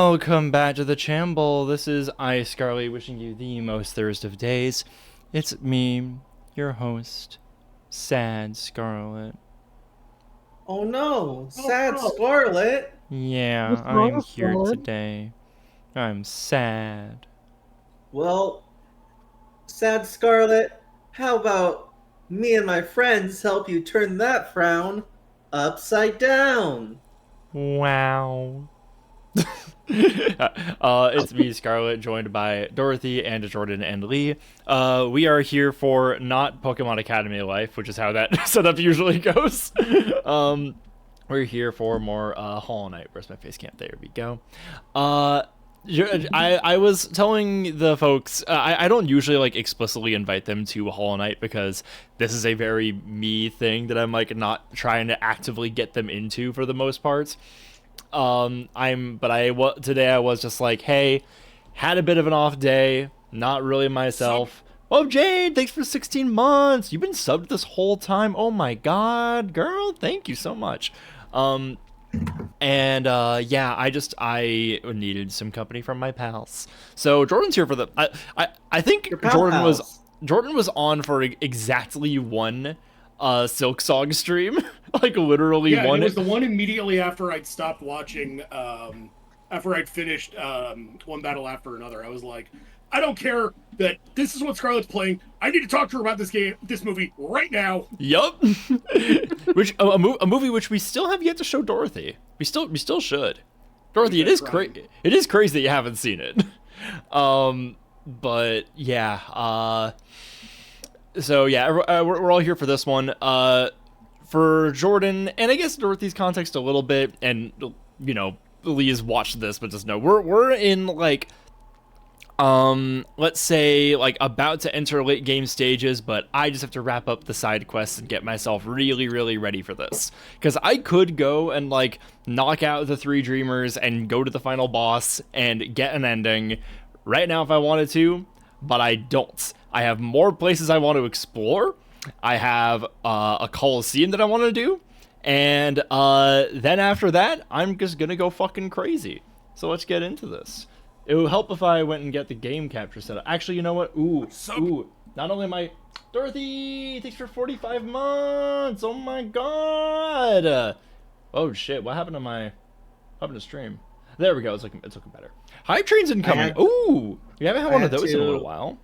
Welcome back to the Chamble. This is iScarly wishing you the most thirst of days. It's me, your host, Sad Scarlet. Oh no, sad Scarlet. Yeah, What's I'm wrong, here Scarlet? today. I'm sad. Well, sad Scarlet, how about me and my friends help you turn that frown upside down? Wow. It's me, Scarlet, joined by Dorothy and Jordan and Lee. We are here for not Pokemon Academy Life, which is how that setup usually goes. We're here for more Hollow Knight. Where's my face cam? There we go. I was telling the folks, I don't usually like explicitly invite them to Hollow Knight because this is a very me thing that I'm like not trying to actively get them into for the most part. Today I was just like, hey, had a bit of an off day, not really myself. Oh, Jade, thanks for 16 months. You've been subbed this whole time. Oh my god, girl, thank you so much. Yeah, I needed some company from my pals. So Jordan's here for the I think Your pal Jordan pals. was on for exactly one Silk Song stream. Like literally Yeah, one. it was the one immediately after I'd stopped watching, after I'd finished one battle after another. I was like, I don't care that this is what Scarlett's playing. I need to talk to her about this movie right now. Yup. Which a movie which we still have yet to show Dorothy. We still should. Dorothy, it is crazy. It is crazy that you haven't seen it. But yeah. So yeah, we're all here for this one. For Jordan, and I guess Dorothy's context a little bit, and you know, Lee has watched this, but just know we're in like, let's say like about to enter late game stages, but I just have to wrap up the side quests and get myself really, really ready for this. Because I could go and like knock out the 3 Dreamers and go to the final boss and get an ending right now if I wanted to, but I don't. I have more places I want to explore. I have a Coliseum that I want to do, and then after that, I'm just gonna go fucking crazy. So let's get into this. It would help if I went and get the game capture set up. Actually, you know what? Ooh. Not only am I... Dorothy, thanks for 45 months. Oh my god. Oh shit, what happened to my... What happened to stream? There we go, it's looking better. Hype train's incoming. Ooh, we haven't had one of those in a little while.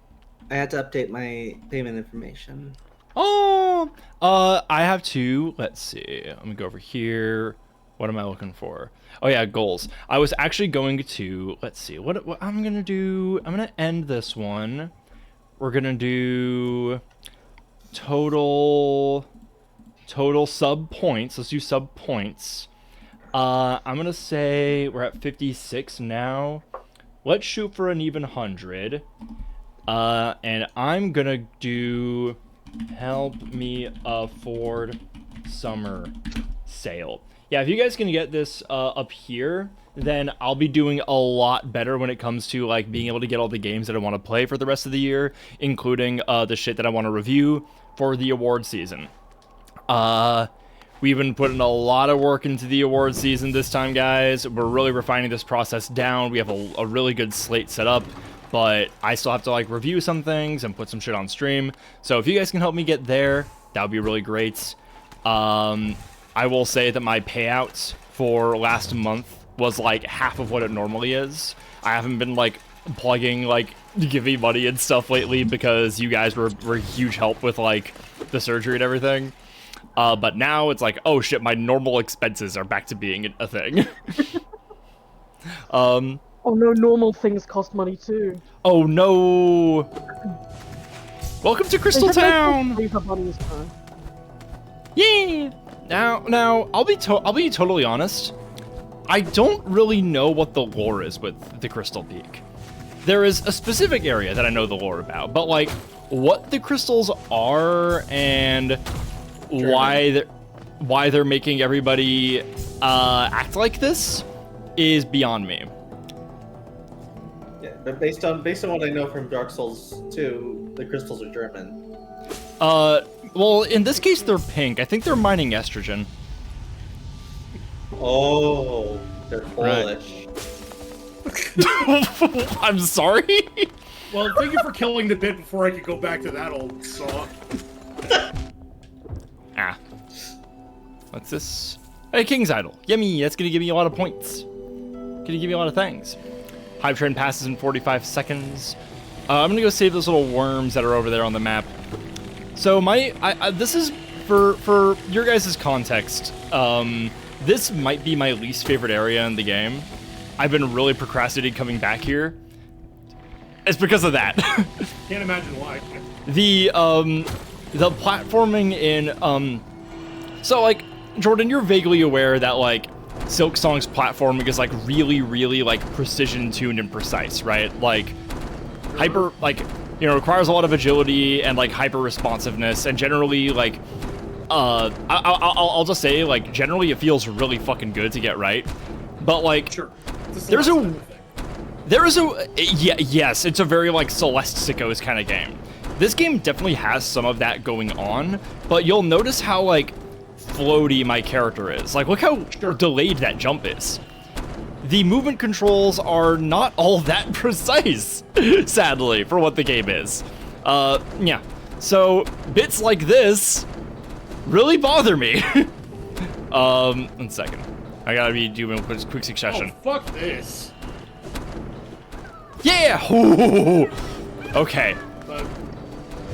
I had to update my payment information. Oh, I have to, let's see, let me go over here. What am I looking for? Oh yeah, goals. I was actually going to, let's see, what I'm gonna do. I'm gonna end this one. We're gonna do total sub points. Let's do sub points. I'm gonna say we're at 56 now. Let's shoot for an even 100. And I'm gonna do help me afford summer sale. Yeah, if you guys can get this up here, then I'll be doing a lot better when it comes to like being able to get all the games that I want to play for the rest of the year, including the shit that I want to review for the award season. We've been putting a lot of work into the award season this time, guys. We're really refining this process down. We have a really good slate set up, but I still have to like review some things and put some shit on stream. So if you guys can help me get there, that would be really great. I will say that my payouts for last month was like half of what it normally is. I haven't been like plugging like give me money and stuff lately because you guys were huge help with like the surgery and everything. But now it's like, oh shit, my normal expenses are back to being a thing. Oh no, normal things cost money too. Oh no! Welcome to Crystal Town! Yeah! Now, I'll be totally honest. I don't really know what the lore is with the Crystal Peak. There is a specific area that I know the lore about, but like, what the crystals are and why they're making everybody act like this is beyond me. Yeah, but based on what I know from Dark Souls 2, the crystals are German. Well, in this case, they're pink. I think they're mining estrogen. Oh, they're Polish. I'm sorry. Well, thank you for killing the bit before I could go back to that old saw. Ah. What's this? Hey, King's Idol. Yummy, that's gonna give me a lot of points. Gonna give me a lot of things. Hype train passes in 45 seconds. I'm gonna go save those little worms that are over there on the map. So this is for your guys' context. This might be my least favorite area in the game. I've been really procrastinating coming back here. It's because of that. Can't imagine why. The platforming in so like Jordan, you're vaguely aware that like Silk Song's platforming is like really like precision tuned and precise, right? Like hyper, like, you know, requires a lot of agility and like hyper responsiveness, and generally like I'll just say like generally it feels really fucking good to get right. But like Sure. Yes, it's a very like Celeste Sickos kind of game. This game definitely has some of that going on, but you'll notice how like floaty my character is. Like, look how delayed that jump is. The movement controls are not all that precise, sadly, for what the game is. Yeah. So bits like this really bother me. 1 second. I gotta be doing a quick succession. Oh, fuck this. Yeah! Ooh. Okay. But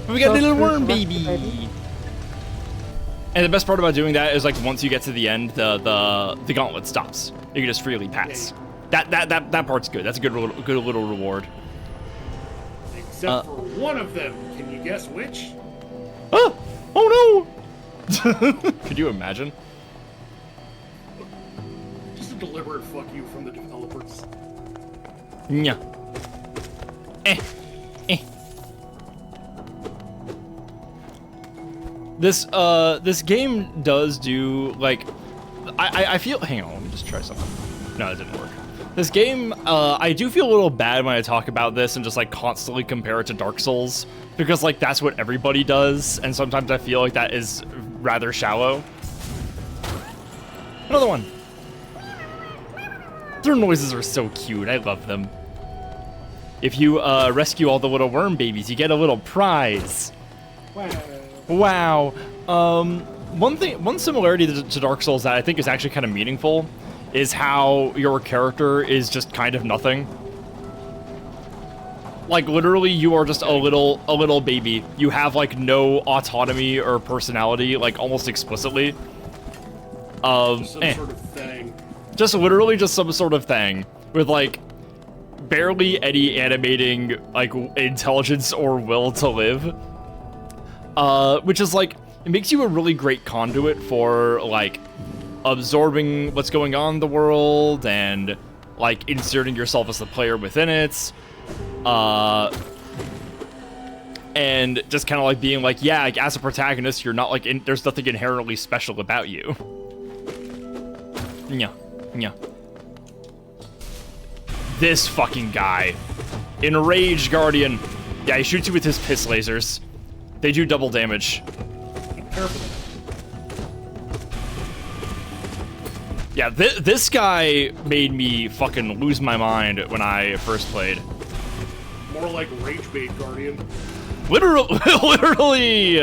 We got a little worm baby. baby. And the best part about doing that is like once you get to the end, the gauntlet stops. You can just freely pass. That part's good. That's a good little reward. except for one of them. Can you guess which? Ah! Oh no! Could you imagine? Just a deliberate fuck you from the developers. Yeah. This game does do like I feel. Hang on, let me just try something. No, it didn't work. This game, I do feel a little bad when I talk about this and just like constantly compare it to Dark Souls, because like that's what everybody does, and sometimes I feel like that is rather shallow. Another one. Their noises are so cute. I love them. If you rescue all the little worm babies, you get a little prize. Wow. Wow. One similarity to Dark Souls that I think is actually kind of meaningful is how your character is just kind of nothing. Like literally, you are just a little baby. You have like no autonomy or personality, like almost explicitly. Just some sort of thing. Just literally just some sort of thing with like barely any animating like intelligence or will to live. Which is like, it makes you a really great conduit for like absorbing what's going on in the world and like inserting yourself as the player within it. And just kind of like being like, yeah, like as a protagonist, you're not like, there's nothing inherently special about you. Yeah. This fucking guy. Enraged Guardian. Yeah, he shoots you with his piss lasers. They do double damage. Careful. Yeah, this guy made me fucking lose my mind when I first played. More like Rage Bait Guardian. Literally,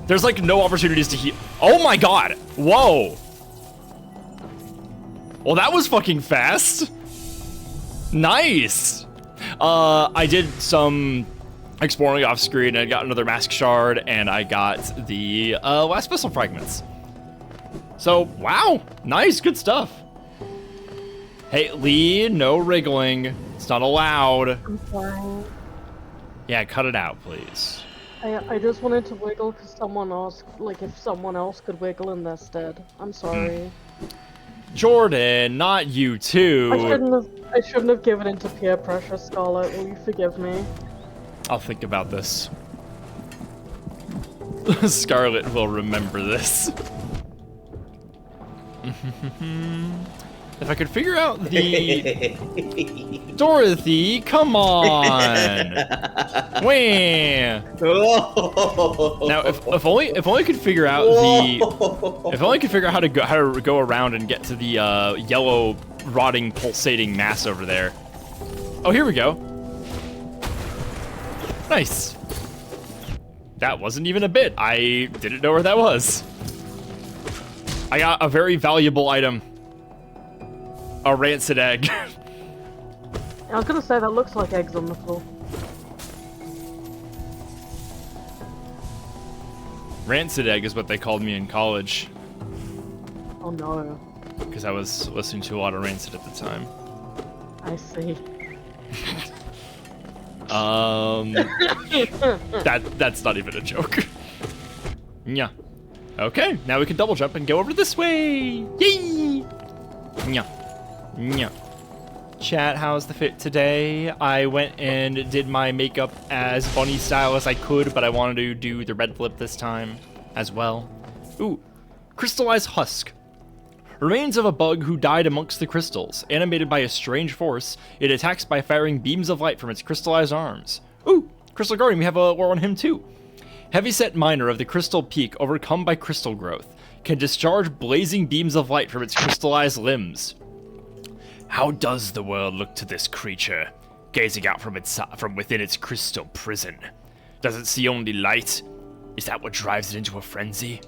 there's like no opportunities to heal. Oh my god! Whoa! Well, that was fucking fast. Nice. I did some exploring off screen, and I got another mask shard, and I got the last pistol fragments. So, wow, nice, good stuff. Hey, Lee, no wriggling. It's not allowed. I'm sorry. Yeah, cut it out, please. I just wanted to wiggle because someone else, like if someone else could wiggle in their stead. I'm sorry. Jordan, not you too. I shouldn't have given in to peer pressure, Scarlet. Will you forgive me? I'll think about this. Scarlet will remember this. If I could figure out the... Dorothy, come on! Wah! Now, if only I could figure out the... If only I could figure out how to go around and get to the yellow rotting, pulsating mass over there. Oh, here we go. Nice. That wasn't even a bit. I didn't know where that was. I got a very valuable item. A rancid egg. I was gonna say that looks like eggs on the floor. Rancid egg is what they called me in college. Oh no. Because I was listening to a lot of Rancid at the time. I see. That's not even a joke. Yeah. Okay, now we can double jump and go over this way. Yay! Yeah. Yeah. Chat, how's the fit today? I went and did my makeup as bunny style as I could, but I wanted to do the red flip this time as well. Ooh, crystallized husk. Remains of a bug who died amongst the crystals. Animated by a strange force, it attacks by firing beams of light from its crystallized arms. Ooh, Crystal Guardian, we have a war on him too. Heavyset miner of the Crystal Peak, overcome by crystal growth, can discharge blazing beams of light from its crystallized limbs. How does the world look to this creature, gazing out from within its crystal prison? Does it see only light? Is that what drives it into a frenzy?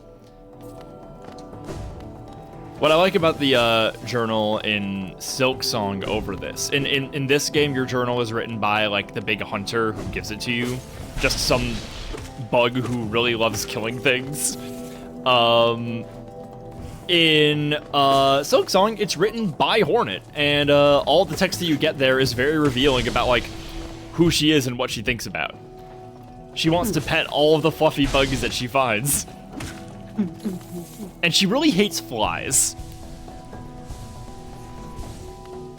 What I like about the journal in Silksong over this, in this game, your journal is written by like the big hunter who gives it to you, just some bug who really loves killing things. In Silksong, it's written by Hornet, and all the text that you get there is very revealing about like who she is and what she thinks about. She wants to pet all of the fluffy bugs that she finds. And she really hates flies.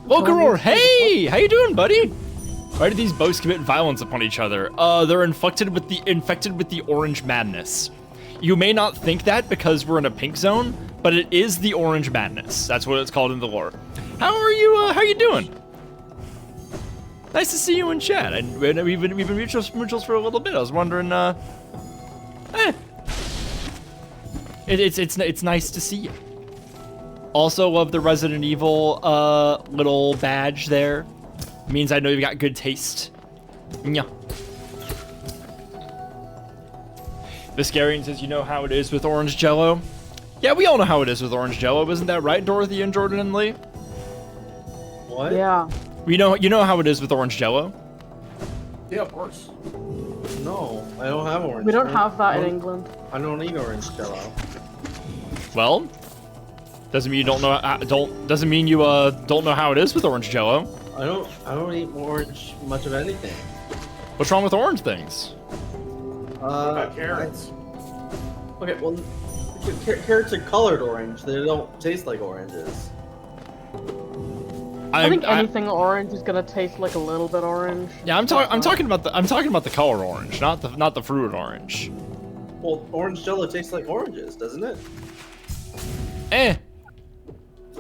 Lokaror, hey! How you doing, buddy? Why do these bugs commit violence upon each other? They're infected with the orange madness. You may not think that because we're in a pink zone, but it is the orange madness. That's what it's called in the lore. How are you doing? Nice to see you in chat. And we've been mutuals for a little bit. I was wondering, It's nice to see you. Also love the Resident Evil little badge there. Means I know you've got good taste. Yeah. Viscarian says, you know how it is with orange jello? Yeah, we all know how it is with orange jello. Isn't that right, Dorothy and Jordan and Lee? What? Yeah. You know how it is with orange jello? Yeah, of course. No, I don't have orange. We don't jello. have that in England. I don't eat orange jello. Well, doesn't mean you don't know. Doesn't mean you don't know how it is with orange jello. I don't eat orange much of anything. What's wrong with orange things? What about carrots? Okay, well, carrots are colored orange. They don't taste like oranges. I think anything orange is gonna taste like a little bit orange. Yeah, I'm talking about the color orange, not the fruit orange. Well, orange jello tastes like oranges, doesn't it?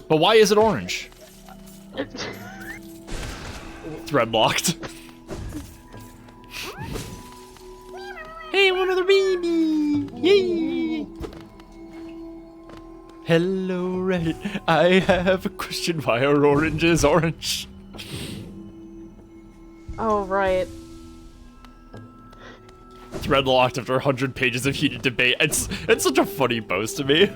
But why is it orange? Thread locked. Hey, one other baby! Yay! Hello, Reddit. I have a question. Why are oranges orange? Oh, right. Thread locked after 100 pages of heated debate. It's such a funny post to me.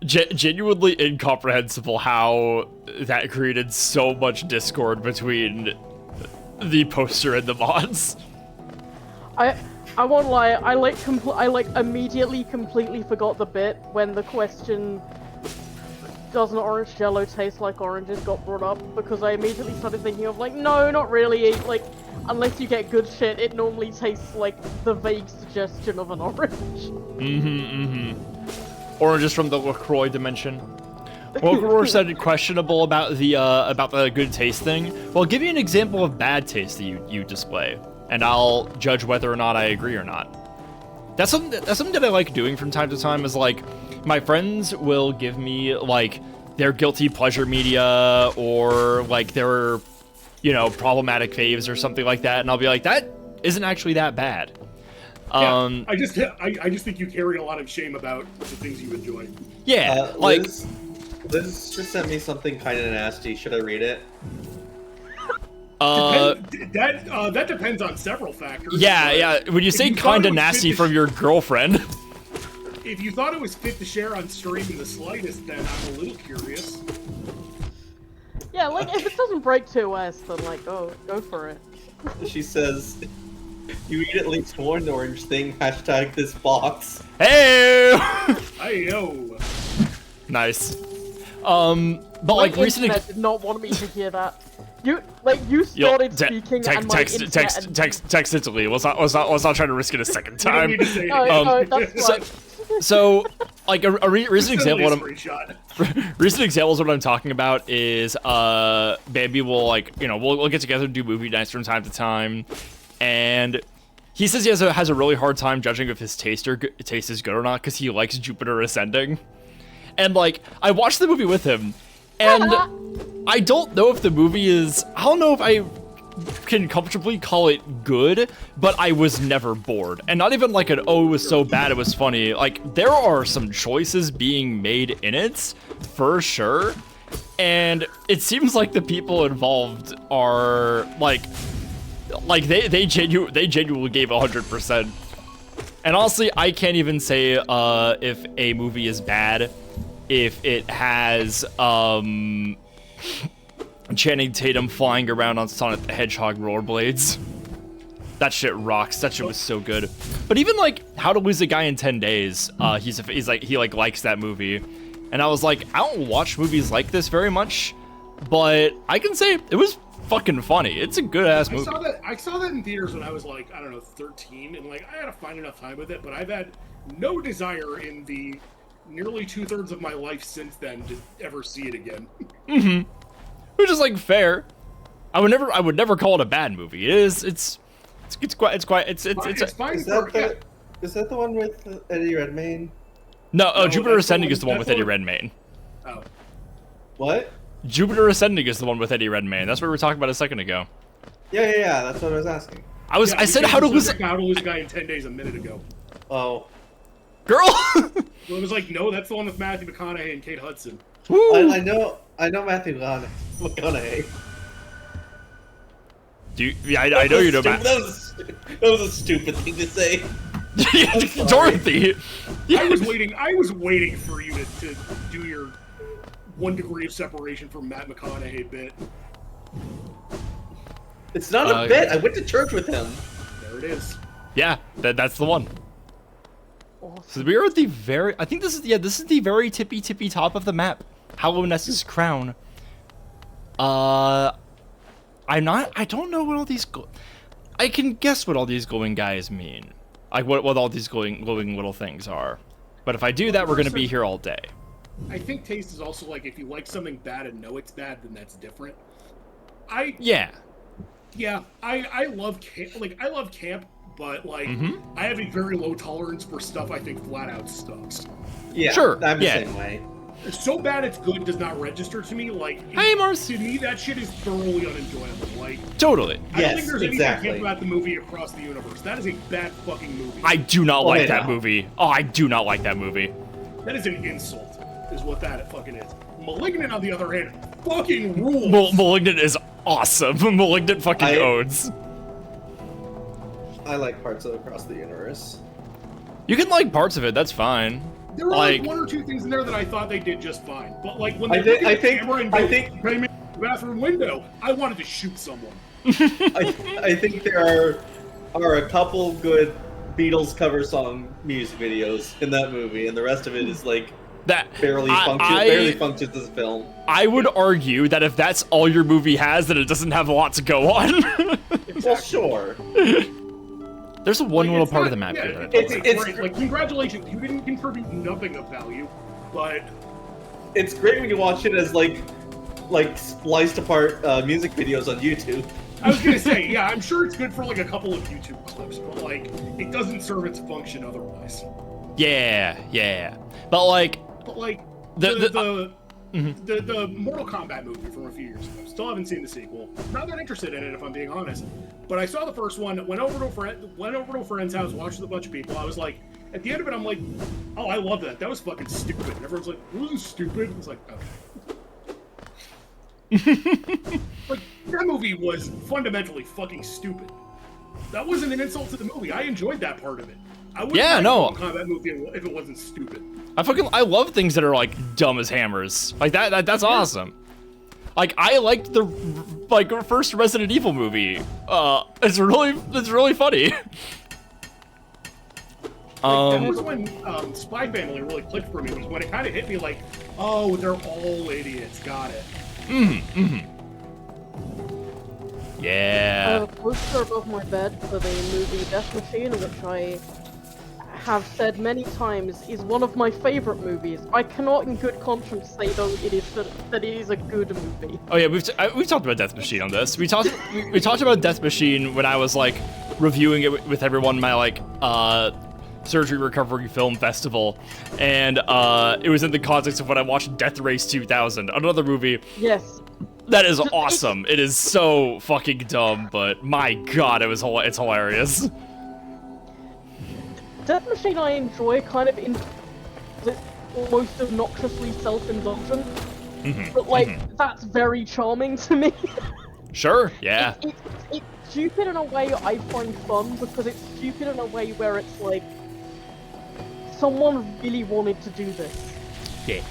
Genuinely incomprehensible how that created so much discord between the poster and the mods. I won't lie, I immediately completely forgot the bit when the question, doesn't orange jello taste like oranges, got brought up, because I immediately started thinking of like, no, not really, like, unless you get good shit, it normally tastes like the vague suggestion of an orange. Oranges from the LaCroix dimension. Wokaror said questionable about the good taste thing. Well, give me an example of bad taste that you display, and I'll judge whether or not I agree or not. That's something that I like doing from time to time. Is like my friends will give me like their guilty pleasure media or like their problematic faves or something like that, and I'll be like, that isn't actually that bad. I just think you carry a lot of shame about the things you enjoy. Yeah, like Liz just sent me something kind of nasty. Should I read it? That depends on several factors. yeah. When you say kind of nasty from your girlfriend. If you thought it was fit to share on stream in the slightest, then I'm a little curious. Yeah, like if it doesn't break 2S, then like go for it. She says, "You eat at least one orange thing." Hashtag this box. Hey. Hey-yo. Nice. But like my recent. internet did not want me to hear that. You started speaking and my internet. Text it to Lee. Let's not try to risk it a second time. You don't need to say No, anything. no, that's fine. So, like a recent example, Send what me a screenshot. recent examples of what I'm talking about is Bambi will like we'll get together and do movie nights from time to time, and he says he has a really hard time judging if his taste is good or not because he likes Jupiter Ascending, and like I watched the movie with him, and I don't know if the movie is I don't know if I can comfortably call it good, but I was never bored. And not even like it was so bad it was funny. Like, there are some choices being made in it, for sure. And it seems like the people involved are, like they genuinely gave 100%. And honestly, I can't even say if a movie is bad if it has, Channing Tatum flying around on Sonic the Hedgehog rollerblades. That shit rocks. That shit was so good. But even like How to Lose a Guy in 10 Days, he likes that movie, and I was like, I don't watch movies like this very much, but I can say it was fucking funny. It's a good ass movie. I saw that in theaters when I was like, I don't know, 13, and like I had to find enough time with it, but I've had no desire in the nearly 2/3 of my life since then to ever see it again. Mm-hmm. Which is like fair. I would never call it a bad movie. It's fine. Is that the one with Eddie Redmayne? No, Jupiter that's the Ascending one- is the one that's with Eddie the one- Redmayne. Oh. What? Jupiter Ascending is the one with Eddie Redmayne. That's what we were talking about a second ago. Yeah. That's what I was asking. I said How to Lose a Guy in 10 Days a minute ago. Oh. Girl. Well, it was like, no, that's the one with Matthew McConaughey and Kate Hudson. Woo. I know Matthew McConaughey. I know you know That Matt. was a stupid thing to say. Dorothy. I was waiting for you to do your 1 degree of separation from Matt McConaughey bit. It's not a bit. I went to church with him. There it is. Yeah, that's the one. So we are at the very. I think this is the very tippy top of the map. Hallowness's crown. I don't know what all these. I can guess what all these glowing guys mean. Like what all these glowing little things are. But if I do that, we're gonna be here all day. I think taste is also like if you like something bad and know it's bad, then that's different. Yeah. Yeah, I love camp. Like I love camp, but like I have a very low tolerance for stuff I think flat out sucks. Yeah, sure. I'm the same way. So bad it's good does not register to me. Like, Hey, Mars. To me, that shit is thoroughly unenjoyable. Like, Totally. I don't Yes, think there's exactly. anything about the movie Across the Universe. That is a bad fucking movie. I do not like that no. movie. Oh, I do not like that movie. That is an insult, is what that fucking is. Malignant, on the other hand, fucking rules. Malignant is awesome. Malignant fucking owns. I like parts of Across the Universe. You can like parts of it. That's fine. There were like 1 or 2 things in there that I thought they did just fine. But like when they look at the camera and go, "Bang me in the bathroom window," I wanted to shoot someone. I think there are a couple good Beatles cover song music videos in that movie, and the rest of it is like that barely functions as a film. I would argue that if that's all your movie has, then it doesn't have a lot to go on. Well, sure. There's one little part not, of the map yeah, here. That it's great. Like, congratulations, you didn't contribute nothing of value, but it's great when you watch it as like spliced apart music videos on YouTube. I was gonna say, yeah, I'm sure it's good for like a couple of YouTube clips, but like it doesn't serve its function otherwise. Yeah. But like But like the the Mortal Kombat movie from a few years ago. Still haven't seen the sequel. Not that interested in it, if I'm being honest. But I saw the first one. Went over to a friend's house, watched with a bunch of people. I was like, at the end of it, I'm like, oh, I love that. That was fucking stupid. And everyone's like, it wasn't stupid. I was like, okay. Like, that movie was fundamentally fucking stupid. That wasn't an insult to the movie. I enjoyed that part of it. I wouldn't like a Mortal Kombat movie if it wasn't stupid. I love things that are like dumb as hammers. Like that's awesome. Like I liked the first Resident Evil movie. It's really funny. That was when Spy Family really clicked for me. Was when it kind of hit me like, oh, they're all idiots. Got it. Yeah. I have a poster above my bed for the movie Death Machine, which I have said many times is one of my favorite movies. I cannot in good conscience say though that it is a good movie. Oh yeah, we've talked about Death Machine on this. We talked about Death Machine when I was like reviewing it with everyone in my like surgery recovery film festival, and it was in the context of when I watched Death Race 2000, another movie. Yes. That is awesome. It is so fucking dumb, but my god, it's hilarious. Death Machine I enjoy kind of in it's almost obnoxiously self-indulgent, but like that's very charming to me. Sure, yeah. It's stupid in a way I find fun because it's stupid in a way where it's like someone really wanted to do this. Yeah.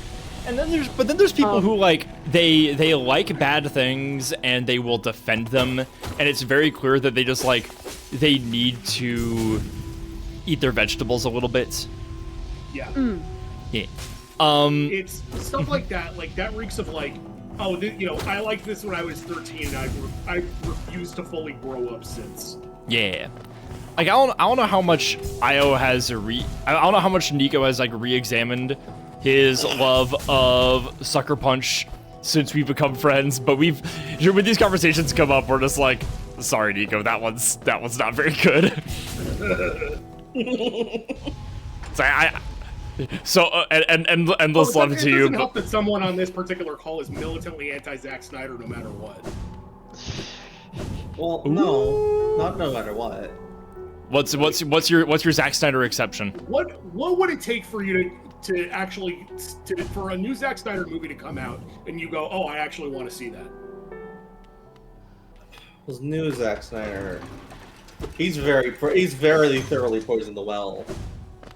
And then there's people who like they like bad things and they will defend them, and it's very clear that they just like they need to eat their vegetables a little bit. Yeah. Yeah. It's stuff like that reeks of like, oh, I liked this when I was 13 and I refused to fully grow up since. Yeah. Like I don't know how much Io has I don't know how much Nico has like re-examined his love of Sucker Punch since we've become friends, but when these conversations come up, we're just like, sorry Nico, that one's not very good. Endless love to you. It doesn't help that someone on this particular call is militantly anti-Zack Snyder no matter what. Well, no, not no matter what. What's your Zack Snyder exception? What would it take for you to actually for a new Zack Snyder movie to come out and you go, oh, I actually want to see that? This new Zack Snyder, he's very thoroughly poisoned the well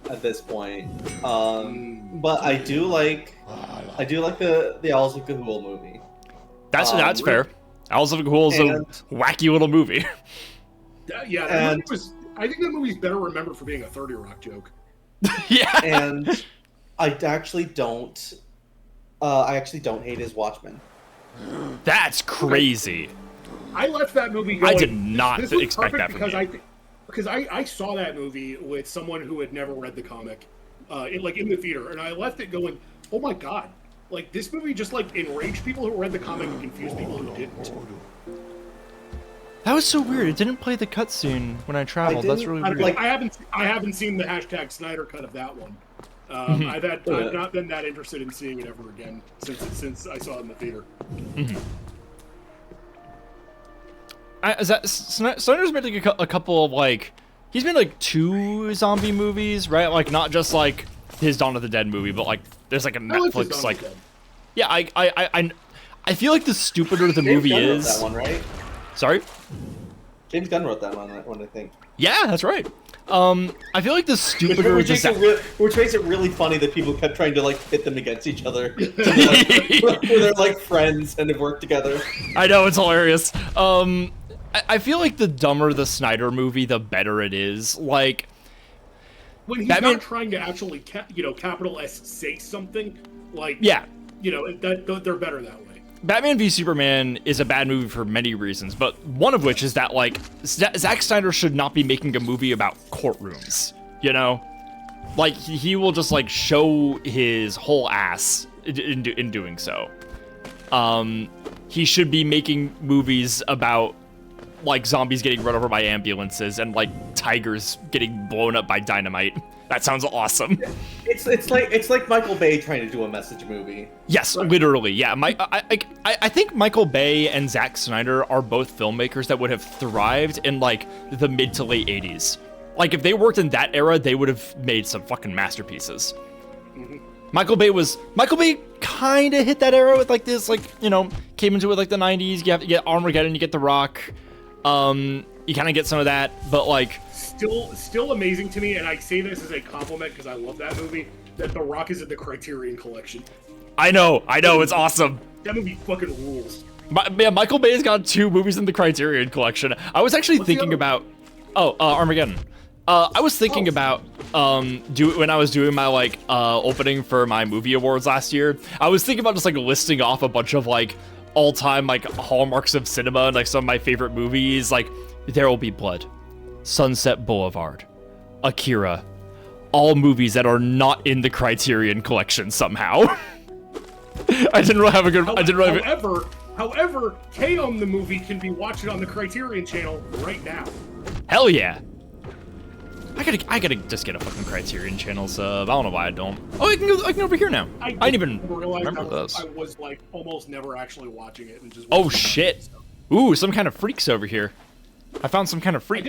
at this point. But I do like the Owls of Ga'Hoole movie. That's fair. Owls of Ga'Hoole is a wacky little movie. I think that movie's better remembered for being a 30 Rock joke. Yeah. And I actually don't hate his Watchmen. That's crazy. I left that movie going, I did not this was expect that perfect from you. because I saw that movie with someone who had never read the comic, in the theater, and I left it going, oh my god, like this movie just like enraged people who read the comic and confused people who didn't. That was so weird. It didn't play the cutscene when I traveled. That's really weird. Like I haven't seen the hashtag Snyder cut of that one. I've not been that interested in seeing it ever again since I saw it in the theater. Snyder's made like a couple of like he's made like 2 zombie movies, right? Like not just like his Dawn of the Dead movie, but like there's like a Netflix like yeah. I feel like the stupider the movie is. That one, right? Sorry. James Gunn wrote that one, I think. Yeah, that's right. I feel like the stupider which makes it really funny that people kept trying to like pit them against each other. Where they're like friends and have worked together. I know, it's hilarious. I feel like the dumber the Snyder movie, the better it is. Like when he's not trying to actually, capital S say something. Like yeah, they're better that way. Batman v Superman is a bad movie for many reasons, but one of which is that like Zack Snyder should not be making a movie about courtrooms. Like he will just like show his whole ass in doing so. He should be making movies about like zombies getting run over by ambulances and like tigers getting blown up by dynamite. That sounds awesome. It's like Michael Bay trying to do a message movie. Yes, literally. Yeah, I think Michael Bay and Zack Snyder are both filmmakers that would have thrived in like the mid to late 80s. Like if they worked in that era, they would have made some fucking masterpieces. Michael Bay kind of hit that era with like this, like, you know, came into it like the 90s. You get Armageddon, you get The Rock. You kind of get some of that, but like still amazing to me, and I say this as a compliment because I love that movie, that The Rock is in the Criterion Collection. I know, it's awesome. That movie fucking rules. Yeah, Michael Bay's got 2 movies in the Criterion Collection. I was actually thinking about Armageddon. I was thinking about when I was doing my like opening for my movie awards last year. I was thinking about just like listing off a bunch of like all-time like hallmarks of cinema and like some of my favorite movies, like There Will Be Blood, Sunset Boulevard, Akira, all movies that are not in the Criterion Collection somehow. I didn't really have a good. However, K-On! The movie can be watched on the Criterion channel right now. Hell yeah! I gotta just get a fucking Criterion channel sub. I don't know why I don't. Oh, I can go over here now. I didn't even remember this. I was like almost never actually watching it and just. Oh shit! Ooh, some kind of freaks over here. I found some kind of freak.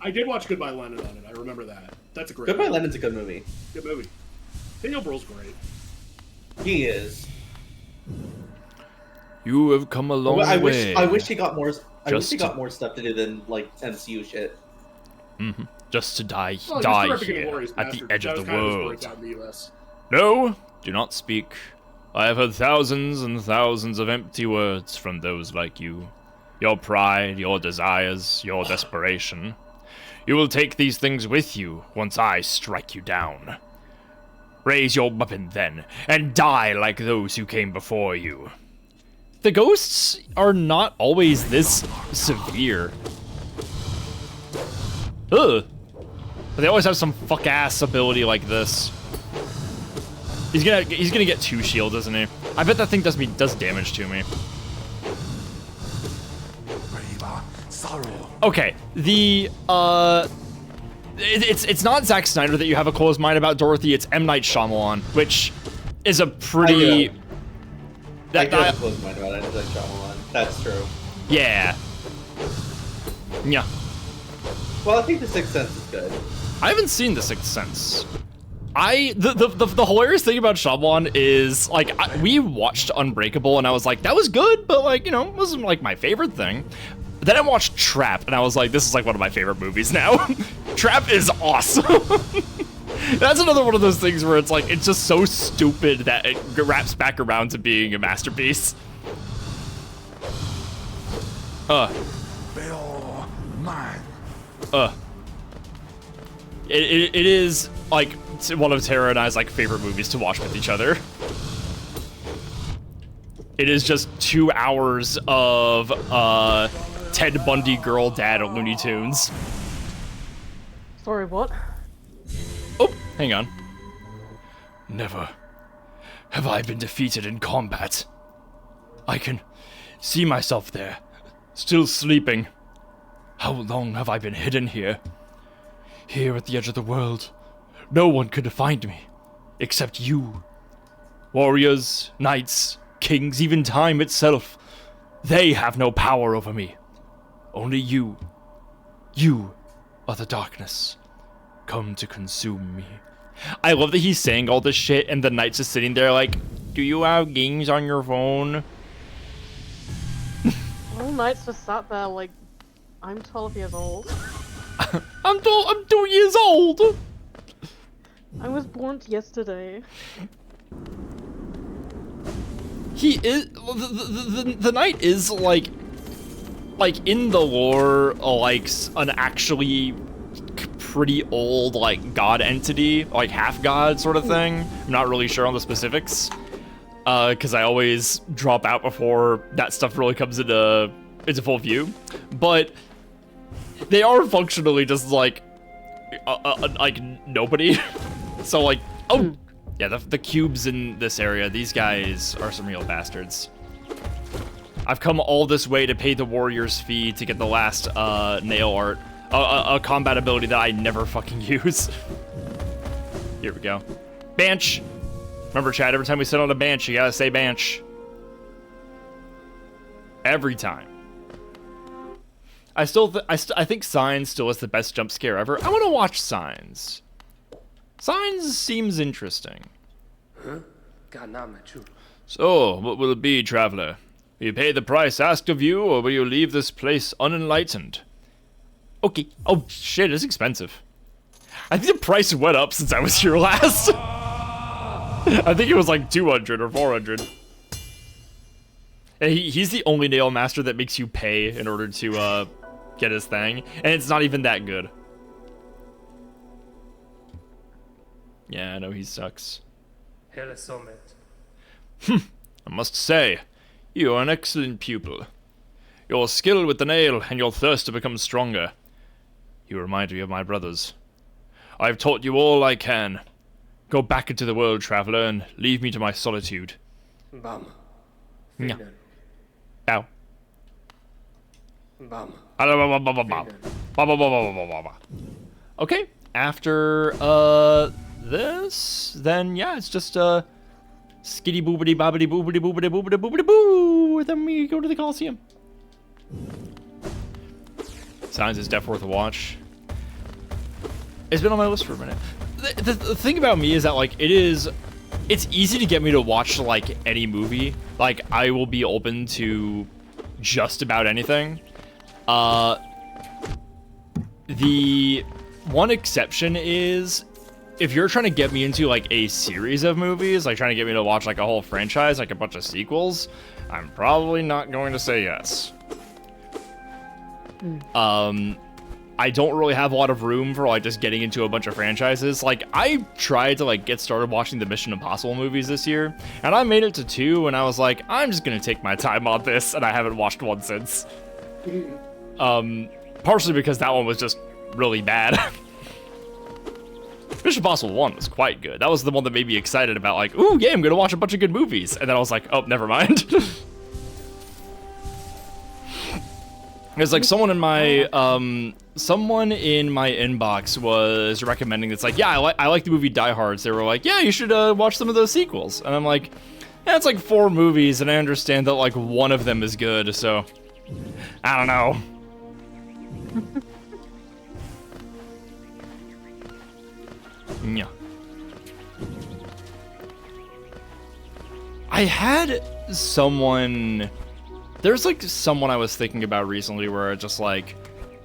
I did watch Goodbye Lenin on it. I remember that. That's a great. Goodbye Lenin's a good movie. Good movie. Daniel Brühl's great. He is. You have come a long way. I wish he got more. I wish he got more stuff to do than like MCU shit. Mm-hmm. Just to die here at the edge of the world. No, do not speak. I have heard thousands and thousands of empty words from those like you. Your pride, your desires, your desperation. You will take these things with you once I strike you down. Raise your weapon then, and die like those who came before you. The ghosts are not always this severe. Ugh. But they always have some fuck-ass ability like this. He's gonna get 2 shield, isn't he? I bet that thing does damage to me. Okay, it's not Zack Snyder that you have a closed mind about, Dorothy. It's M. Night Shyamalan, which is a pretty. I do have a closed mind about M. Night Shyamalan. That's true. Yeah. Yeah. Well, I think The Sixth Sense is good. I haven't seen The Sixth Sense. The hilarious thing about Shyamalan is, like, we watched Unbreakable, and I was like, that was good, but, like, you know, it wasn't, like, my favorite thing. Then I watched Trap, and I was like, this is, like, one of my favorite movies now. Trap is awesome. That's another one of those things where it's, like, it's just so stupid that it wraps back around to being a masterpiece. It is, like, one of Tara and I's, like, favorite movies to watch with each other. It is just 2 hours of, Ted Bundy girl dad Looney Tunes. Sorry, what? Oh, hang on. Never have I been defeated in combat. I can see myself there, still sleeping. How long have I been hidden here? Here at the edge of the world, no one could find me, except you. Warriors, knights, kings, even time itself, they have no power over me. Only you. You are the darkness, come to consume me. I love that he's saying all this shit and the knight's just sitting there like, do you have games on your phone? All knights just sat there like, I'm 12 years old. I'm 2 years old! I was born yesterday. He is, the knight is like in the lore, like an actually pretty old, like, god entity, like half god sort of thing. I'm not really sure on the specifics, because I always drop out before that stuff really comes into full view. But they are functionally just like nobody. So like, oh yeah, the cubes in this area, these guys are some real bastards. I've come all this way to pay the warrior's fee to get the last nail art, a combat ability that I never fucking use. Here we go. Bench. Remember, Chad, every time we sit on a bench, you gotta say bench. Every time. I think Signs still is the best jump scare ever. I want to watch Signs. Signs seems interesting. So, what will it be, traveler? Will you pay the price asked of you, or will you leave this place unenlightened? Okay. Oh, shit, it's expensive. I think the price went up since I was here last. I think it was like 200 or 400. And he's the only nail master that makes you pay in order to get his thing, and it's not even that good. Yeah, I know he sucks. I must say, you are an excellent pupil. Your skill with the nail and your thirst to become stronger. You remind me of my brothers. I've taught you all I can. Go back into the world, traveler, and leave me to my solitude. Yeah. Bow. Okay, after this, then yeah, it's just skitty boobity bobbity boobity boobity boobity boobity boo. Then we go to the Coliseum. Signs is definitely worth a watch. It's been on my list for a minute. The thing about me is that like it's easy to get me to watch like any movie. Like I will be open to just about anything. The one exception is if you're trying to get me into like a series of movies, like trying to get me to watch like a whole franchise, like a bunch of sequels, I'm probably not going to say yes. I don't really have a lot of room for like just getting into a bunch of franchises. Like I tried to like get started watching the Mission Impossible movies this year, and I made it to 2, and I was like, I'm just gonna take my time on this, and I haven't watched one since. Partially because that one was just really bad. Mission Impossible 1 was quite good. That was the one that made me excited about like, ooh, yeah, I'm gonna watch a bunch of good movies, and then I was like, oh, never mind. It's like someone in my inbox was recommending it's like, yeah, I like the movie Die Hard. So they were like, yeah, you should watch some of those sequels. And I'm like, yeah, it's like 4 movies, and I understand that like one of them is good, so I don't know. Yeah. I had someone. There's like someone I was thinking about recently where it just like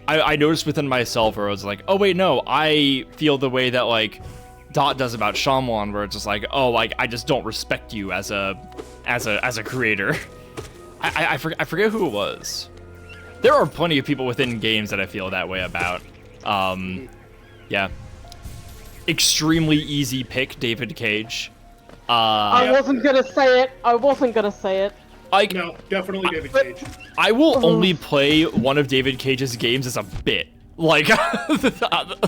I noticed within myself where I was like, oh wait, no, I feel the way that like Dot does about Shyamalan, where it's just like, oh, like I just don't respect you as a creator. I forget who it was. There are plenty of people within games that I feel that way about. Yeah. Extremely easy pick, David Cage. I wasn't gonna say it. Like, No, definitely David Cage. I will only play one of David Cage's games as a bit. Like, the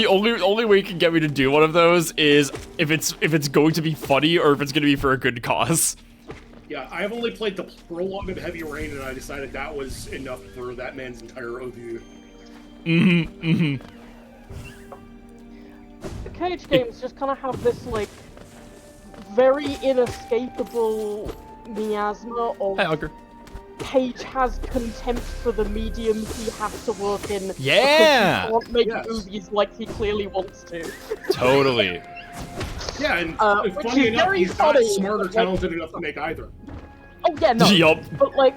only way you can get me to do one of those is if it's going to be funny or if it's going to be for a good cause. Yeah, I've only played the prologue of Heavy Rain, and I decided that was enough for that man's entire OVU. The Cage games just kind of have this like very inescapable miasma of Hey, Ogre. Cage has contempt for the medium he has to work in. Yeah! Because he can't make Yes. movies like he clearly wants to. Totally. Yeah, and Which funny is enough, very he's not funny, smart or but, like- talented enough to make either. Oh yeah, no. Yup. But like,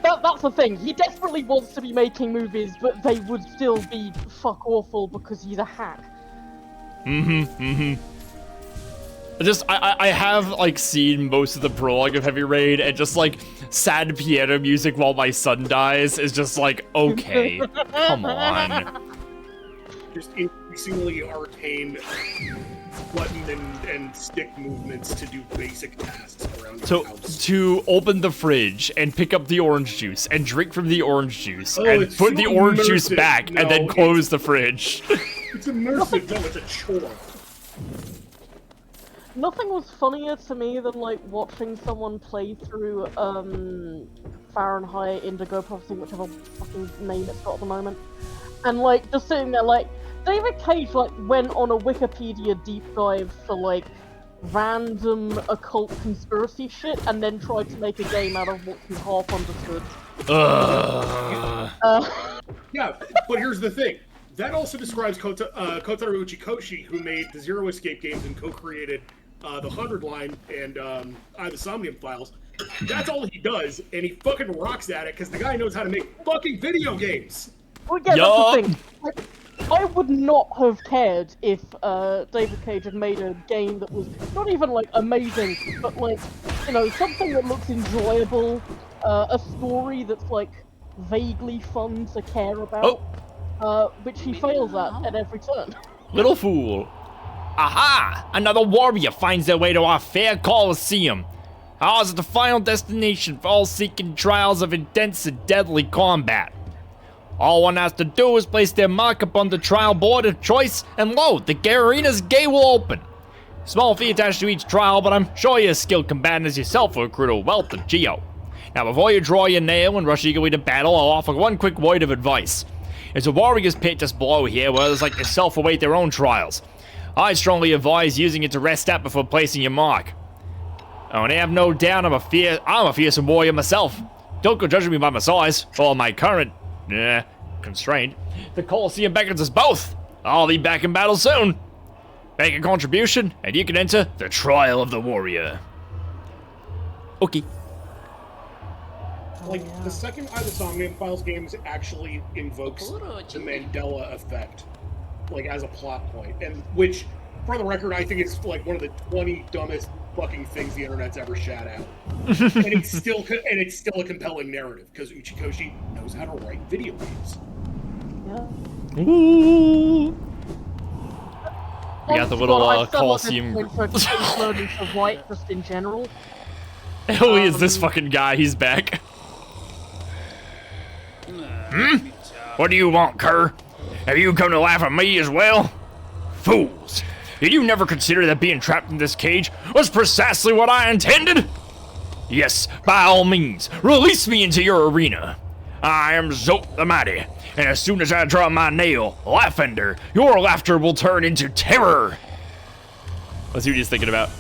that's the thing. He desperately wants to be making movies, but they would still be fuck awful because he's a hack. I have like seen most of the prologue of Heavy Rain, and just like sad piano music while my son dies is just like, okay, come on. Just increasingly arcane button and stick movements to do basic tasks around your So house. to open the fridge and pick up the orange juice and drink from the orange juice Oh, and it's put the so orange juice immersive. back No, and then it's- close the fridge. It's immersive, no, it's a chore. Nothing was funnier to me than like watching someone play through Fahrenheit, Indigo Prophecy, whichever fucking name it's got at the moment, and like just sitting there like, David Cage like went on a Wikipedia deep dive for like random occult conspiracy shit, and then tried to make a game out of what he half understood. Yeah, but here's the thing. That also describes Kotaro Uchikoshi, who made the Zero Escape games and co-created the 100 line and the Somnium Files. That's all he does, and he fucking rocks at it because the guy knows how to make fucking video games. Well, yeah, that's the thing. Like, I would not have cared if David Cage had made a game that was not even like amazing, but like, you know, something that looks enjoyable, a story that's like vaguely fun to care about, which he fails at every turn. Little fool. Aha! Another warrior finds their way to our fair Colosseum. Ours is the final destination for all seeking trials of intense and deadly combat. All one has to do is place their mark upon the trial board of choice, and lo, the arena's gate will open. Small fee attached to each trial, but I'm sure you skilled combatants yourself will accrue a wealth of geo. Now, before you draw your nail and rush eagerly to battle, I'll offer one quick word of advice. There's a warrior's pit just below here where others like yourself await their own trials. I strongly advise using it to rest at before placing your mark. Oh, and I have no doubt I'm a fearsome warrior myself. Don't go judging me by my size, or my current, constraint. The Colosseum beckons us both. I'll be back in battle soon. Make a contribution, and you can enter the Trial of the Warrior. Okay. Like, the second the Somnium Files games actually invokes the Mandela effect, like, as a plot point, and which, for the record, I think it's, like, one of the 20 dumbest fucking things the internet's ever shat out. And it's still a compelling narrative, because Uchikoshi knows how to write video games. Yeah. Ooh. We got the little Colosseum. Learning to write just in general. Who is this fucking guy? He's back. What do you want, cur? Have you come to laugh at me as well? Fools! Did you never consider that being trapped in this cage was precisely what I intended? Yes, by all means, release me into your arena. I am Zote the Mighty, and as soon as I draw my nail, Laughender, your laughter will turn into terror. Let's see what he's thinking about.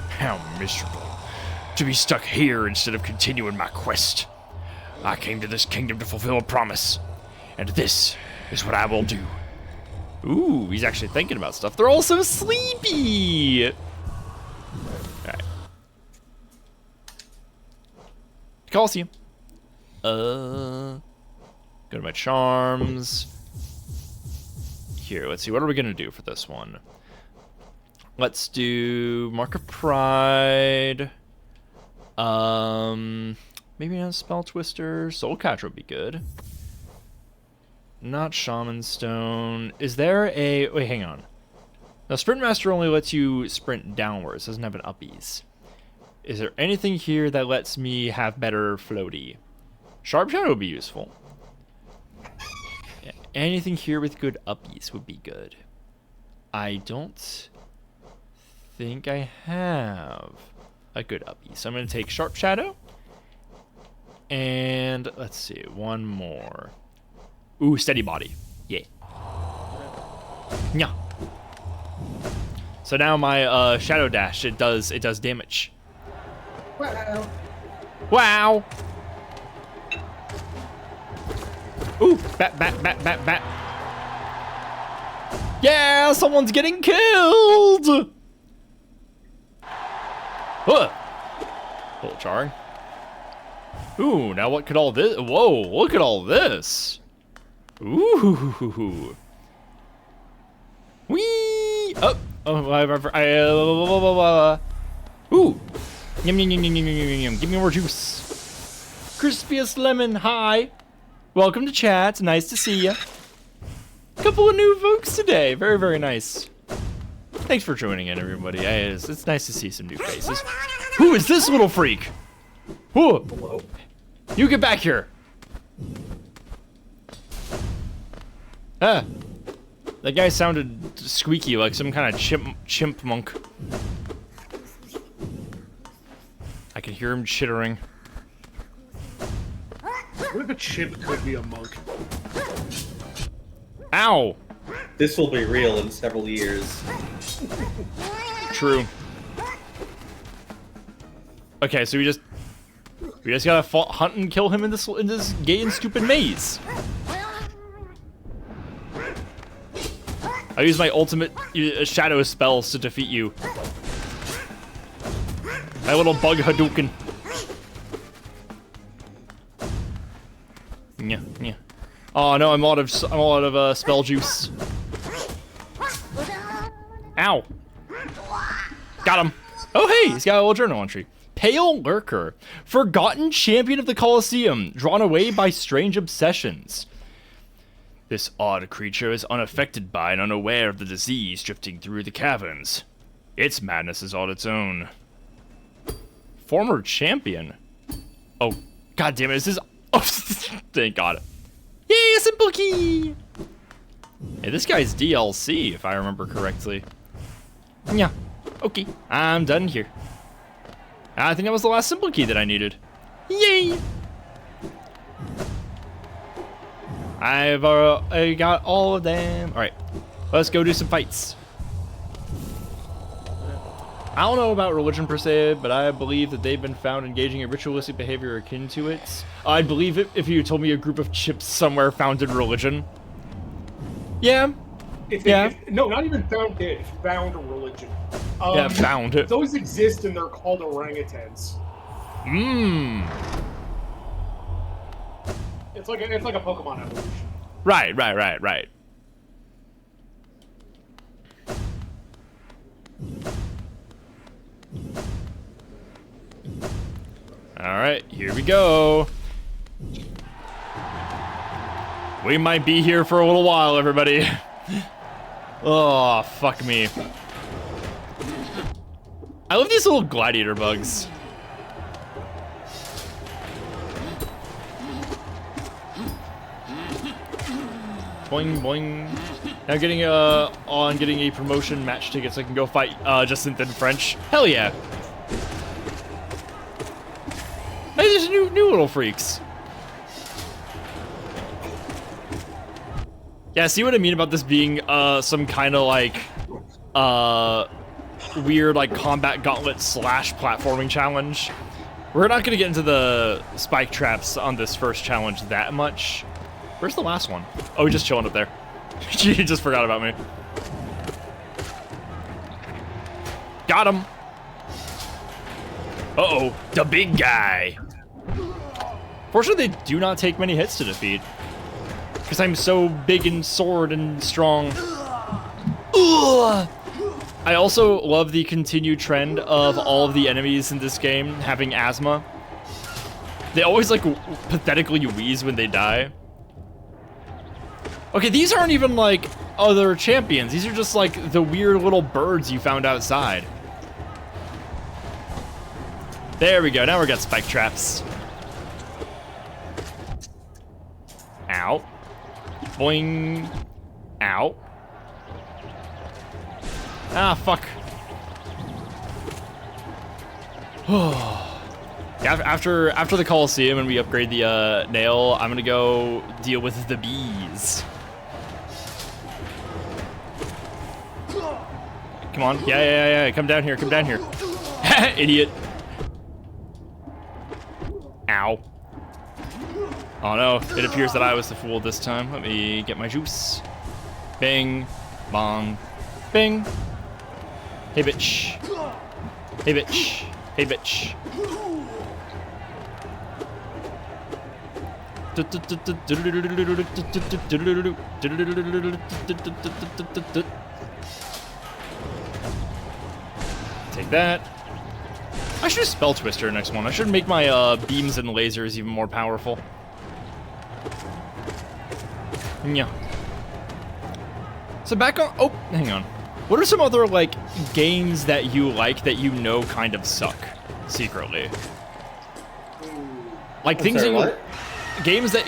How miserable to be stuck here instead of continuing my quest. I came to this kingdom to fulfill a promise, and this is what I will do. Ooh, he's actually thinking about stuff. They're all so sleepy. Alright. Colosseum. Go to my charms. Here, let's see. What are we gonna do for this one? Let's do Mark of Pride. Maybe not Spell Twister. Soul Catcher would be good. Not Shaman Stone. Is there a... Wait, hang on. Now, Sprint Master only lets you sprint downwards. Doesn't have an uppies. Is there anything here that lets me have better floaty? Sharp Shadow would be useful. Yeah, anything here with good uppies would be good. I don't think I have a good uppie. So I'm going to take Sharp Shadow. And let's see, one more. Ooh, Steady Body. Yeah. Yeah. So now my Shadow Dash, it does damage. Wow. Wow. Ooh, bat. Yeah, someone's getting killed. A little jarring. Ooh, now what could all this? Whoa, look at all this. Ooh. Wee. Oh. Ooh. Yum. Give me more juice. Crispiest lemon. Hi. Welcome to chat. Nice to see ya. Couple of new folks today. Very, very nice. Thanks for joining in, everybody. It's nice to see some new faces. Who is this little freak? Whoa. Hello? You get back here. Ah. That guy sounded squeaky, like some kind of chimp monk. I can hear him chittering. What if a chimp could be a monk? Ow! this will be real in several years. True. Okay, so we just gotta hunt and kill him in this gay and stupid maze. I use my ultimate shadow spells to defeat you. My little bug Hadouken. Yeah. Oh no, I'm out of spell juice. Ow. Got him. Oh hey, he's got a little journal entry. Pale Lurker, forgotten champion of the Colosseum, drawn away by strange obsessions. This odd creature is unaffected by and unaware of the disease drifting through the caverns. Its madness is all its own. Former champion? Oh, god damn it, is this... Oh, thank god. Yay, a simple key! Hey, this guy's DLC, if I remember correctly. Yeah, okay, I'm done here. I think that was the last simple key that I needed. Yay! I got all of them. All right, let's go do some fights. I don't know about religion per se, but I believe that they've been found engaging in ritualistic behavior akin to it. I'd believe it if you told me a group of chips somewhere founded religion. Yeah. No, not even found it. Found a religion. Yeah, found it. Those exist and they're called orangutans. Mmm. It's like a Pokemon evolution. Right. Alright, here we go. We might be here for a little while, everybody. Oh, fuck me. I love these little gladiator bugs. Boing, boing. Now getting a promotion match ticket so I can go fight Jacinth in French. Hell yeah. Hey, there's new little freaks. Yeah, see what I mean about this being some kind of like weird like combat gauntlet / platforming challenge. We're not gonna get into the spike traps on this first challenge that much. Where's the last one? Oh, he's just chilling up there. He just forgot about me. Got him. Uh-oh, the big guy. Fortunately, they do not take many hits to defeat. Because I'm so big and sword and strong. Ugh. I also love the continued trend of all of the enemies in this game having asthma. They always like pathetically wheeze when they die. Okay, these aren't even like other champions. These are just like the weird little birds you found outside. There we go, now we got spike traps. Ow. Boing. Ow. Ah, fuck. After the Colosseum and we upgrade the nail, I'm gonna go deal with the bees. Come on. Yeah. Come down here. Idiot. Ow. Oh no, it appears that I was the fool this time. Let me get my juice. Bing. Bong. Bing. Hey, bitch. Hey, bitch. Hey, bitch. Take that. I should spell twister next one. I should make my beams and lasers even more powerful. Yeah. So back on. Oh, hang on. What are some other like games that you like that you know kind of suck secretly? Like I'm things sorry, that you, what?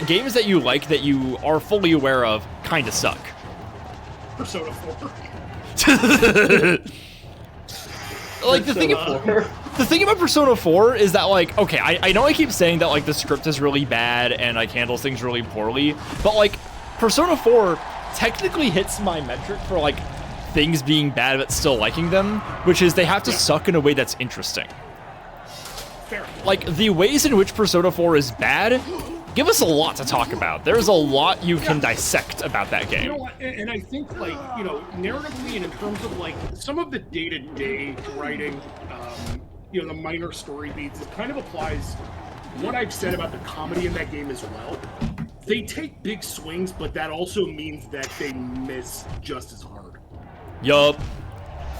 games that you like that you are fully aware of kind of suck. Persona 4. Like the thing about Persona 4 is that like, okay, I know I keep saying that like the script is really bad and like handles things really poorly, but like Persona 4 technically hits my metric for like things being bad but still liking them, which is they have to suck in a way that's interesting. Fair. Like, the ways in which Persona 4 is bad give us a lot to talk about. There's a lot you can dissect about that game. You know what? And I think, like, you know, narratively and in terms of, like, some of the day-to-day writing, you know, the minor story beats, it kind of applies what I've said about the comedy in that game as well. They take big swings, but that also means that they miss just as hard. Yup.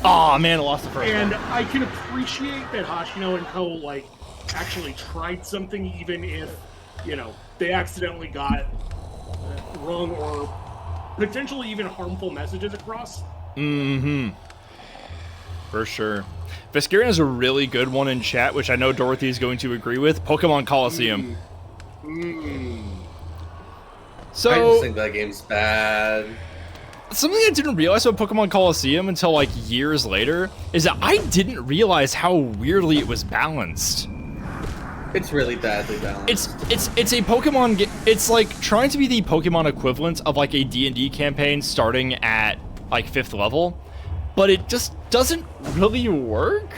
Aw, man, I lost the first And one. I can appreciate that Hashino and Co. like actually tried something, even if, you know, they accidentally got wrong or potentially even harmful messages across. Mm-hmm. For sure. Vesperian is a really good one in chat, which I know Dorothy is going to agree with. Pokemon Coliseum. So, I just think that game's bad. something I didn't realize about Pokemon Coliseum until like years later is that I didn't realize how weirdly it was balanced. It's really badly balanced. It's a Pokemon it's like trying to be the Pokemon equivalent of like a D&D campaign starting at like 5th level, but it just doesn't really work.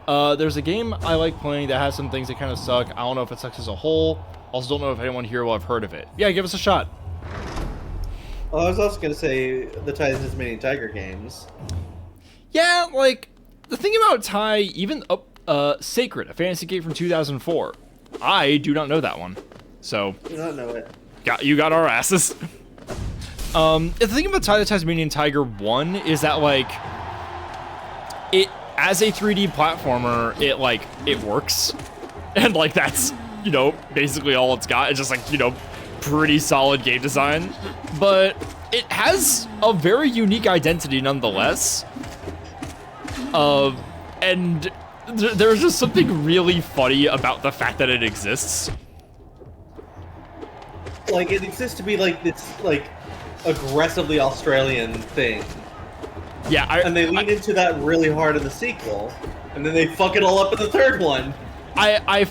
There's a game I like playing that has some things that kind of suck. I don't know if it sucks as a whole. Also don't know if anyone here will have heard of it. Yeah, give us a shot. Well, I was also going to say the Tasmanian Tiger games. Yeah, like, the thing about Tai, even Sacred, a fantasy game from 2004. I do not know that one. So, I do not know it. you got our asses. The thing about Tai the Tasmanian Tiger 1 is that, like, it, as a 3D platformer, it works. And, like, that's, you know, basically all it's got. It's just, like, you know, pretty solid game design. But it has a very unique identity nonetheless. And there's just something really funny about the fact that it exists. Like, it exists to be, like, this, like, aggressively Australian thing. Yeah, and they lean into that really hard in the sequel, and then they fuck it all up in the third one. I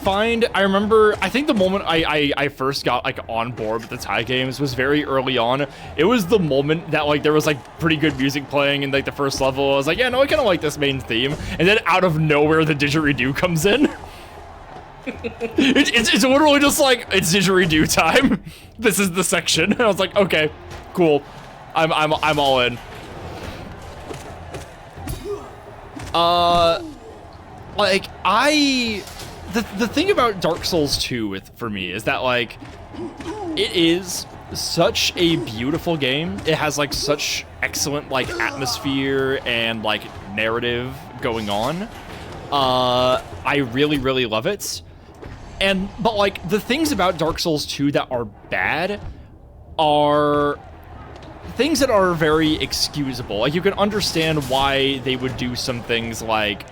remember, I think the moment I first got, like, on board with the Tai games was very early on. It was the moment that, like, there was, like, pretty good music playing in, like, the first level. I was like, yeah, no, I kind of like this main theme. And then out of nowhere, the didgeridoo comes in. It's literally just like, it's didgeridoo time. This is the section. And I was like, okay, cool. I'm all in. Like, the thing about Dark Souls 2 for me is that, like, it is such a beautiful game. It has, like, such excellent, like, atmosphere and, like, narrative going on. I really, really love it. But, like, the things about Dark Souls 2 that are bad are things that are very excusable. Like, you can understand why they would do some things like,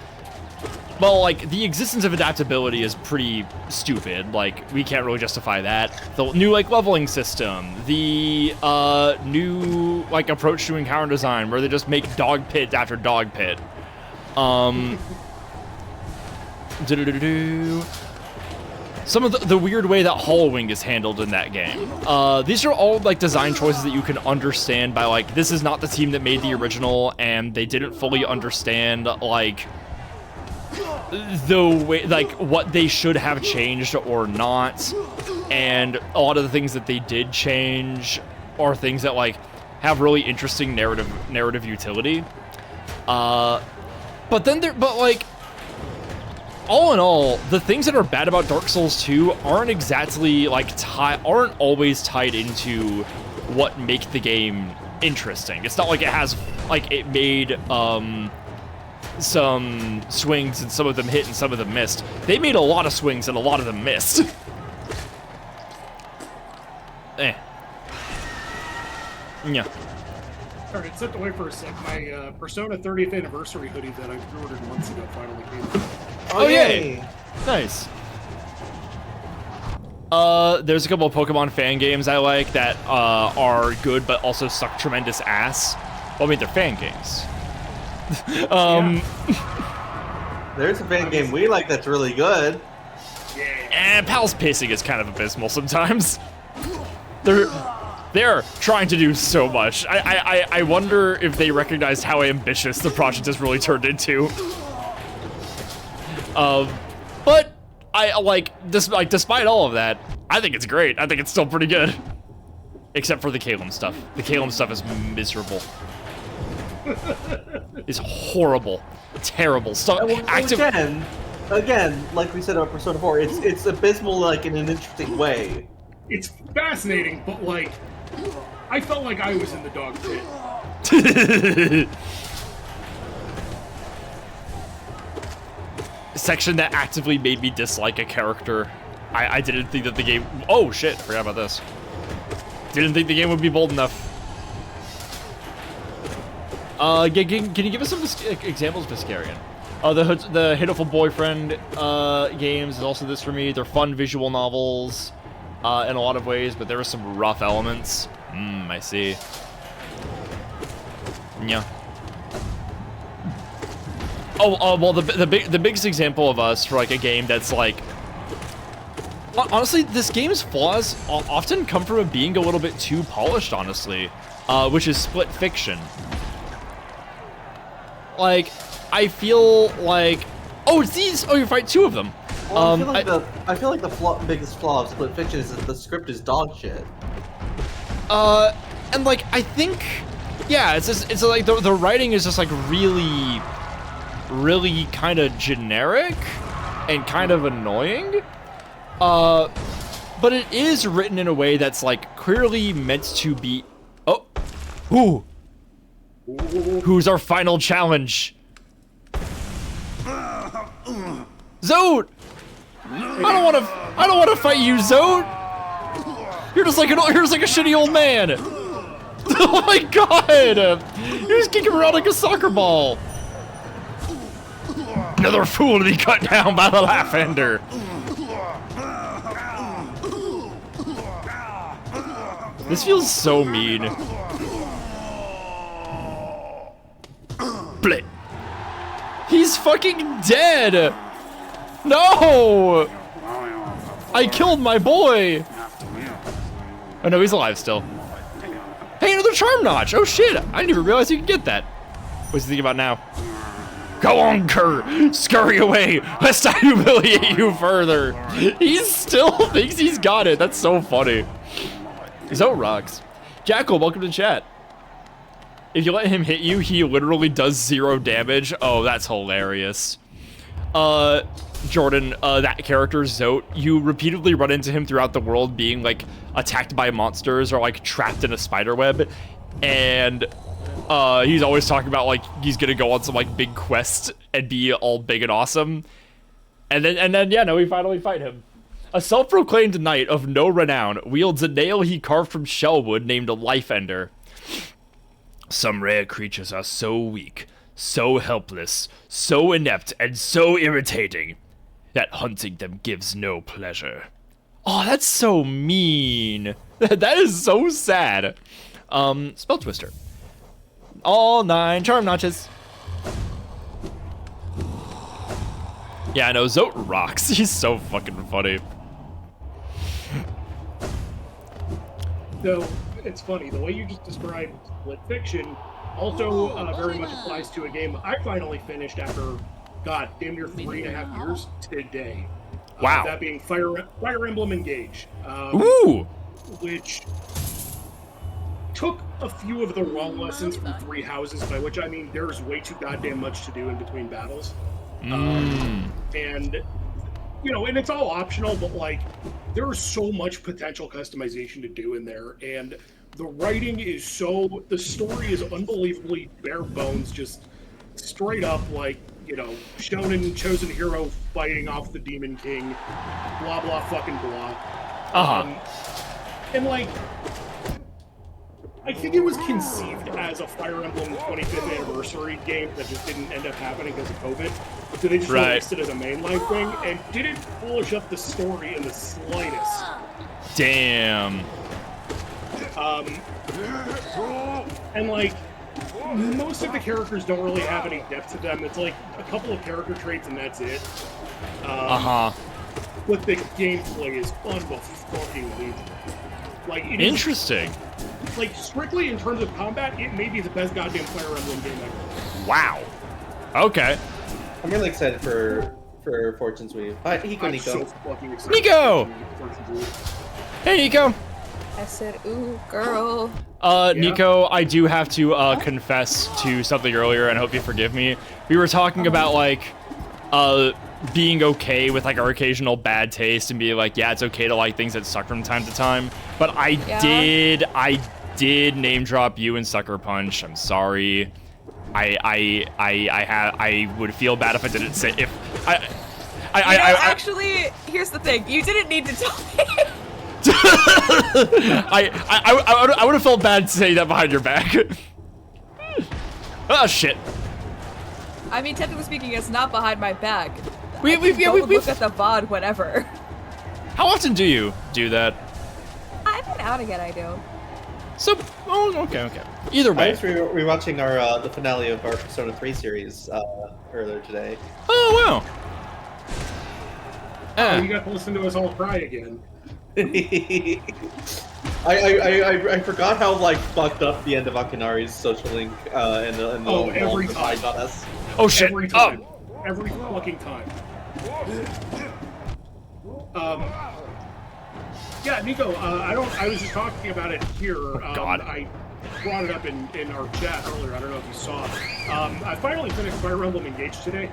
well, like, the existence of adaptability is pretty stupid. Like, we can't really justify that. The new, like, leveling system. The, new, like, approach to encounter design, where they just make dog pit after dog pit. Some of the weird way that Hollowing is handled in that game. These are all, like, design choices that you can understand by, like, this is not the team that made the original, and they didn't fully understand, like, the way, like, what they should have changed or not. And a lot of the things that they did change are things that, like, have really interesting narrative utility. But like, all in all, the things that are bad about Dark Souls 2 aren't exactly, like, aren't always tied into what make the game interesting. It's not like it has, like, it made, some swings and some of them hit and some of them missed. They made a lot of swings and a lot of them missed. Yeah. Alright, it stepped away for a sec. My Persona 30th anniversary hoodie that I pre-ordered months ago finally came out. Oh, yay! Nice. There's a couple of Pokemon fan games I like that are good but also suck tremendous ass. Well, I mean, they're fan games. There's a fan game we like that's really good. Yeah. And Pal's pacing is kind of abysmal sometimes. They're They're trying to do so much. I wonder if they recognized how ambitious the project has really turned into. But despite all of that, I think it's great. I think it's still pretty good. Except for the Calum stuff. The Calum stuff is miserable. It's horrible. Terrible stuff. Again, like we said about Persona 4, it's abysmal, like, in an interesting way. It's fascinating, but, like, I felt like I was in the dog pit. Section that actively made me dislike a character. I didn't think that the game... Oh, shit. Forgot about this. Didn't think the game would be bold enough. Can you give us some examples, Biscarian? The Hateful Boyfriend games is also this for me. They're fun visual novels in a lot of ways, but there are some rough elements. I see. Yeah. Well, the biggest example of us for like a game that's like... Honestly, this game's flaws often come from it being a little bit too polished, honestly, which is Split Fiction. Like, I feel like... Oh, it's these! Oh, you fight two of them! Well, I feel like the biggest flaw of Split Fiction is that the script is dog shit. And like, I think... Yeah, it's like the writing is just like really kind of generic and kind of annoying. But it is written in a way that's like clearly meant to be... Oh! Ooh! Who's our final challenge? Zote! I don't wanna fight you, Zote! You're just like a shitty old man! Oh my god! You're just kicking around like a soccer ball! Another fool to be cut down by the Laugh-Ender! This feels so mean. Blip. He's fucking dead! No! I killed my boy! Oh no, he's alive still. Hey, another charm notch! Oh shit, I didn't even realize you could get that. What's he thinking about now? Go on, Kerr! Scurry away, lest I humiliate you further! He still thinks he's got it, that's so funny. Zote rocks. Jackal, welcome to chat. If you let him hit you, he literally does 0 damage. Oh, that's hilarious. Jordan, that character, Zote, you repeatedly run into him throughout the world being, like, attacked by monsters or, like, trapped in a spider web. And, he's always talking about, like, he's gonna go on some, like, big quest and be all big and awesome. And then, yeah, no, we finally fight him. A self-proclaimed knight of no renown wields a nail he carved from shellwood named a Life-Ender. Some rare creatures are so weak, so helpless, so inept, and so irritating that hunting them gives no pleasure. Oh, that's so mean. That is so sad. Spell Twister. All 9 charm notches. Yeah, I know, Zote rocks. He's so fucking funny. So, it's funny, the way you just described Split Fiction also very much applies to a game I finally finished after, God, damn near 3.5 years today. Wow. That being Fire Emblem Engage. Ooh! Which took a few of the wrong lessons from Three Houses, by which I mean there's way too goddamn much to do in between battles. And, you know, and it's all optional, but, like, there is so much potential customization to do in there, and the writing is so... The story is unbelievably bare bones, just straight up, like, you know, shonen chosen hero fighting off the Demon King, blah, blah, fucking blah. And, like... I think it was conceived as a Fire Emblem 25th anniversary game that just didn't end up happening because of COVID. So they just released it as a mainline thing and didn't polish up the story in the slightest. Damn. And like, most of the characters don't really have any depth to them. It's like a couple of character traits and that's it. But the gameplay is unfucking believable. Like, it is, Interesting. like, strictly in terms of combat, it may be the best goddamn Fire Emblem game ever. Wow. Okay. I'm really excited for Fortune's Weave. Hi, Hiko I'm Nico. so fucking excited. Nico! For Hey, Nico. I said, ooh, girl. Nico, I do have to confess to something earlier, and I hope you forgive me. We were talking about, like, being okay with, like, our occasional bad taste and being like, yeah, it's okay to like things that suck from time to time. But I did name drop you in Sucker Punch. I'm sorry. I would feel bad if I didn't say Actually, here's the thing. You didn't need to tell me. I would have felt bad saying that behind your back. Oh shit. I mean, technically speaking, it's not behind my back. We've look at the VOD whenever. How often do you do that? I've been out again, I do. So, oh, okay. Either I way. was rewatching our the finale of our Persona 3 series earlier today. Oh wow. Oh, you got to listen to us all cry again. I forgot how like fucked up the end of Akinari's social link and the every time. got us. Oh shit. Every time. Every fucking time. Yeah, Nico, I was just talking about it here. God. I brought it up in our chat earlier. I don't know if you saw it. I finally finished Fire Emblem Engage today.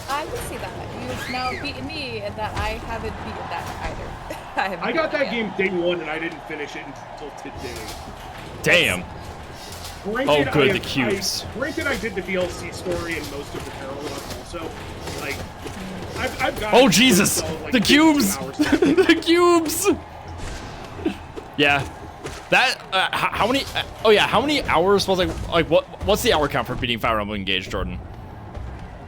I can see that. You've now beaten me, and that I haven't beaten that either. I got that game day one, and I didn't finish it until today. Damn. Granted, Oh, good, the cubes. Granted, I did the DLC story and most of the parallel also. Like, I've got. Oh Jesus! like, The 52 cubes! hours. The cubes! Yeah. That how many? Oh yeah, how many hours was what's the hour count for beating Fire Emblem Engage, Jordan?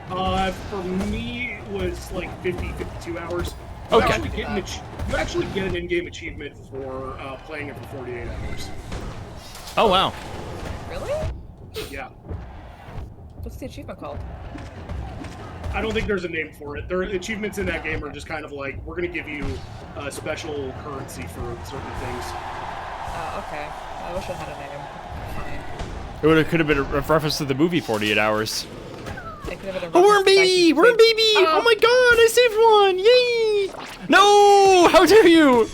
For me, it was like 52 hours. Okay. You actually get an in-game achievement for playing it for 48 hours. Oh wow. Really? Yeah. What's the achievement called? I don't think there's a name for it. The achievements in that game are just kind of like, we're going to give you a special currency for certain things. Oh, okay. I wish I had a name. Fine. It could have been a reference to the movie 48 Hours. It could have been a Oh, worm reference to baby! 1960. Worm baby! Oh my god, I saved one! Yay! No! How dare you!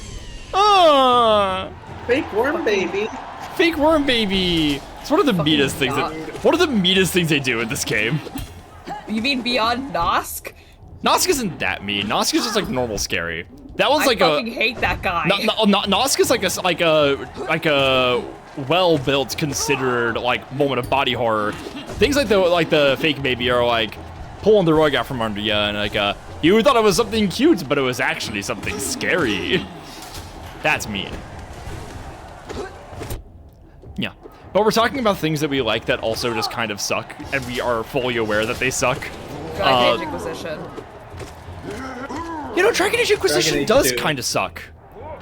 Ah! Fake worm baby. Fake worm baby! It's one of the meanest things they do in this game. You mean beyond Nosk? Nosk isn't that mean. Nosk is just like normal scary. That one's like I fucking hate that guy. Nosk is like a well-built, considered like moment of body horror. Things like the fake baby are like pulling the rug out from under you and like you thought it was something cute, but it was actually something scary. That's mean. Yeah. But we're talking about things that we like that also just kind of suck, and we are fully aware that they suck. Dragon Age Inquisition. You know, Dragon Age Inquisition Dragon Age does 2. kind of suck.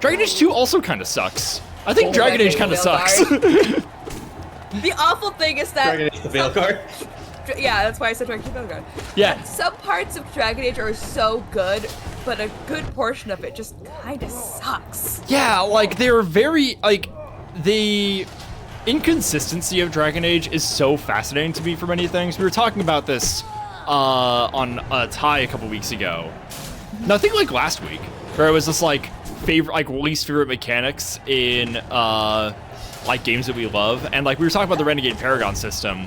Dragon Age 2 also kind of sucks. I think Oh, Dragon Age Dragon kind of Age sucks. The awful thing is that Dragon Age the Veilguard. yeah, that's why I said Dragon Age Veilguard. Yeah. Some parts of Dragon Age are so good, but a good portion of it just kind of sucks. Yeah, like they're very like the inconsistency of Dragon Age is so fascinating to me for many things. We were talking about this on Thai a couple weeks ago. No, I think like last week, where it was just like least favorite mechanics in like games that we love, and like we were talking about the Renegade Paragon system,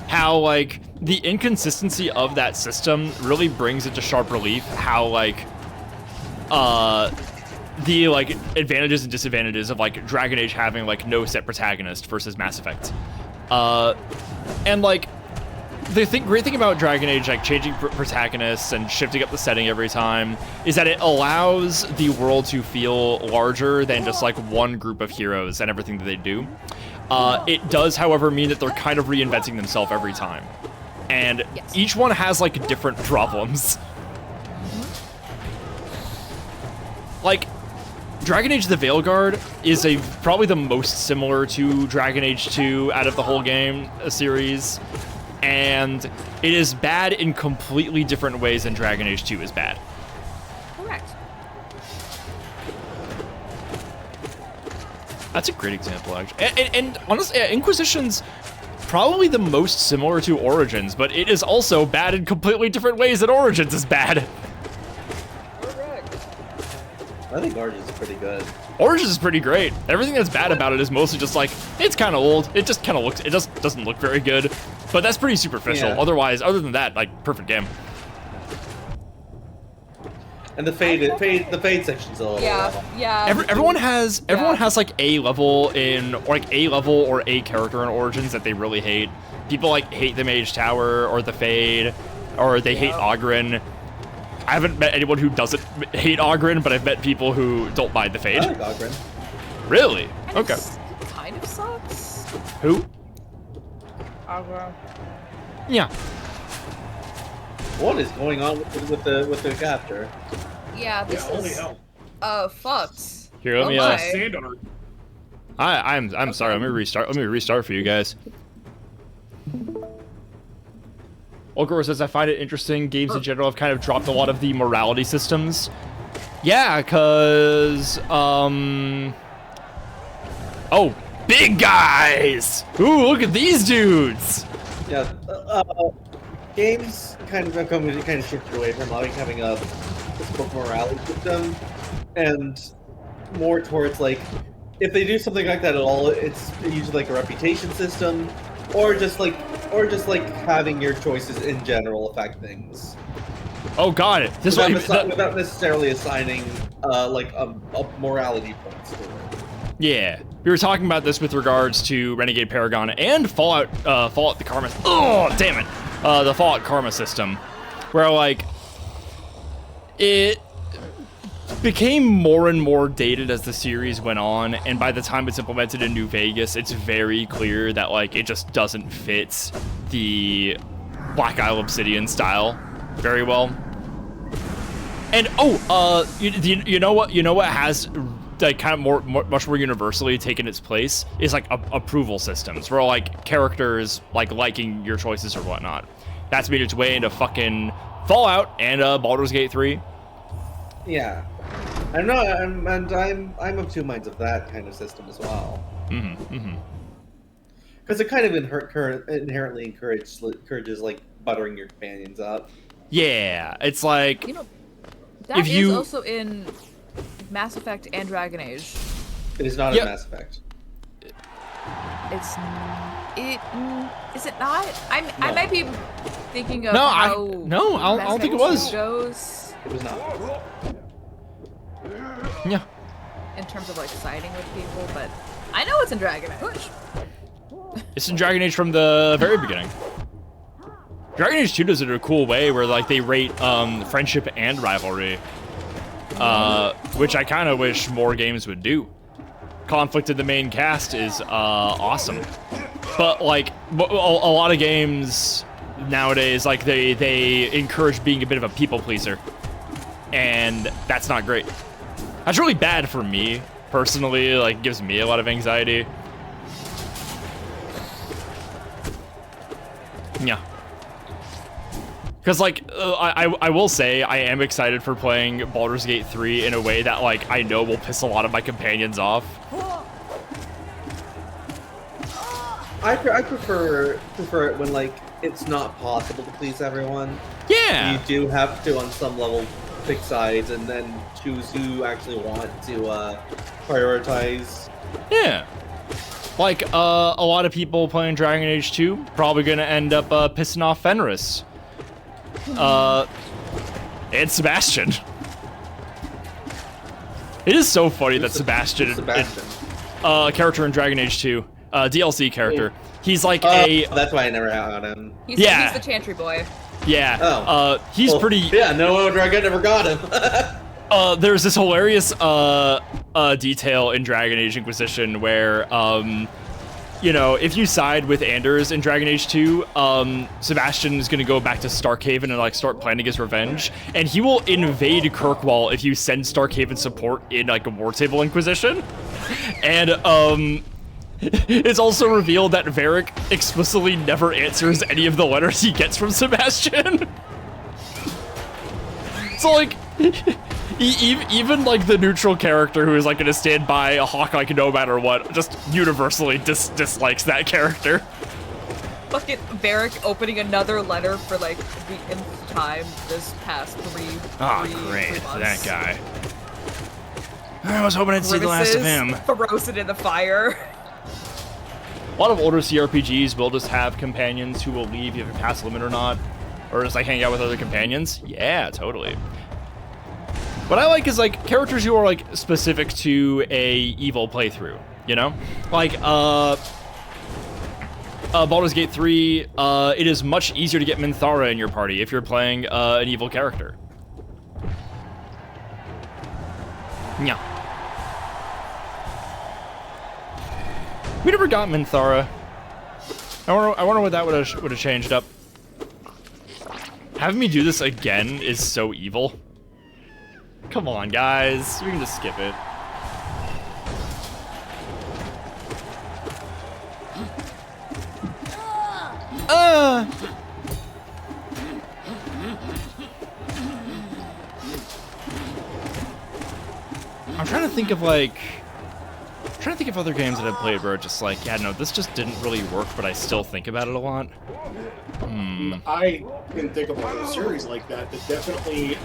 how like the inconsistency of that system really brings into sharp relief how like the like advantages and disadvantages of like Dragon Age having like no set protagonist versus Mass Effect. And like the great thing about Dragon Age, like changing protagonists and shifting up the setting every time, is that it allows the world to feel larger than just like one group of heroes and everything that they do. It does, however, mean that they're kind of reinventing themselves every time. And Yes. each one has like different problems. Like, Dragon Age the Veilguard is probably the most similar to Dragon Age 2 out of the whole game series. And it is bad in completely different ways than Dragon Age 2 is bad. Correct. That's a great example, actually. And honestly, Inquisition's probably the most similar to Origins, but it is also bad in completely different ways that Origins is bad. I think Origins is pretty good. Origins is pretty great. Everything that's bad about it is mostly just like, it's kind of old. It just kind of looks, it just doesn't look very good. But that's pretty superficial. Yeah. Otherwise, other than that, like, perfect game. And the Fade section's a little rough. Yeah. Everyone has like a level or a character in Origins that they really hate. People like hate the Mage Tower or the Fade, or they hate Oghren. I haven't met anyone who doesn't hate Oghren, but I've met people who don't mind the Fade. I like Oghren. Really? And Okay. It kind of sucks. Who? Okay. Yeah. What is going on with the capture? Yeah, this Holy is hell. fucked. Here, let me. my. Sand art. I'm sorry. Let me restart. Let me restart for you guys. Olgor says, I find it interesting. Games in general have kind of dropped a lot of the morality systems. Yeah, cause oh, big guys. Ooh, look at these dudes. Yeah, games kind of shifted away from like having a bespoke morality system, and more towards like, if they do something like that at all, it's usually like a reputation system, or just like having your choices in general affect things. Oh god, this Without necessarily assigning like a morality points to it. Yeah, we were talking about this with regards to Renegade Paragon and Fallout the Karma. Oh, damn it, the Fallout Karma system, where like it became more and more dated as the series went on, and by the time it's implemented in New Vegas, it's very clear that like it just doesn't fit the Black Isle Obsidian style very well. And you know what has like kind of much more universally taken its place is like approval systems, where like characters like liking your choices or whatnot. That's made its way into fucking Fallout and Baldur's Gate 3. Yeah, I'm of two minds of that kind of system as well. Because it kind of inherently encourages like buttering your companions up. Yeah, it's like That if is you also in Mass Effect and Dragon Age. It is not Yep. in Mass Effect. Is it not? I might be thinking of I how don't think it was. Goes It was not. Yeah. in terms of like siding with people, but I know it's in Dragon Age. It's in Dragon Age from the very beginning. Dragon Age 2 does it in a cool way where like they rate friendship and rivalry, which I kind of wish more games would do. Conflict in the main cast is awesome, but like a lot of games nowadays, like they encourage being a bit of a people pleaser, and that's not great. That's really bad for me personally. Like, gives me a lot of anxiety. Yeah. Because, like, I will say I am excited for playing Baldur's Gate 3 in a way that, like, I know will piss a lot of my companions off. I prefer it when, like, it's not possible to please everyone. Yeah! You do have to, on some level, pick sides and then choose who you actually want to prioritize. Yeah. Like, a lot of people playing Dragon Age 2 probably gonna end up pissing off Fenris. And Sebastian. It is so funny that Sebastian, a character in Dragon Age 2, DLC character. He's like that's why I never had him. He's the Chantry boy. Yeah. Oh. He's pretty. Yeah, no dragon never got him. There's this hilarious detail in Dragon Age Inquisition where you know, if you side with Anders in Dragon Age 2, Sebastian is going to go back to Starkhaven and like start planning his revenge, and he will invade Kirkwall if you send Starkhaven support in like a War Table Inquisition. And it's also revealed that Varric explicitly never answers any of the letters he gets from Sebastian. So like, Even like the neutral character who is like gonna stand by a Hawkeye no matter what, just universally dislikes that character. Fucking Varric opening another letter for like the nth time this past three Great, months. that guy. I was hoping I'd see the last of him. Throws it in the fire. A lot of older CRPGs will just have companions who will leave if you pass the limit or not, or just like hang out with other companions. Yeah, totally. What I like is like characters who are like specific to a evil playthrough, you know? Like Baldur's Gate 3, it is much easier to get Minthara in your party if you're playing an evil character. Yeah. We never got Minthara. I wonder what that would have changed up. Having me do this again is so evil. Come on, guys. We can just skip it. I'm trying to think of other games that I've played where it's just like, yeah, no, this just didn't really work, but I still think about it a lot. I can think of a series like that definitely,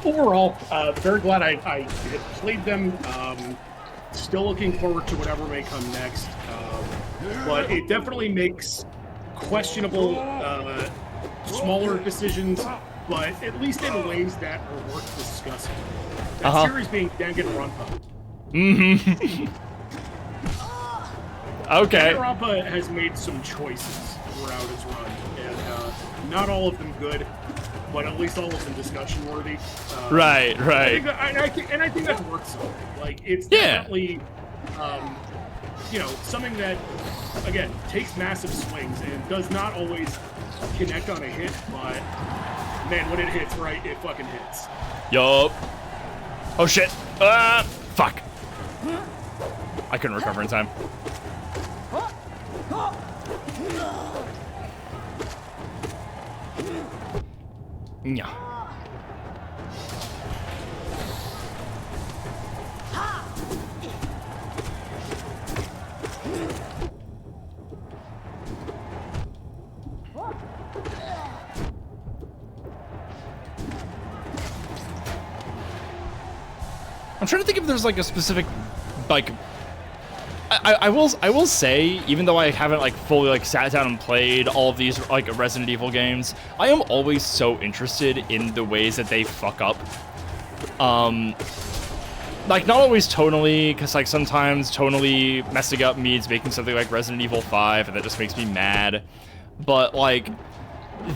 overall, very glad I had played them. Still looking forward to whatever may come next. But it definitely makes questionable, smaller decisions, but at least in ways that are worth discussing. That series being Danganronpa. Mm-hmm. Okay. Danganronpa has made some choices throughout its run, and not all of them good, but at least all of them discussion worthy. Right. I think that's worth something. Like, it's definitely, something that, again, takes massive swings and does not always connect on a hit, but man, when it hits right, it fucking hits. Yup. Oh shit. Fuck. I couldn't recover in time. Yeah. I'm trying to think if there's like a specific, like, I will say, even though I haven't like fully like sat down and played all of these like Resident Evil games, I am always so interested in the ways that they fuck up. Like, not always tonally, because like sometimes tonally messing up means making something like Resident Evil 5, and that just makes me mad. But like,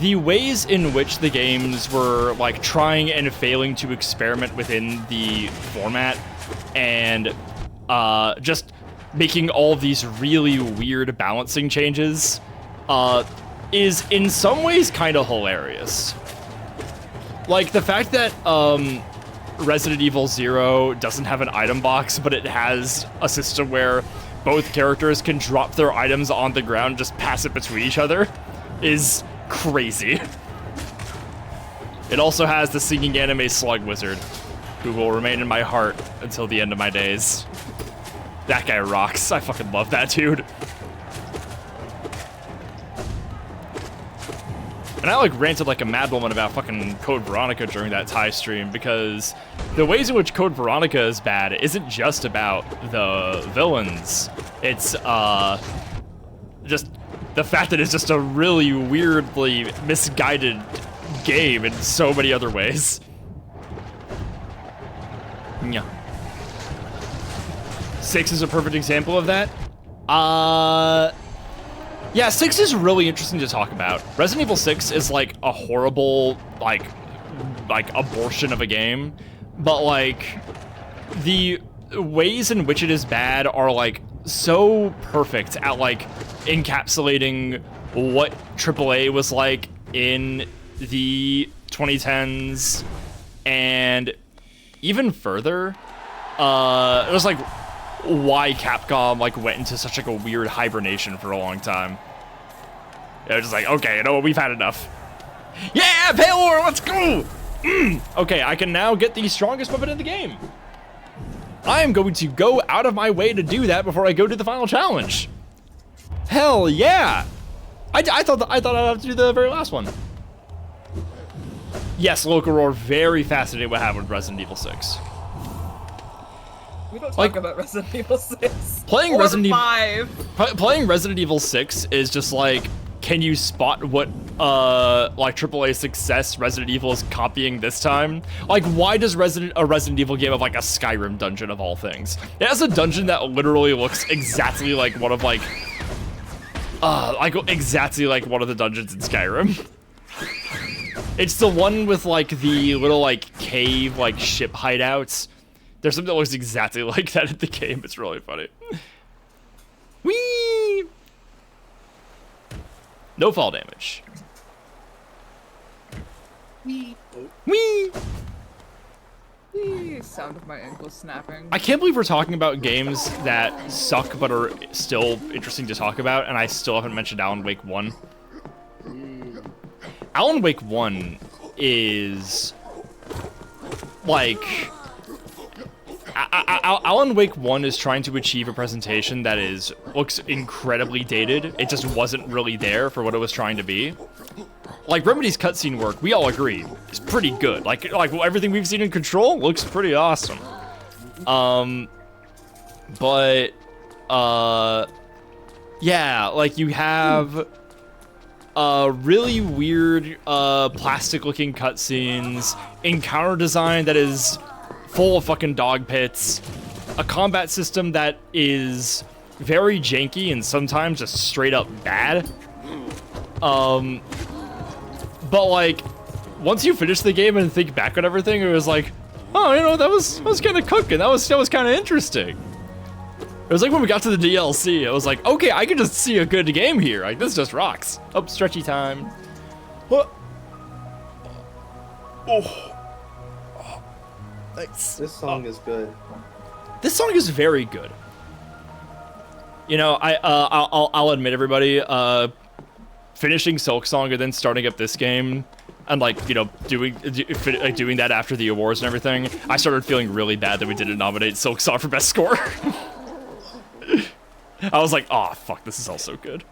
the ways in which the games were like trying and failing to experiment within the format, and just making all of these really weird balancing changes is in some ways kind of hilarious. Like the fact that Resident Evil 0 doesn't have an item box, but it has a system where both characters can drop their items on the ground, just pass it between each other, is crazy. It also has the singing anime slug wizard, who will remain in my heart until the end of my days. That guy rocks. I fucking love that dude. And I like ranted like a madwoman about fucking Code Veronica during that TIE stream, because the ways in which Code Veronica is bad isn't just about the villains. It's just the fact that it's just a really weirdly misguided game in so many other ways. Yeah. 6 is a perfect example of that. Yeah, 6 is really interesting to talk about. Resident Evil 6 is like a horrible, like abortion of a game, but like the ways in which it is bad are like so perfect at like encapsulating what AAA was like in the 2010s, and even further, it was like why Capcom like went into such like a weird hibernation for a long time. It was just like, okay, you know what, we've had enough. Yeah, Paylor, let's go! Okay, I can now get the strongest weapon in the game. I am going to go out of my way to do that before I go to the final challenge. Hell yeah! I thought I'd have to do the very last one. Yes, Local Roar, very fascinating what happened with Resident Evil 6. We don't talk Like, about Resident Evil 6. Playing or Resident Evil 5. Playing Resident Evil 6 is just like, can you spot what like AAA success Resident Evil is copying this time? Like, why does a Resident Evil game have like a Skyrim dungeon of all things? It has a dungeon that literally looks exactly like one of like exactly like one of the dungeons in Skyrim. It's the one with like the little like cave like ship hideouts. There's something that looks exactly like that in the game. It's really funny. Whee! No fall damage. Wee. Whee! The sound of my ankle snapping. I can't believe we're talking about games that suck but are still interesting to talk about, and I still haven't mentioned Alan Wake 1. Alan Wake 1 is like Alan Wake 1 is trying to achieve a presentation that looks incredibly dated. It just wasn't really there for what it was trying to be. Like Remedy's cutscene work, we all agree, is pretty good. Like everything we've seen in Control looks pretty awesome. Yeah, like you have really weird plastic-looking cutscenes, encounter design that is full of fucking dog pits, a combat system that is very janky and sometimes just straight up bad. But like, once you finish the game and think back on everything, it was like, oh, you know, that was kind of cooking. That was kind of interesting. It was like when we got to the DLC, it was like, okay, I can just see a good game here. Like, this just rocks. Oh, stretchy time. What? Oh. Nice. This song is good. This song is very good. You know, I'll admit, everybody, finishing Silksong and then starting up this game, and like, you know, doing that after the awards and everything, I started feeling really bad that we didn't nominate Silksong for best score. I was like, oh fuck, this is all so good.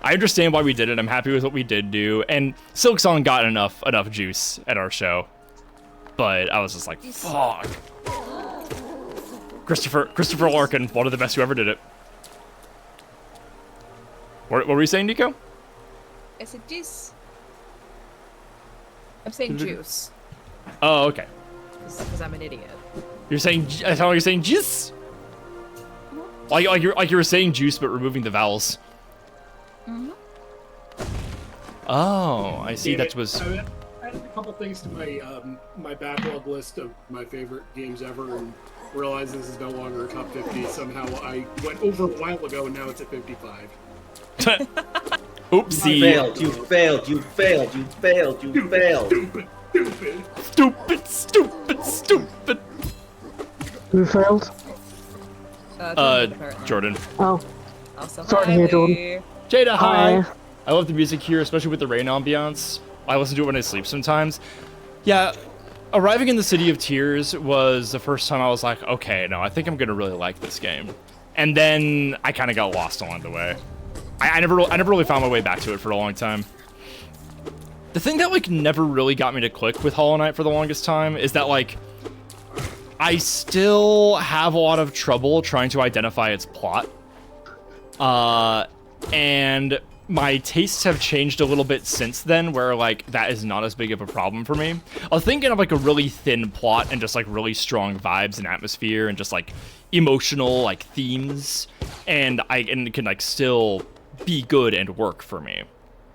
I understand why we did it. I'm happy with what we did do, and Silksong got enough juice at our show. But I was just like, fuck. Christopher Larkin, one of the best who ever did it. What were you saying, Nico? I said juice. I'm saying juice. Oh, okay. Because I'm an idiot. You're saying, I sound like you're saying juice. Like you were saying juice, but removing the vowels. Mm-hmm. Oh, I see. That was. I added a couple things to my my backlog list of my favorite games ever, and realized this is no longer a top 50. Somehow I went over a while ago, and now it's at 55. Oopsie. You failed. You failed. Stupid. Who failed? Jordan. Oh. Also, Sorry to hear, Jordan. Jada, hi. Hi. I love the music here, especially with the rain ambiance. I listen to it when I sleep sometimes. Yeah, arriving in the City of Tears was the first time I was like, okay, no, I think I'm gonna really like this game. And then I kind of got lost along the way. I never really found my way back to it for a long time. The thing that like never really got me to click with Hollow Knight for the longest time is that like I still have a lot of trouble trying to identify its plot. And my tastes have changed a little bit since then, where like that is not as big of a problem for me. I was thinking of like a really thin plot and just like really strong vibes and atmosphere and just like emotional like themes, and it can like still be good and work for me.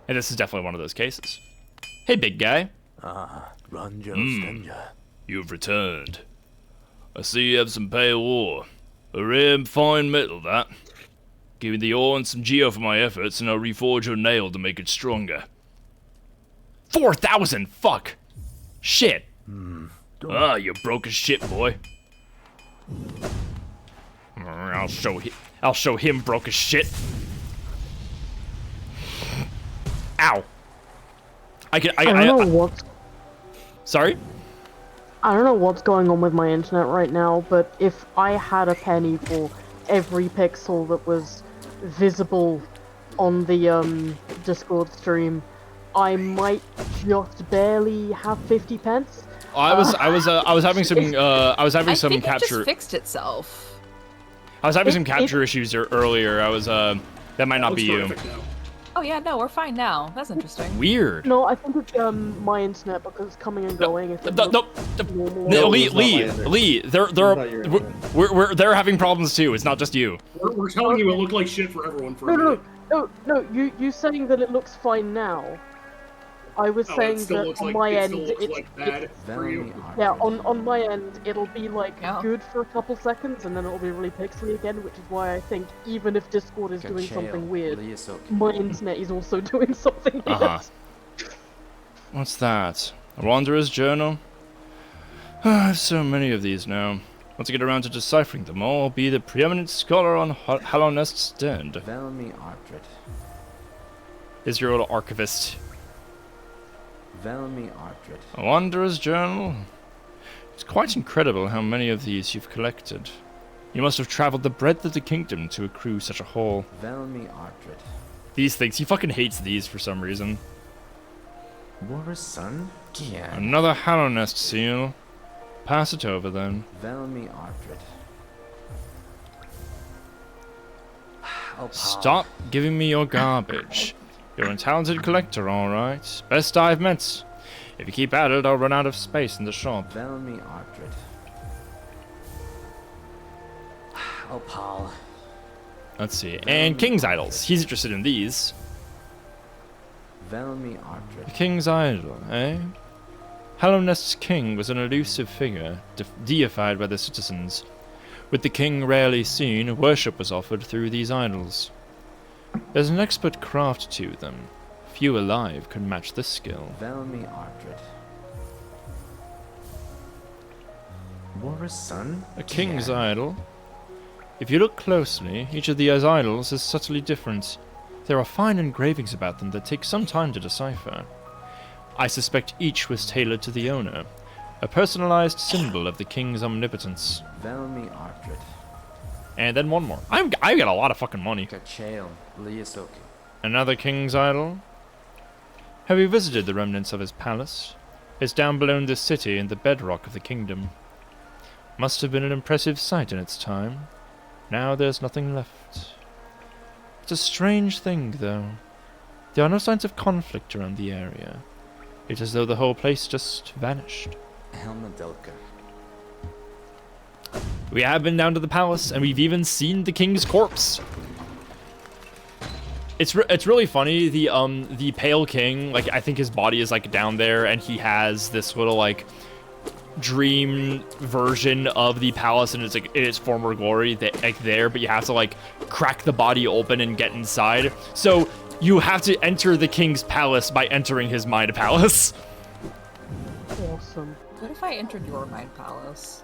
And this is definitely one of those cases. Hey, big guy. You've returned. I see you have some pale ore. A rare fine metal, that. Give me the ore and some geo for my efforts, and I'll reforge your nail to make it stronger. 4,000! Fuck! Shit! You broke as shit, boy. I'll show him broke as shit. Ow! I don't know what. Sorry? I don't know what's going on with my internet right now, but if I had a penny for every pixel that was visible on the Discord stream, I might just barely have 50 pence. I was having some I think it capture. just fixed itself. I was having some It- capture issues earlier. I was that might not Looks be you. terrific now. Oh yeah, no, we're fine now. That's interesting. Weird. No, I think it's my internet because it's coming and going. If it No, looks no, normal. no, No, Lee, it's not my Lee, internet. Lee. They're It's not your internet. they're having problems too. It's not just you. We're telling you it looked like shit for everyone for No, a no, minute. no. You saying that it looks fine now? I was Oh, saying it still that looks on like my it end, still looks it's like bad for you. yeah. On my end, it'll be like Yeah. good for a couple seconds, and then it'll be really pixely again, which is why I think even if Discord is doing something weird, my internet is also doing something weird. Uh-huh. What's that? A Wanderer's Journal? I have so many of these now. Once I get around to deciphering them all, I'll be the preeminent scholar on Hallownest's Stand. Velmi Ardred. Israel archivist. Velmi Ardred. A Wanderer's Journal? It's quite incredible how many of these you've collected. You must have traveled the breadth of the kingdom to accrue such a haul. Velmi Ardred. These things, he fucking hates these for some reason. War's son? Gian. Another Hallownest seal. Pass it over then. Velmi Ardred. Oh, Stop giving me your garbage. You're a talented collector, alright. Best I've met. If you keep at it, I'll run out of space in the shop. Velmi Ardred. Oh, Paul. Let's see. And King's Idols. He's interested in these. Velmi Ardred. The King's Idol, eh? Hallownest's king was an elusive figure, deified by the citizens. With the king rarely seen, worship was offered through these idols. There's an expert craft to them. Few alive could match this skill. Velmi Ardred. War's son? A king's idol? If you look closely, each of these idols is subtly different. There are fine engravings about them that take some time to decipher. I suspect each was tailored to the owner, a personalized symbol of the king's omnipotence. Velmi Ardred. And then one more. I got a lot of fucking money. Kachael. Liasoki. Another king's idol? Have you visited the remnants of his palace? It's down below this city in the bedrock of the kingdom. Must have been an impressive sight in its time. Now there's nothing left. It's a strange thing, though. There are no signs of conflict around the area. It's as though the whole place just vanished. Helmadelka. We have been down to the palace, and we've even seen the king's corpse. It's really funny. The Pale King, like, I think his body is like down there, and he has this little like dream version of the palace, and it's like in its former glory, that like there, but you have to like crack the body open and get inside. So you have to enter the king's palace by entering his mind palace. Awesome. What if I entered your mind palace?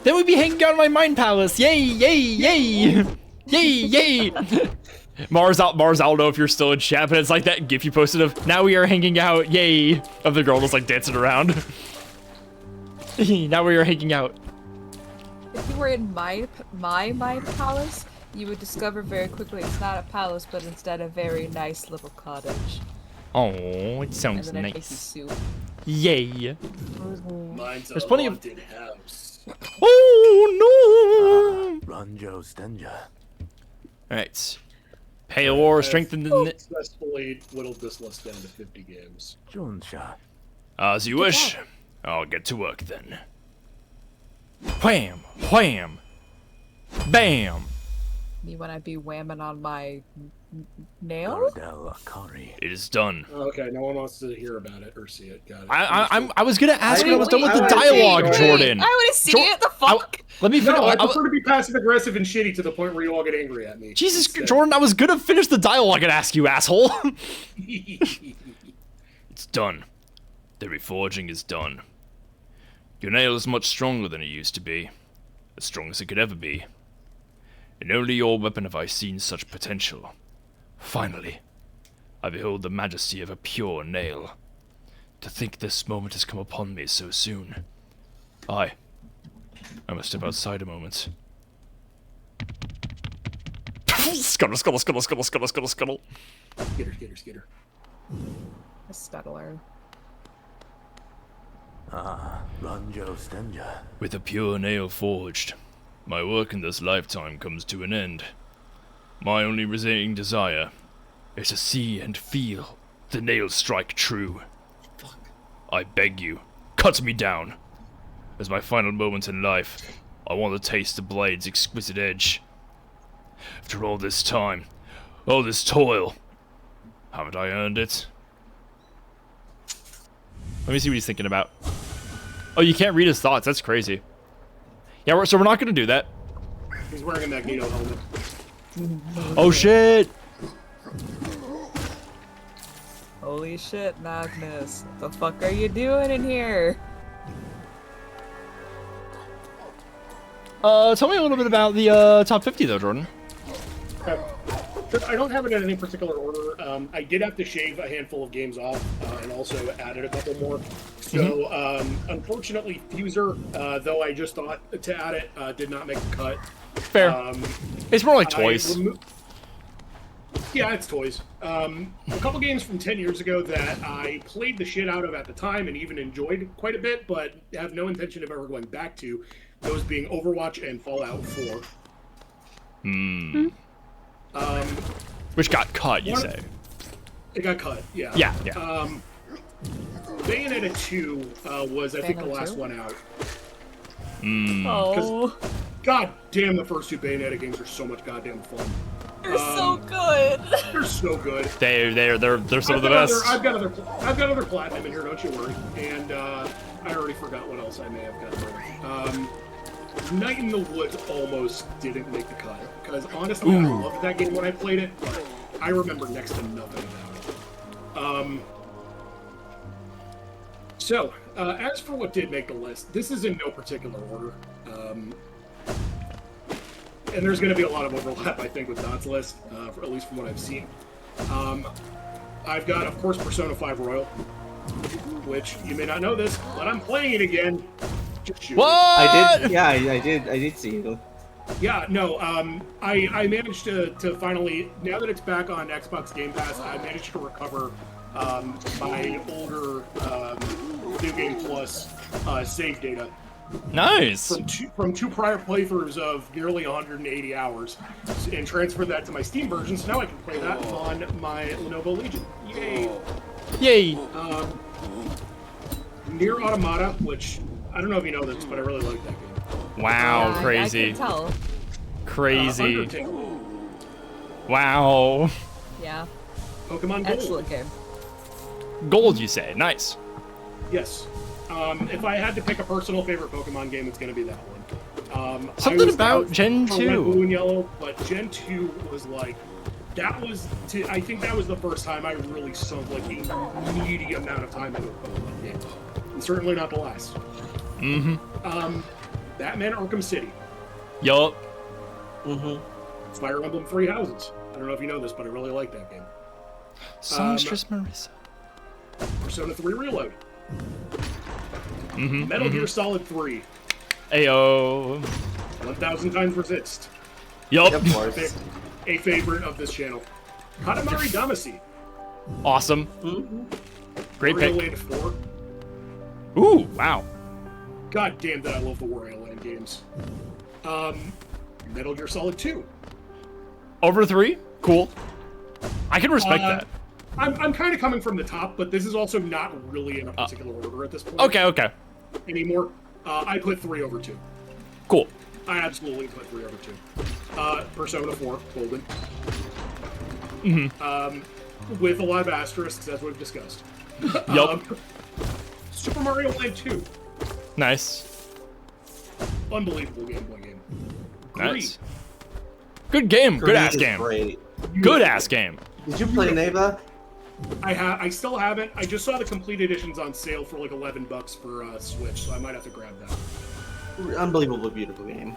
Then we'd be hanging out in my mind palace. Yay, yay, yay. Yay, yay. Mars, I don't know if you're still in chat, but it's like that gif you posted of, now we are hanging out, yay, of the girl just like dancing around. Now we are hanging out. If you were in my mind palace, you would discover very quickly it's not a palace, but instead a very nice little cottage. Oh, it And sounds then I'd make you nice. soup. Yay. Mine's There's a plenty of- haunted house. Oh, no. Ranjo Stenja. Alright. Pale War strengthened the... Successfully whittled this list down to 50 games. Jonsha. As you wish. I'll get to work then. Wham! Wham! Bam! Me when I'd be whamming on my nail? Gardel Akari. It is done. Okay, no one wants to hear about it or see it. Got it. I was gonna ask when I was done with wait, the wait, dialogue, wait. Jordan. I would have seen Jor- it. The fuck? Let me finish. No, I prefer to be passive aggressive and shitty to the point where you all get angry at me. Jesus, instead. Jordan, I was gonna finish the dialogue and ask you, asshole. It's done. The reforging is done. Your nail is much stronger than it used to be. As strong as it could ever be. In only your weapon have I seen such potential. Finally, I behold the majesty of a pure nail. To think this moment has come upon me so soon. I must step outside a moment. Scuttle, scuttle, scuttle, scuttle, scuttle, scuttle, scuttle. Skitter. A stuttler. Ranjo Stenja. With a pure nail forged, my work in this lifetime comes to an end. My only remaining desire is to see and feel the nail strike true. I beg you, cut me down. As my final moment in life, I want to taste the blade's exquisite edge. After all this time, all this toil, haven't I earned it? Let me see what he's thinking about. Oh, you can't read his thoughts. That's crazy. Yeah, so we're not going to do that. He's wearing a Magneto helmet. Oh, shit! Holy shit, Magnus. What the fuck are you doing in here? Tell me a little bit about the top 50 though, Jordan. I don't have it in any particular order. I did have to shave a handful of games off and also added a couple more. So, unfortunately, Fuser, though I just thought to add it, did not make the cut. Fair. It's more like toys. Yeah, it's toys. A couple games from 10 years ago that I played the shit out of at the time and even enjoyed quite a bit, but have no intention of ever going back to. Those being Overwatch and Fallout 4. Which got cut, you say? It got cut, yeah. Yeah. Bayonetta 2 was, I think, the last 2? one out. Oh, God damn, the first two Bayonetta games are so much goddamn fun. they're so good. They're so good. They're some of the best. I've got other platinum in here, don't you worry. And I already forgot what else I may have got. Night in the Woods almost didn't make the cut because honestly, I loved that game when I played it, but I remember next to nothing about it. So, as for what did make the list, this is in no particular order. And there's going to be a lot of overlap, I think, with Dot's list, at least from what I've seen. I've got, of course, Persona 5 Royal, which you may not know this, but I'm playing it again. Just shoot. What? I did. Yeah, I did see you. Yeah, no, I managed to finally, now that it's back on Xbox Game Pass, I managed to recover my older New Game Plus save data. Nice. From two prior playthroughs of nearly 180 hours, and transfer that to my Steam version, so now I can play that on my Lenovo Legion. Yay! Yay. Nier Automata, which, I don't know if you know this, but I really like that game. Wow, Yeah, crazy. I can tell. Crazy. Undertale, Wow. Yeah, Pokemon Gold. excellent game. Gold, you say? Nice. Yes. If I had to pick a personal favorite Pokemon game, it's going to be that one. Something about Gen for 2. Red, Blue, and Yellow, but Gen 2 was like, I think that was the first time I really sunk like a meaty amount of time into a Pokemon game. And certainly not the last. Batman Arkham City. Yup. Fire Emblem Three Houses. I don't know if you know this, but I really like that game. Songstress Marissa. Persona 3 Reload. Metal Gear Solid 3. Ayo. 1000 times Resist. Yup. Of course. A favorite of this channel. Katamari Damacy. Awesome. Great Wario pick. Land 4. Ooh, wow. God damn that I love the Wario Land games. Metal Gear Solid 2. Over 3? Cool. I can respect that. I'm kind of coming from the top, but this is also not really in a particular order at this point. Okay. Anymore. I put 3 over 2. Cool. I absolutely put 3 over 2. Persona 4, Golden. With a lot of asterisks, as we've discussed. Yup. Super Mario Land 2. Nice. Unbelievable Game Boy game. Nice. Good game. Good ass Greed is game. Great. Good ass game. Did you play Neva? I still haven't. I just saw the complete editions on sale for like $11 for Switch, so I might have to grab that. Unbelievably beautiful game.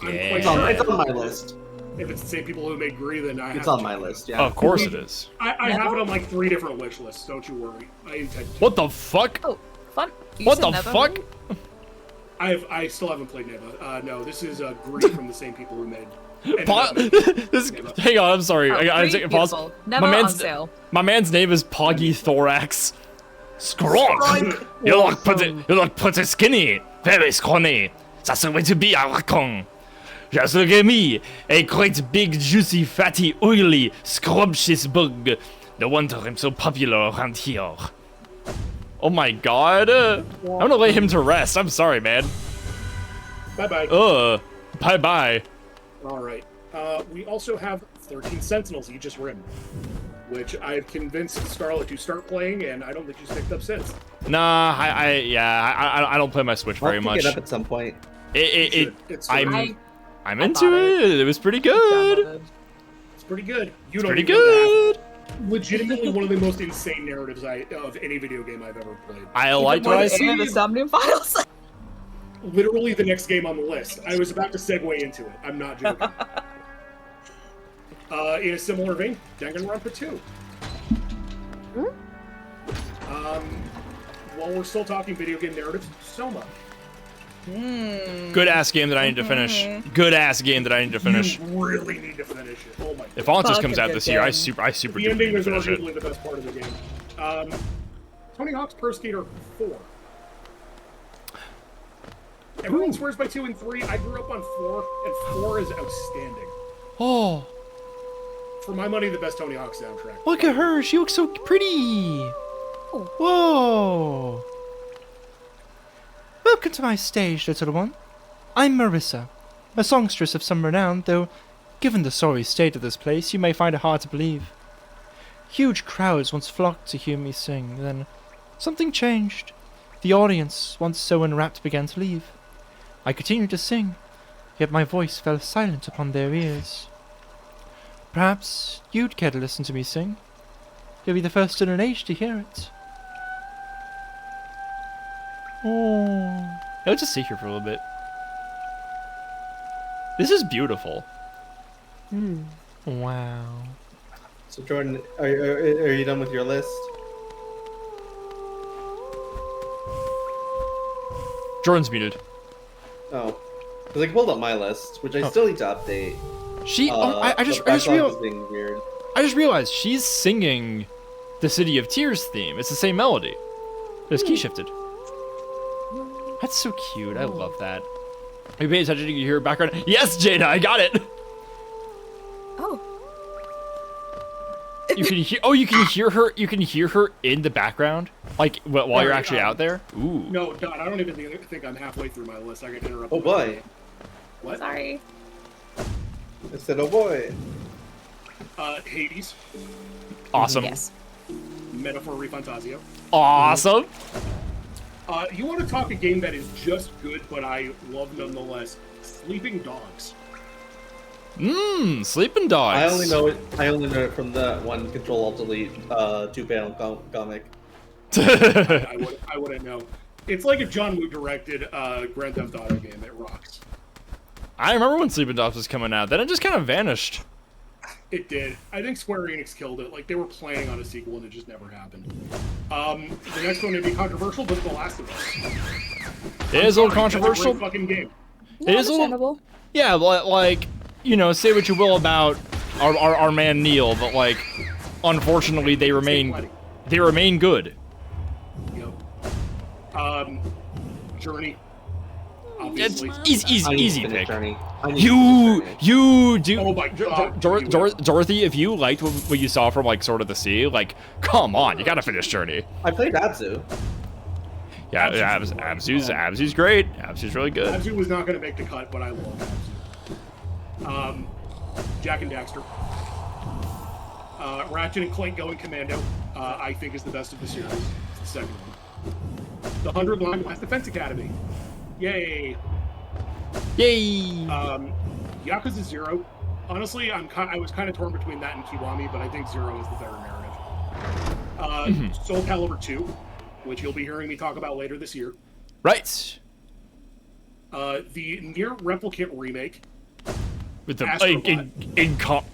I'm Yeah. quite It's on, sure. it's on my list. If it's the same people who made Gris, then I have It's to on my check it out. list. Yeah. Of course it is. I have it on like 3 different wish lists. Don't you worry. I intend to. What the fuck? Oh, fun. You What said the never fuck? heard? I still haven't played Neva. No, this is Gris from the same people who made. This, hang on, I'm sorry. Oh, I gotta Gris, take a pause. beautiful. Never on sale. My man's name is Poggy Thorax. Skrunk! You look pretty skinny. Very scrawny. That's the way to be, I reckon. Just look at me. A great big, juicy, fatty, oily, scrumptious bug. No wonder I'm so popular around here. Oh my god. I'm gonna lay him to rest. I'm sorry, man. Bye-bye. Bye-bye. All right. We also have 13 Sentinels Aegis Rim, which I've convinced Scarlet to start playing, and I don't think she's picked up since. Nah, I don't play my Switch very I'll much. pick it up at some point. It's I'm into it. It was pretty good. It's pretty good. You It's don't pretty even know good. that. Legitimately one of the most insane narratives of any video game I've ever played. I liked what I More than see. any of the Somnium Files. Literally the next game on the list. I was about to segue into it. I'm not joking. In a similar vein, Danganronpa 2. While we're still talking video game narratives, Soma. Good ass game that I need to finish. Good ass game that I need to finish. You really need to finish it. Oh my god. If Ontus Fucking comes out good this year, I game. super The do ending need to is finish it. arguably the best part of the game. Tony Hawk's Pro Skater 4. Everyone swears by 2 and 3. I grew up on 4, and 4 is outstanding. Oh, For my money, the best Tony Hawk soundtrack. look at her. She looks so pretty. Whoa. Welcome to my stage, little one. I'm Marissa, a songstress of some renown, though, given the sorry state of this place, you may find it hard to believe. Huge crowds once flocked to hear me sing, then something changed. The audience, once so enwrapped, began to leave. I continued to sing, yet my voice fell silent upon their ears. Perhaps you'd care to listen to me sing? You'll be the first in an age to hear it. Oh. Let's just sit here for a little bit. This is beautiful. Wow. So Jordan, are you done with your list? Jordan's muted. Oh, because I pulled up my list, which I still need to update. She. I just realized. Being weird. I just realized she's singing the City of Tears theme. It's the same melody. It's key shifted. That's so cute. I love that. Are you paying attention? You can hear her background. Yes, Jada, I got it. Oh. You can hear. Oh, you can hear her. You can hear her in the background, like while you're actually out there. Ooh. No, Don, I don't even think I'm halfway through my list. I get interrupted. Oh boy. What? Sorry. I said, oh boy. Hades. Awesome. Yes. Metaphor Refantasio. Awesome. You want to talk a game that is just good, but I love nonetheless? Sleeping Dogs. Sleeping Dogs. I only know it from the one Control Alt Delete 2-panel comic. I wouldn't know. It's like if John Woo directed Grand Theft Auto game. It rocks. I remember when Sleeping Dogs was coming out. Then it just kind of vanished. It did. I think Square Enix killed it. Like, they were planning on a sequel and it just never happened. The next one would be controversial, but The Last of Us. It is a little That's controversial. a great fucking game. It is a little. Understandable. Yeah, like, you know, say what you will about our man Neil, but like, unfortunately, they remain good. Yep. Journey. It's Obviously. easy finish pick. Journey. I need to finish Journey. You do. Oh my God, Dorothy, if you liked what you saw from like Sword of the Sea, like, come on, you gotta finish Journey. I played Abzu. Yeah, Abzu's great. Abzu's really good. Abzu was not going to make the cut, but I love Abzu. Jack and Daxter. Ratchet and Clank Going Commando, I think is the best of the series. It's the second one. The 100 Line Last Defense Academy. Yay! Yay! Yakuza 0. Honestly, I was kind of torn between that and Kiwami, but I think 0 is the better narrative. Soul Calibur 2, which you'll be hearing me talk about later this year. Right. The Nier Replicant remake. With the Astrobot.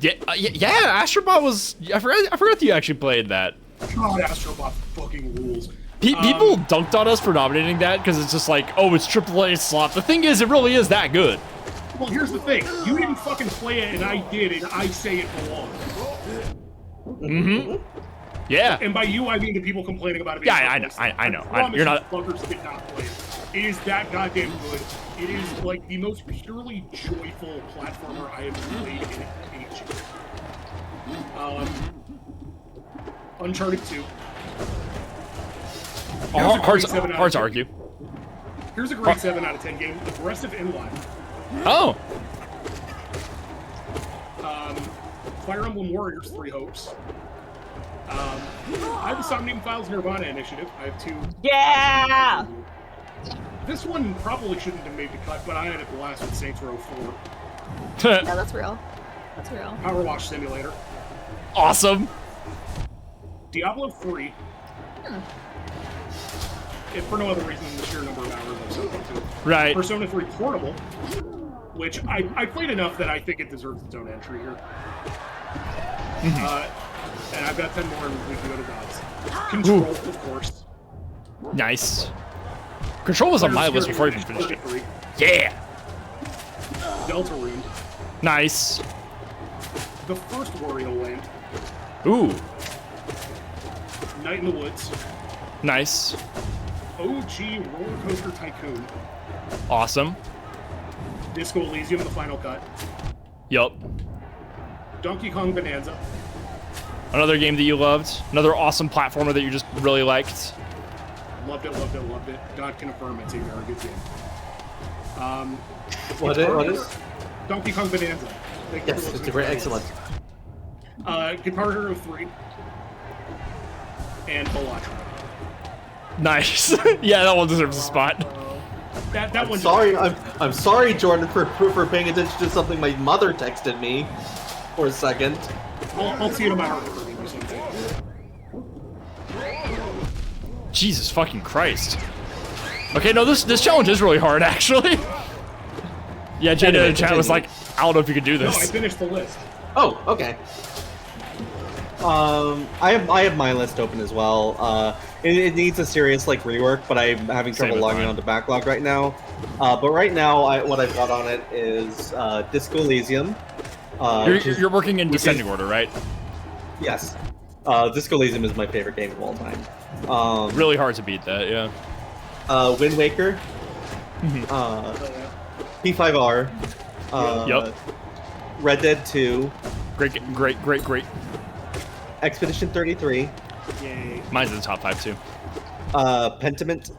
yeah, Astrobot was. I forgot that you actually played that. God, Astrobot fucking rules. People dunked on us for nominating that because it's just like, oh, it's AAA slot. The thing is, it really is that good. Well, here's the thing. You didn't fucking play it, and I did, and I say it belongs. Mm-hmm. Yeah. And by you, I mean the people complaining about it. Yeah, I know. I know. You're not. Fuckers did not play it. It is that goddamn good. It is like the most purely joyful platformer I have played in ages. Uncharted 2. Hard to argue. Here's a great 7 out of 10 game. Aggressive Inline. Oh. Fire Emblem Warriors 3 Hopes. I have the Somnium Files Nirvana Initiative. I have 2. Yeah! This one probably shouldn't have made the cut, but I had a blast with Saints Row 4. Yeah, that's real. That's real. Power Wash Simulator. Awesome. Diablo 3. If for no other reason than the sheer number of hours I've spent into it. Right. Persona 3 Portable, which I played enough that I think it deserves its own entry here. And I've got 10 more and we can go to gods. Control, of course. Nice. Control was on my list before I even finished it. Yeah. Deltarune. Nice. The first Wario Land. Ooh. Night in the Woods. Nice. OG Roller Coaster Tycoon. Awesome. Disco Elysium, the final cut. Yup. Donkey Kong Bonanza. Another game that you loved. Another awesome platformer that you just really liked. Loved it, loved it, loved it. God can affirm it's a very good game. What is? Donkey Kong Bonanza. Yes, it's a great, excellent. Guitar Hero 3. And Balatro. Nice. Yeah, that one deserves a spot. That one. I'm sorry, Jordan, for paying attention to something my mother texted me for a second. I'll see it in my heart or something. Jesus fucking Christ. Okay, no, this challenge is really hard, actually. Yeah, Jada in the chat was like, I don't know if you could do No, I this. finished the list. Oh, okay. I have my list open as well. It needs a serious rework, but I'm having trouble Same with logging mine. onto backlog right now. But right now, what I've got on it is Disco Elysium. You're working in descending order, right? Yes. Disco Elysium is my favorite game of all time. Really hard to beat that, yeah. Wind Waker. P5R. Yup. Red Dead 2. Great. Expedition 33. Yay. Mine's in the top 5 too. Pentiment.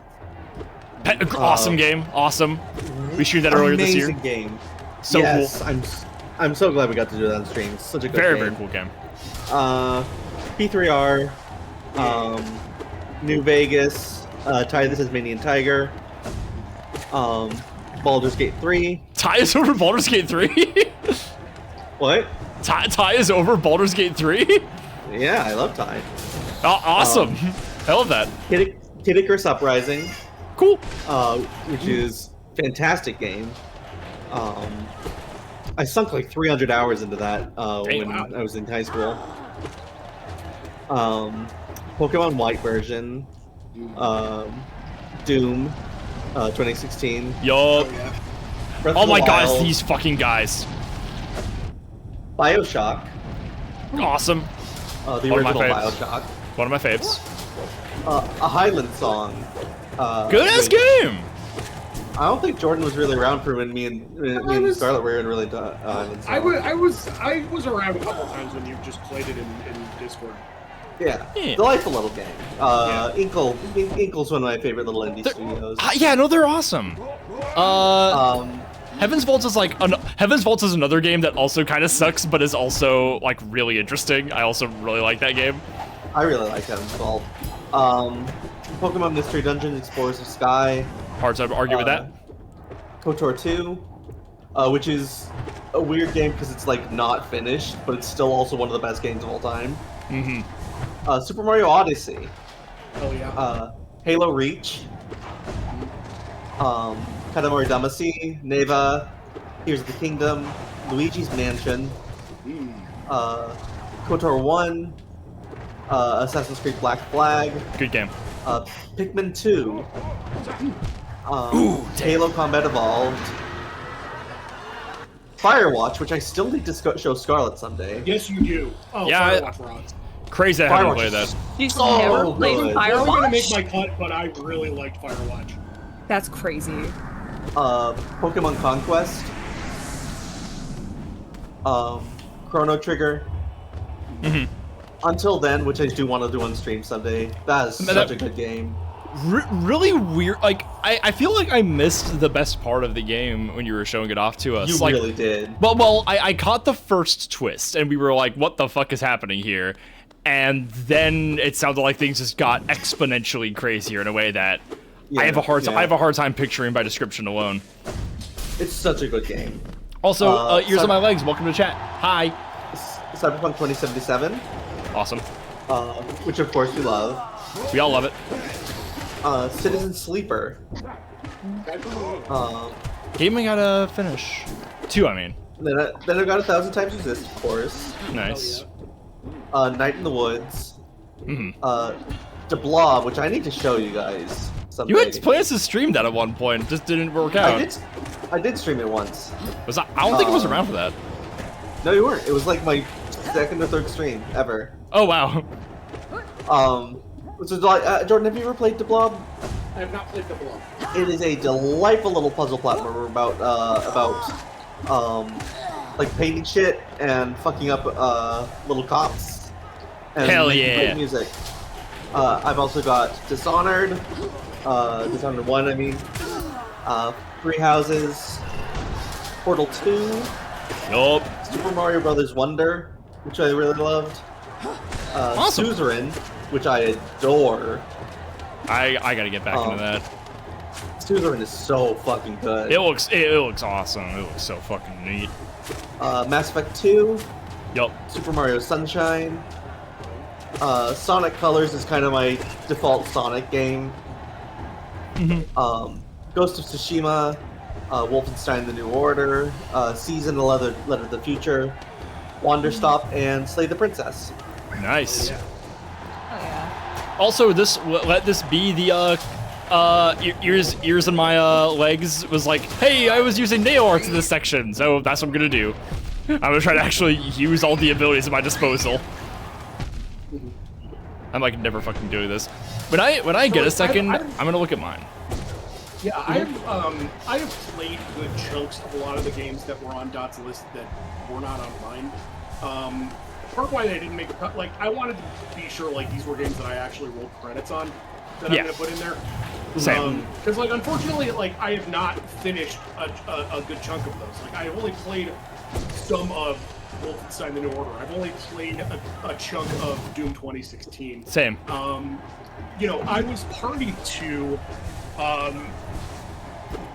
Awesome game. Awesome. We streamed that earlier this year. Amazing game. So yes, cool. I'm so glad we got to do that on stream. It's such a good Very, game. very cool game. P3R. New Vegas. Tie the Tasmanian Tiger. Baldur's Gate 3. Tie is over Baldur's Gate 3? What? Tie is over Baldur's Gate 3? Yeah, I love Tie. Awesome. I love that. Kid Icarus Uprising. Cool. Which is fantastic game. I sunk 300 hours into that when I was in high school. Pokemon White version. Doom. 2016. Yup. Breath Oh of the my god, Wild, it's these fucking guys. BioShock. Awesome. The One of my original faves. BioShock. One of my faves. A Highland Song. Good ass game! I don't think Jordan was really around for when me and Scarlett were in really Highland Song. I was around a couple times when you just played it in Discord. Yeah. Yeah. Delightful little game. Inkle's one of my favorite little indie studios. Yeah, no, they're awesome. Heaven's Vault is Heaven's Vault is another game that also kind of sucks, but is also really interesting. I also really like that game. I really like Heaven's Vault. Pokemon Mystery Dungeon Explorers of Sky. Hard to argue with that. KOTOR 2, which is a weird game because it's not finished, but it's still also one of the best games of all time. Mm-hmm. Super Mario Odyssey. Oh yeah. Halo Reach. Katamari Damacy, Neva, Here's the Kingdom, Luigi's Mansion, KOTOR 1, Assassin's Creed Black Flag, Good game. Pikmin 2, Halo Combat Evolved, Firewatch, which I still need to show Scarlet someday. Yes, you do. Oh, Yeah, Firewatch rocks. Crazy I haven't Firewatch played is that. You so never played good. Never gonna make Firewatch? my cut, but I really liked Firewatch. That's crazy. Pokemon Conquest, Chrono Trigger. Until Then, which I do want to do on stream someday. That is such a good game. Really weird. Like, I feel like I missed the best part of the game when you were showing it off to us. You like, really did. Well, I caught the first twist, and we were like, what the fuck is happening here? And then it sounded like things just got exponentially crazier in a way that I have a hard time picturing by description alone. It's such a good game. Also, Ears on My Legs, welcome to chat. Hi. Cyberpunk 2077, Awesome. which of course we love. We all love it. Citizen Sleeper. Game I gotta finish. 2, I mean. Then I got 1,000 Times Resist, of course. Nice. Night in the Woods. The Blob, which I need to show you guys someday. You had plans to stream that at one point, it just didn't work out. I did stream it once. I don't think it was around for that. No, you weren't. It was like my second or third stream ever. Oh, wow. So, Jordan, have you ever played The Blob? I have not played the Blob. It is a delightful little puzzle platformer about like painting shit and fucking up little cops. And Hell making yeah. great music. I've also got Dishonored, Dishonored 1, I mean, Three Houses, Portal 2, Yup. Super Mario Brothers Wonder, which I really loved, Awesome. Suzerain, which I adore. I gotta get back into that. Suzerain is so fucking good. It looks awesome. It looks so fucking neat. Mass Effect 2, Yup. Super Mario Sunshine. Sonic Colors is kind of my default Sonic game. Ghost of Tsushima, Wolfenstein: The New Order, Season, The Letter of the Future, Wanderstop, and Slay the Princess. Nice. Oh yeah. Also, let this be the ears in my legs was like, hey, I was using nail art in this section, so that's what I'm gonna do. I'm gonna try to actually use all the abilities at my disposal. I'm like never fucking doing this. When I get a second, I'm gonna look at mine. Yeah, I have played good chunks of a lot of the games that were on Dot's list that were not on mine. Part of why they didn't make a cut, like I wanted to be sure like these were games that I actually rolled credits on that I'm gonna put in there. Same. Because like unfortunately, like I have not finished a good chunk of those. Like I have only played some of Wolfenstein: The New Order. I've only played a chunk of Doom 2016. Same. You know, I was party to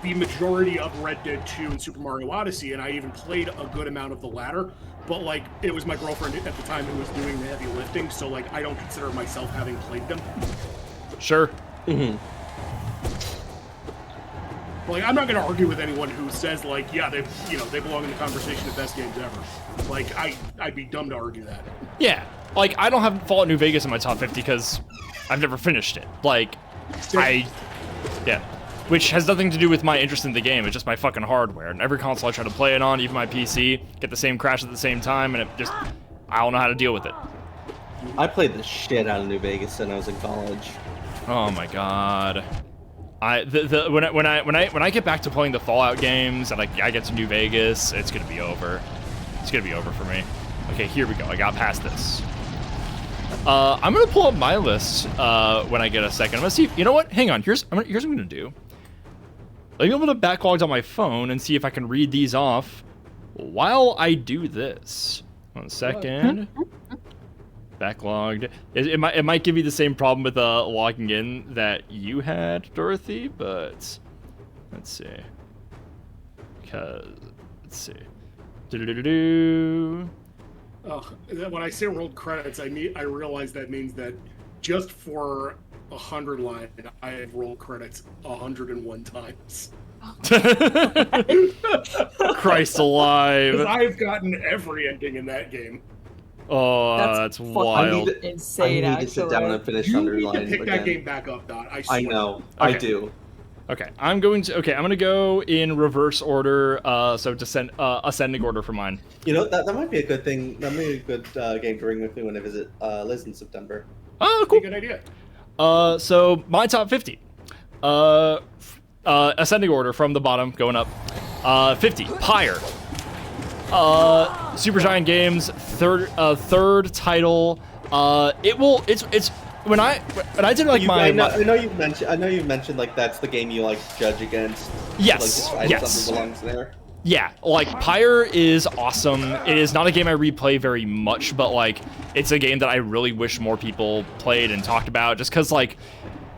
the majority of Red Dead 2 and Super Mario Odyssey, and I even played a good amount of the latter. But like, it was my girlfriend at the time who was doing the heavy lifting, so like, I don't consider myself having played them. Sure. Like, I'm not going to argue with anyone who says like, yeah, they belong in the conversation of best games ever. Like, I'd be dumb to argue that. Yeah. Like I don't have Fallout New Vegas in my top 50 because I've never finished it. Like yeah. Which has nothing to do with my interest in the game, it's just my fucking hardware. And every console I try to play it on, even my PC, get the same crash at the same time, and I don't know how to deal with it. I played the shit out of New Vegas when I was in college. Oh my god. When I get back to playing the Fallout games and I get to New Vegas, it's gonna be over. It's gonna be over for me. Okay, here we go. I got past this. I'm gonna pull up my list when I get a second. I'm gonna see. You know what? Hang on. Here's what I'm gonna do. Maybe I'm gonna backlog on my phone and see if I can read these off while I do this. 1 second. Backlogged. It might give you the same problem with logging in that you had, Dorothy, but let's see. Because let's see. Do-do-do-do-do. When I say rolled credits, I realize that means that just for 100 line, I have rolled credits 101 times. Christ Because alive. I've gotten every ending in that game. Oh, that's fucking wild. insane. I need to sit down and finish You need to Underline pick again. that game back up, Dot. I swear. I know. Okay. I do. Okay, I'm going to go in reverse order, so ascending order for mine. You know, that might be a good thing. That might be a good game to bring with me when I visit Liz in September. Oh, Cool. cool. Good idea. So my top 50. Ascending order from the bottom, going up. 50, Pyre. Supergiant Games, third title. It's when I did like I know you've mentioned like that's the game you like judge against. Yes, Like, decide yes. something belongs there. Yeah, like Pyre is awesome. It is not a game I replay very much, but like it's a game that I really wish more people played and talked about, just because like,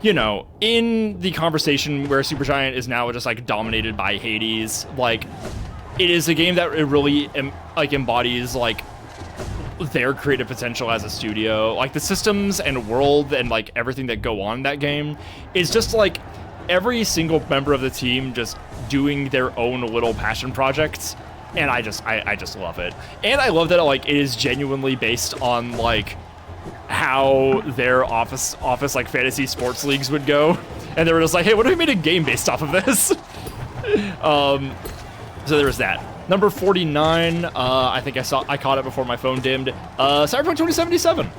you know, in the conversation where Supergiant is now just like dominated by Hades, like it is a game that it really embodies like their creative potential as a studio. Like the systems and world and like everything that go on in that game is just like every single member of the team just doing their own little passion projects, and I just love it. And I love that like it is genuinely based on like how their office like fantasy sports leagues would go, and they were just like, hey, what if we made a game based off of this? So there was that. Number 49, I think I caught it before my phone dimmed. Cyberpunk 2077.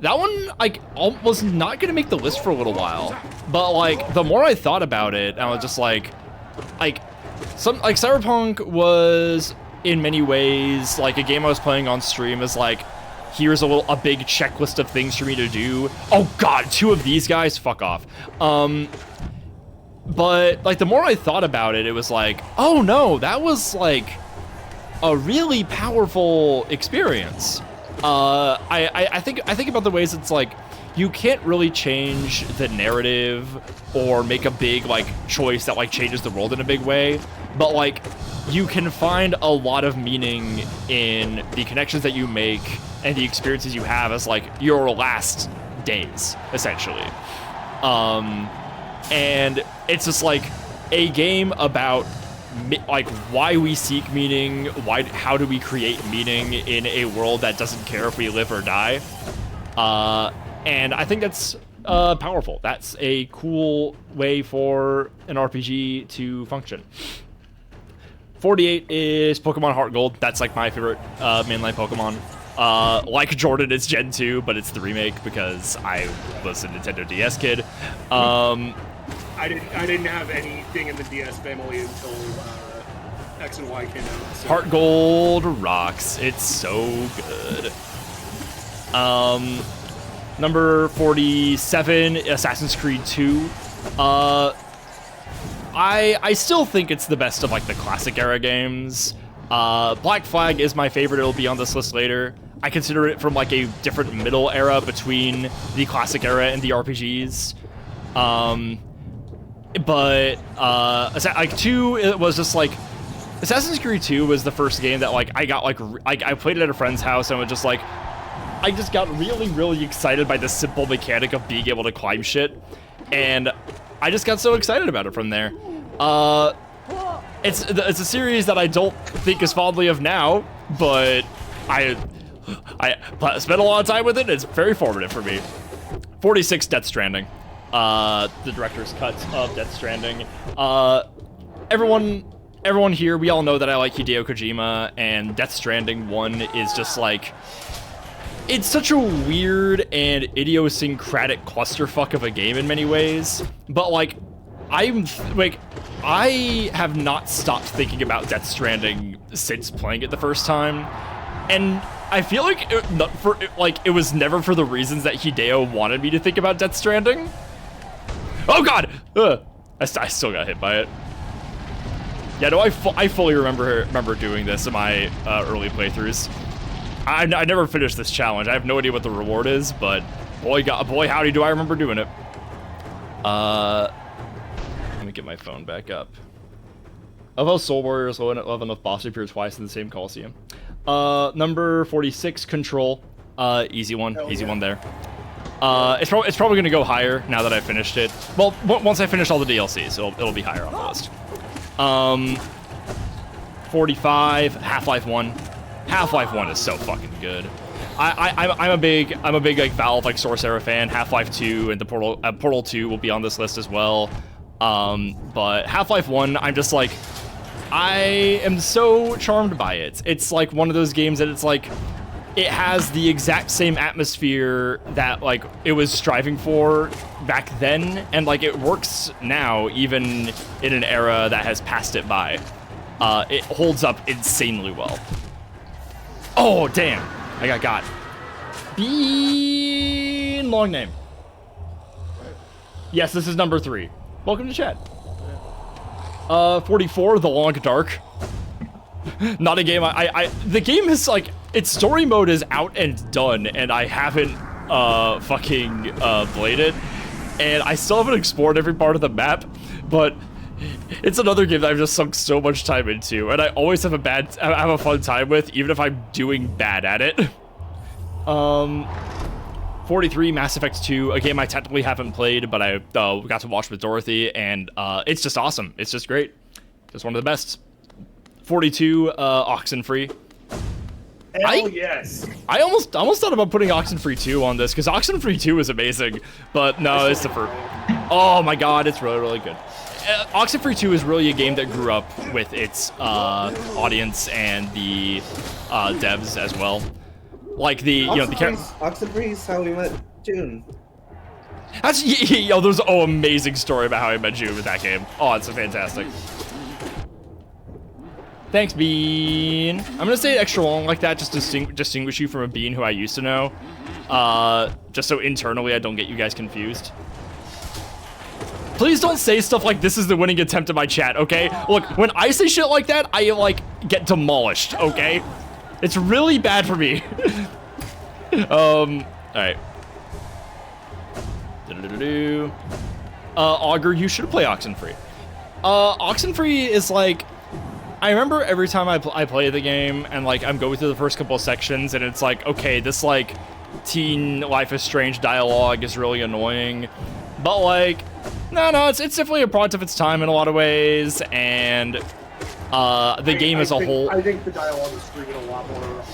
That one, like, was not gonna make the list for a little while, but like the more I thought about it, I was just like Cyberpunk was in many ways like a game I was playing on stream as like, here's a big checklist of things for me to do. Oh God, 2 of these guys, fuck off. But like the more I thought about it, it was like, oh no, that was like a really powerful experience. I think about the ways it's like you can't really change the narrative or make a big like choice that like changes the world in a big way, but like you can find a lot of meaning in the connections that you make and the experiences you have as like your last days, essentially. And it's just like a game about like why we seek meaning, how do we create meaning in a world that doesn't care if we live or die. And I think that's powerful. That's a cool way for an RPG to function. 48 is Pokemon Heart Gold. That's like my favorite mainline Pokemon. Like Jordan, it's Gen 2, but it's the remake because I was a Nintendo DS kid. I didn't have anything in the DS family until X and Y came out. So. Heart Gold rocks. It's so good. Number 47, Assassin's Creed 2. I still think it's the best of like the classic era games. Black Flag is my favorite. It'll be on this list later. I consider it from like a different middle era between the classic era and the RPGs. But like 2, it was just like Assassin's Creed 2 was the first game that like I got like I played it at a friend's house and was just like I just got really excited by the simple mechanic of being able to climb shit, and I just got so excited about it from there. It's a series that I don't think as fondly of now, but I spent a lot of time with it. It's very formative for me. 46, Death Stranding. The director's cut of Death Stranding. Everyone here, we all know that I like Hideo Kojima, and Death Stranding 1 is just like, it's such a weird and idiosyncratic clusterfuck of a game in many ways, but like, I have not stopped thinking about Death Stranding since playing it the first time, and I feel like it was never for the reasons that Hideo wanted me to think about Death Stranding. Oh God! I still got hit by it. Yeah, no, I fully remember doing this in my early playthroughs. I never finished this challenge. I have no idea what the reward is, but boy howdy do I remember doing it. Let me get my phone back up. Of how Soul Warriors low enough enough boss appear twice in the same Coliseum. Number 46, Control. Easy one. Hell Easy yeah. one there. It's probably gonna go higher now that I finished it. Well, once I finish all the DLCs, it'll be higher on the list. 45, Half-Life 1. Half-Life 1 is so fucking good. I'm a big like Valve like Source Era fan. Half-Life 2 and the Portal 2 will be on this list as well. But Half-Life 1, I'm just like, I am so charmed by it. It's like one of those games that it's like, it has the exact same atmosphere that like it was striving for back then, and like it works now even in an era that has passed it by. It holds up insanely well. Oh damn, I got Bean, long name. Yes, this is number 3. Welcome to chat. 44, The Long Dark. Not a game the game is like, its story mode is out and done, and I haven't fucking played it, and I still haven't explored every part of the map, but it's another game that I've just sunk so much time into, and I always have a fun time with, even if I'm doing bad at it. 43, Mass Effect 2, a game I technically haven't played, but I got to watch with Dorothy, and it's just awesome. It's just great. Just one of the best. 42, Oxenfree. Yes. I almost thought about putting Oxenfree 2 on this, because Oxenfree 2 is amazing, but no, it's the first. Oh my god, it's really, really good. Oxenfree 2 is really a game that grew up with its audience and the devs as well. Like the, Oxenfree is how we met June. That's, yo, there's an amazing story about how I met June with that game. Oh, it's fantastic. Thanks, Bean. I'm gonna say it extra long like that just to distinguish you from a Bean who I used to know. Just so internally I don't get you guys confused. Please don't say stuff like this is the winning attempt in my chat, okay? Look, when I say shit like that, I like get demolished, okay? It's really bad for me. Alright. Augur, you should play Oxenfree. Oxenfree is like, I remember every time I play the game and like I'm going through the first couple of sections and it's like, okay, this like teen Life is Strange dialogue is really annoying, but like, no, it's definitely a product of its time in a lot of ways, and the game as a whole. I think the dialogue is treated a lot more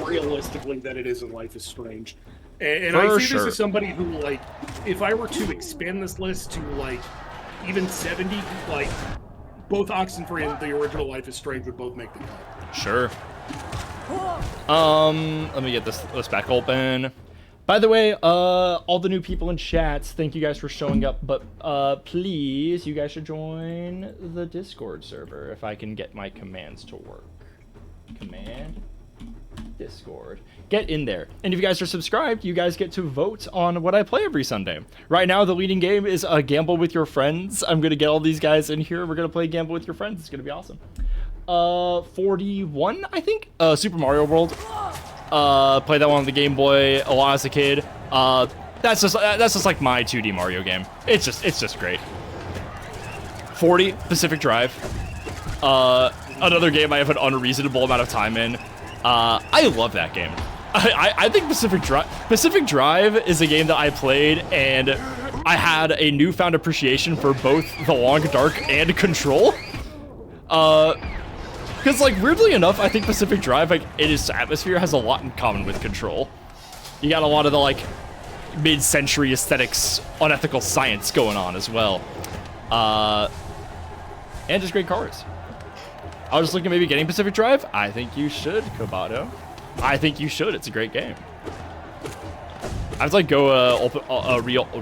realistically than it is in Life is Strange. And I see this as somebody who, like, if I were to expand this list to, like, even 70, like, both Oxenfree and the original Life is Strange would both make the cut. Sure. Let me get this list back open. By the way, all the new people in chats, thank you guys for showing up, but please, you guys should join the Discord server if I can get my commands to work. Command, Discord. Get in there. And if you guys are subscribed, you guys get to vote on what I play every Sunday. Right now, the leading game is Gamble with Your Friends. I'm going to get all these guys in here. We're going to play Gamble with Your Friends. It's going to be awesome. 41, I think? Super Mario World. Played that one on the Game Boy a lot as a kid. That's just like my 2D Mario game. It's just great. 40, Pacific Drive. Another game I have an unreasonable amount of time in. I love that game. I think Pacific Drive is a game that I played, and I had a newfound appreciation for both The Long Dark and Control. Because, like, weirdly enough, I think Pacific Drive, like, in its atmosphere, has a lot in common with Control. You got a lot of the, like, mid-century aesthetics, unethical science going on as well. And just great cars. I was just looking at maybe getting Pacific Drive. I think you should, Kobato. I think you should. It's a great game. I have to, like, go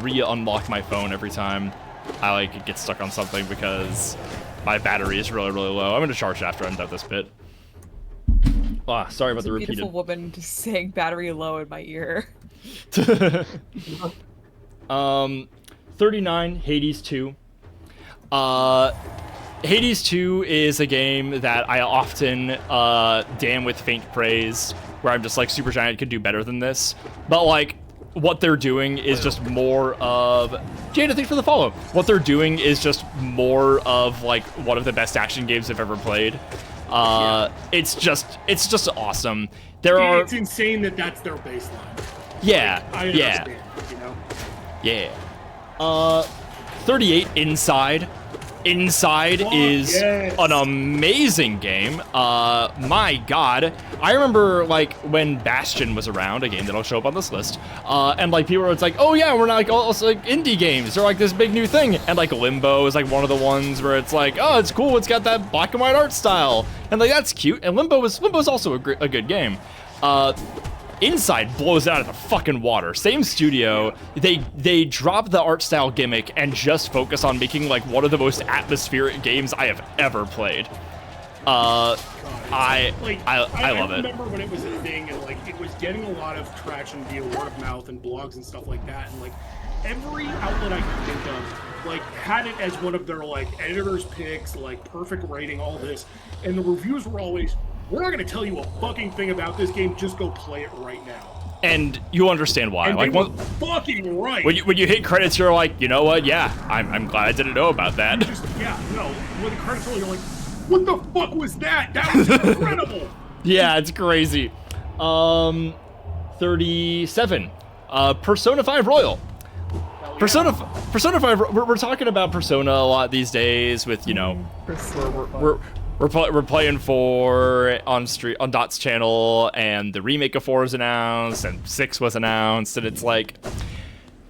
re-unlock my phone every time I, like, get stuck on something because my battery is really, really low. I'm going to charge after I'm done this bit. Ah, sorry about the repeated. Beautiful woman just saying battery low in my ear. 39, Hades 2. Hades 2 is a game that I often damn with faint praise, where I'm just like, Supergiant could do better than this. But like, what they're doing is just more of... Jada, thanks for the follow. What they're doing is just more of like one of the best action games I've ever played. It's just awesome. It's insane that that's their baseline. Yeah, I yeah, understand, you know? yeah. 38 Inside. Inside is yes. an amazing game. My god. I remember, like, when Bastion was around, a game that'll show up on this list, and, like, people were like, oh, yeah, we're not, like, also, like, indie games. They're, like, this big new thing. And, like, Limbo is, like, one of the ones where it's like, oh, it's cool. It's got that black and white art style. And, like, that's cute. And Limbo's also a good game. Inside blows it out of the fucking water. Same studio, they drop the art style gimmick and just focus on making like one of the most atmospheric games I have ever played. I love I it. remember when it was a thing and like it was getting a lot of traction via word of mouth and blogs and stuff like that, and like every outlet I could think of like had it as one of their like editors' picks, like perfect rating, all this, and the reviews were always, we're not going to tell you a fucking thing about this game, just go play it right now. And you'll understand why. And like they were fucking right. when you hit credits, you're like, you know what? Yeah, I'm glad I didn't know about that. When the credits roll, you're like, what the fuck was that? That was incredible. Yeah, it's crazy. 37. Persona 5 Royal. Persona 5. We're talking about Persona a lot these days. With we're playing 4 on Dot's channel, and the remake of 4 was announced, and 6 was announced, and it's like,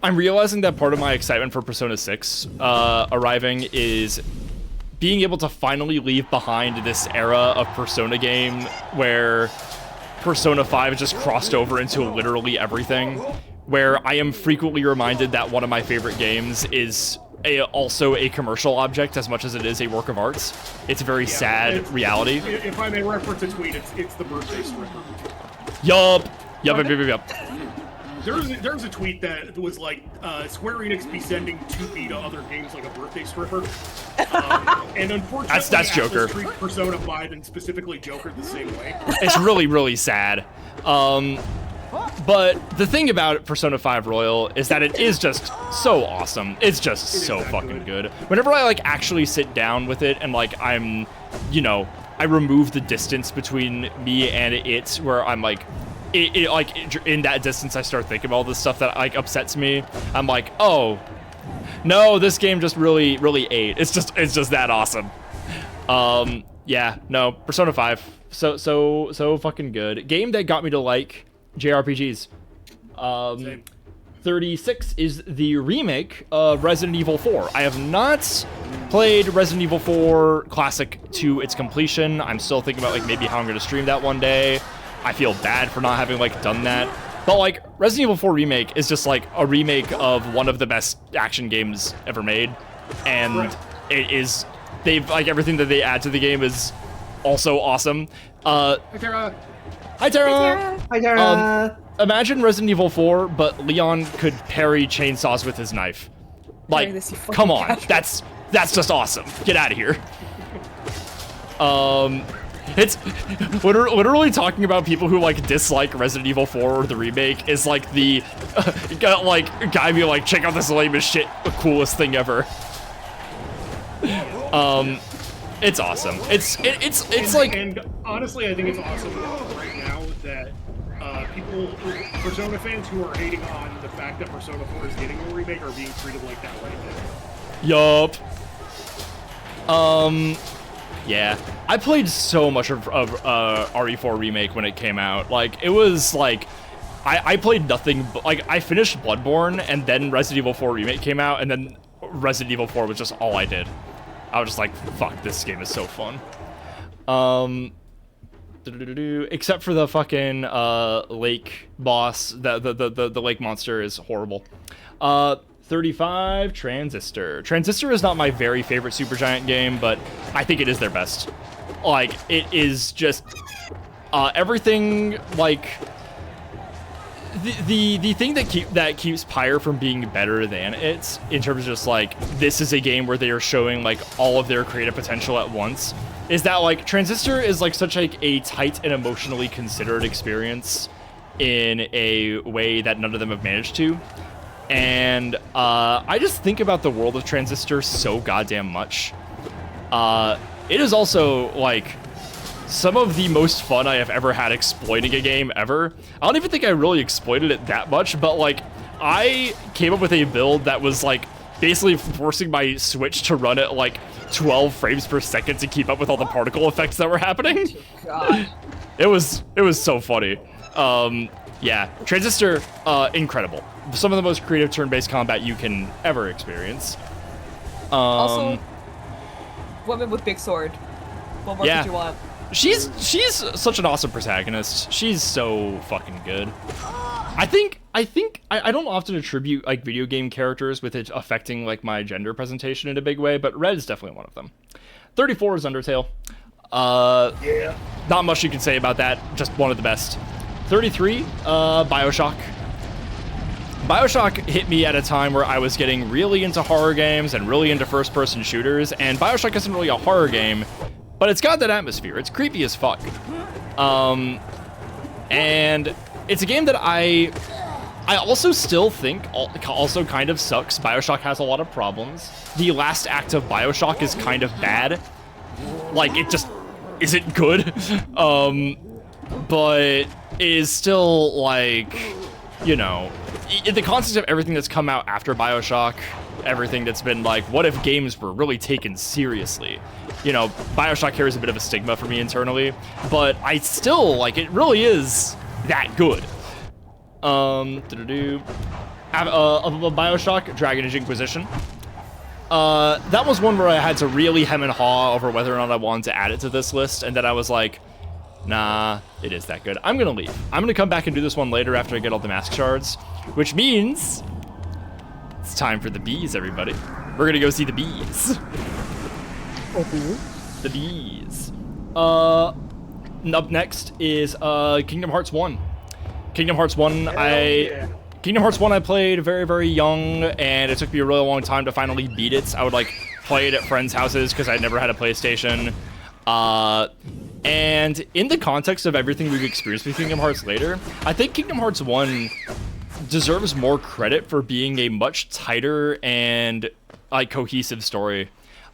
I'm realizing that part of my excitement for Persona 6 arriving is being able to finally leave behind this era of Persona game where Persona 5 just crossed over into literally everything, where I am frequently reminded that one of my favorite games is also a commercial object as much as it is a work of art. It's a very sad reality. If I may reference a tweet, it's the birthday stripper. Yup. There's a tweet that was like, Square Enix be sending 2B to other games like a birthday stripper. And unfortunately, that's Joker. Treat Persona 5 and specifically Joker the same way. It's really, really sad. But the thing about Persona 5 Royal is that it is just so awesome. It's just so fucking good. Whenever I like actually sit down with it and like I remove the distance between me and it, where I'm like, in that distance I start thinking about all this stuff that like upsets me. I'm like, oh no, this game just really, really ate. It's just that awesome. Yeah, no, Persona 5, so fucking good. Game that got me to like JRPGs. 36 is the remake of Resident Evil 4. I have not played Resident Evil 4 Classic to its completion. I'm still thinking about like maybe how I'm gonna stream that one day. I feel bad for not having like done that. But like Resident Evil 4 Remake is just like a remake of one of the best action games ever made. And it is, they've like everything that they add to the game is also awesome. Hi, Tara. Hi, Tara. Hi, Tara. Imagine Resident Evil 4, but Leon could parry chainsaws with his knife. Like, come on, that's just awesome. Get out of here. It's literally talking about people who like dislike Resident Evil 4 or the remake is like the guy being like, check out this lamest shit, the coolest thing ever. It's awesome. It's like, and honestly, I think it's awesome right now that Persona fans who are hating on the fact that Persona 4 is getting a remake are being treated like that right now. Yup. Yeah. I played so much of RE4 Remake when it came out. Like, it was like, I played nothing but, like, I finished Bloodborne, and then Resident Evil 4 Remake came out, and then Resident Evil 4 was just all I did. I was just like, fuck, this game is so fun. Except for the fucking lake boss, the lake monster is horrible. 35, Transistor. Transistor is not my very favorite Supergiant game, but I think it is their best. Like, it is just everything. Like, the thing that keeps Pyre from being better than it, in terms of just like, this is a game where they are showing like all of their creative potential at once, is that like Transistor is like such like a tight and emotionally considered experience in a way that none of them have managed to. And I just think about the world of Transistor so goddamn much. It is also like some of the most fun I have ever had exploiting a game ever. I don't even think I really exploited it that much, but like I came up with a build that was like basically forcing my Switch to run at like 12 frames per second to keep up with all the particle effects that were happening. God. It was so funny. Yeah, Transistor, incredible. Some of the most creative turn-based combat you can ever experience. Also, woman with big sword. What more Yeah. could you want? She's such an awesome protagonist. She's so fucking good. I don't often attribute like video game characters with it affecting like my gender presentation in a big way, but Red is definitely one of them. 34 is Undertale. Yeah. Not much you can say about that. Just one of the best. 33, BioShock. BioShock hit me at a time where I was getting really into horror games and really into first-person shooters, and BioShock isn't really a horror game, but it's got that atmosphere. It's creepy as fuck. And it's a game that I also still think also kind of sucks. BioShock has a lot of problems. The last act of BioShock is kind of bad. Like, it just isn't good. But is still, like, you know, in the context of everything that's come out after BioShock, everything that's been like, what if games were really taken seriously? You know, BioShock carries a bit of a stigma for me internally, but I still, like, it really is that good. BioShock, Dragon Age Inquisition. That was one where I had to really hem and haw over whether or not I wanted to add it to this list, and then I was like, nah, it is that good. I'm gonna leave. I'm gonna come back and do this one later after I get all the mask shards, which means it's time for the bees, everybody. We're gonna go see the bees. The bees. Up next is Kingdom Hearts 1. Kingdom Hearts 1, Kingdom Hearts 1 I played very, very young, and it took me a really long time to finally beat it. I would like play it at friends' houses because I never had a PlayStation. And in the context of everything we've experienced with Kingdom Hearts later, I think Kingdom Hearts 1 deserves more credit for being a much tighter and like cohesive story.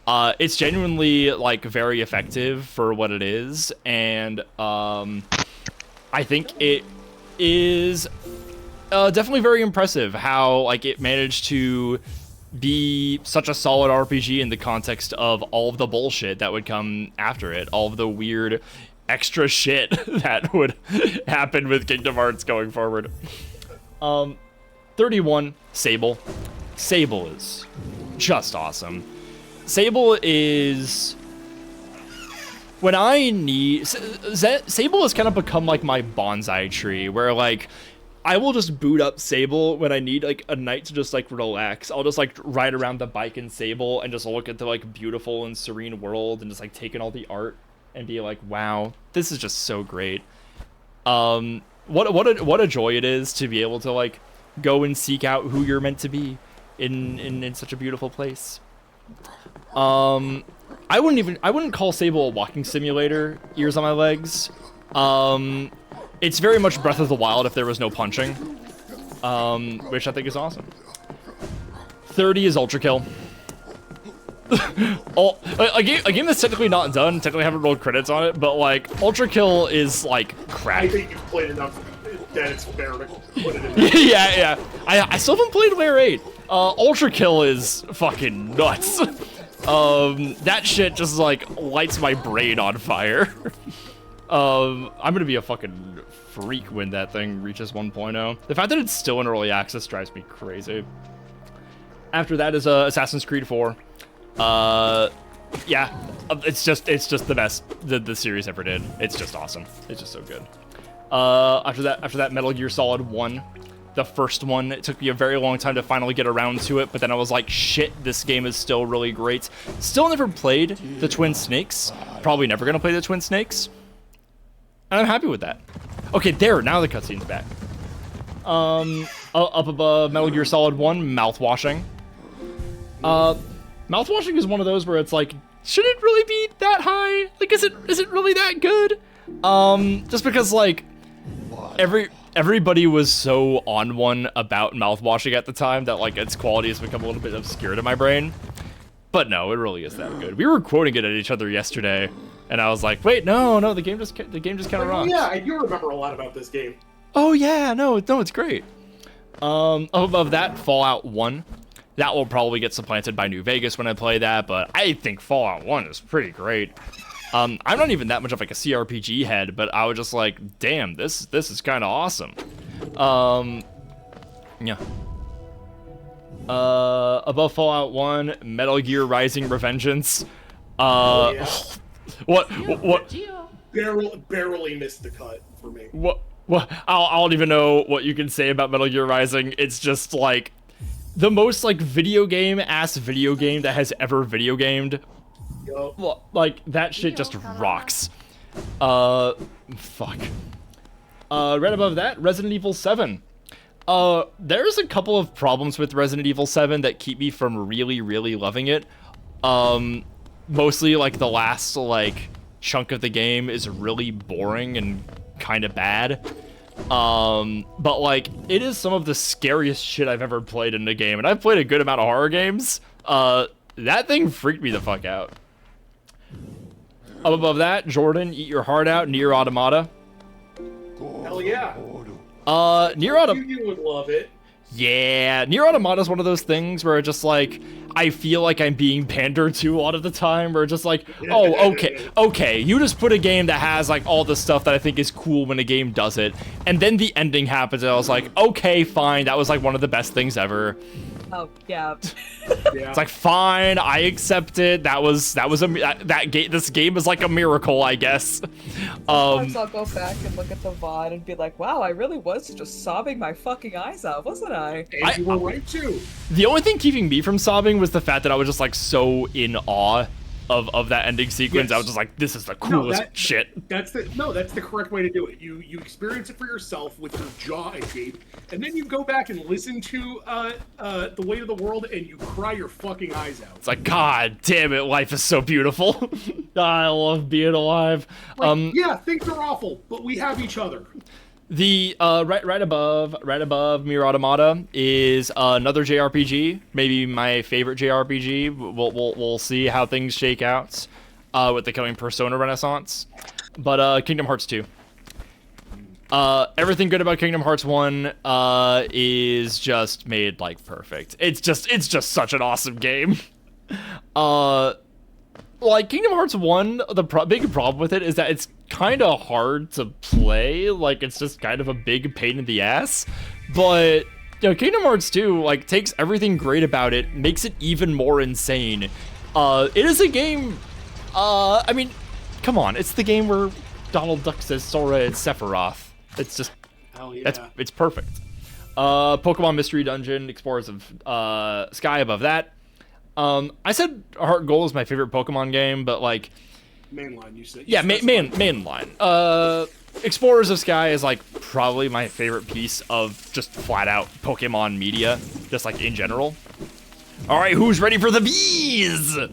It's genuinely like very effective for what it is, and I think it is definitely very impressive how like it managed to be such a solid RPG in the context of all of the bullshit that would come after it, all of the weird extra shit that would happen with Kingdom Hearts going forward. 31, Sable. Sable is just awesome. Sable is when I need Sable has kind of become like my bonsai tree, where like I will just boot up Sable when I need like a night to just like relax. I'll just like ride around the bike in Sable and just look at the like beautiful and serene world and just like take in all the art and be like, wow, this is just so great. What a joy it is to be able to like go and seek out who you're meant to be in such a beautiful place. I wouldn't call Sable a walking simulator, ears on my legs. It's very much Breath of the Wild if there was no punching, which I think is awesome. 30 is Ultra Kill. A game that's technically not done, technically haven't rolled credits on it, but like Ultra Kill is like crack. I think you've played enough that it's fair to put it in there. Yeah. I still haven't played Layer 8. Ultra Kill is fucking nuts. That shit just like lights my brain on fire. I'm gonna be a fucking freak when that thing reaches 1.0. The fact that it's still in early access drives me crazy. After that is Assassin's Creed 4. Yeah, it's just the best the series ever did. It's just awesome. It's just so good. After that, Metal Gear Solid 1. The first one, it took me a very long time to finally get around to it, but then I was like, shit, this game is still really great. Still never played the Twin Snakes. Probably never gonna play the Twin Snakes. And I'm happy with that. Okay, now the cutscene's back. Up above Metal Gear Solid 1, Mouthwashing. Mouthwashing is one of those where it's like, should it really be that high? Like, is it really that good? Just because like everybody was so on one about Mouthwashing at the time that like its quality has become a little bit obscured in my brain. But no, it really is that good. We were quoting it at each other yesterday. And I was like, wait, no, the game just kind of Oh rocks. yeah, I do remember a lot about this game. Oh yeah, no, it's great. Above that, Fallout 1. That will probably get supplanted by New Vegas when I play that, but I think Fallout 1 is pretty great. I'm not even that much of like a CRPG head, but I was just like, damn, this is kind of awesome. Yeah. Above Fallout 1, Metal Gear Rising: Revengeance. Yeah. What? Barely missed the cut for me. What? I don't even know what you can say about Metal Gear Rising. It's just like the most like video game that has ever video gamed. Yup. Well, like that shit just rocks. Fuck. Right above that, Resident Evil 7. There's a couple of problems with Resident Evil 7 that keep me from really, really loving it. Mostly like the last like chunk of the game is really boring and kind of bad. But like it is some of the scariest shit I've ever played in a game, and I've played a good amount of horror games. That thing freaked me the fuck out. Up above that, Jordan, Eat Your Heart Out, Nier Automata. Hell yeah. Nier Automata. You would love it. Yeah, Nier Automata is one of those things where just like I feel like I'm being pandered to a lot of the time. Where just like, oh, okay, you just put a game that has like all the stuff that I think is cool when a game does it, and then the ending happens, and I was like, okay, fine, that was like one of the best things ever. Oh yeah. Yeah. It's like fine, I accept it. This game is like a miracle, I guess. Sometimes I'll go back and look at the VOD and be like, wow, I really was just sobbing my fucking eyes out, wasn't I? And you were right too. The only thing keeping me from sobbing was the fact that I was just like so in awe of that ending sequence. Yes. I was just like, this is the coolest shit. That's the correct way to do it. You experience it for yourself with your jaw agape, and then you go back and listen to The Weight of the World, and you cry your fucking eyes out. It's like, God damn it, life is so beautiful. I love being alive. Like, yeah, things are awful, but we have each other. The right above Nier Automata is another JRPG, maybe my favorite JRPG. We'll see how things shake out with the coming Persona Renaissance. But Kingdom Hearts 2. Everything good about Kingdom Hearts 1 is just made like perfect. It's just such an awesome game. Like Kingdom Hearts 1, the big problem with it is that it's kind of hard to play. Like it's just kind of a big pain in the ass. But you know, Kingdom Hearts 2 like takes everything great about it, makes it even more insane. It is a game. I mean, come on, it's the game where Donald Duck says Sora and Sephiroth. It's just, Hell yeah. it's perfect. Pokemon Mystery Dungeon, Explorers of Sky above that. I said Heart Gold is my favorite Pokemon game, but like, Mainline, you said. yeah, mainline. Explorers of Sky is like probably my favorite piece of just flat out Pokemon media, just like in general. All right, who's ready for the bees? I'm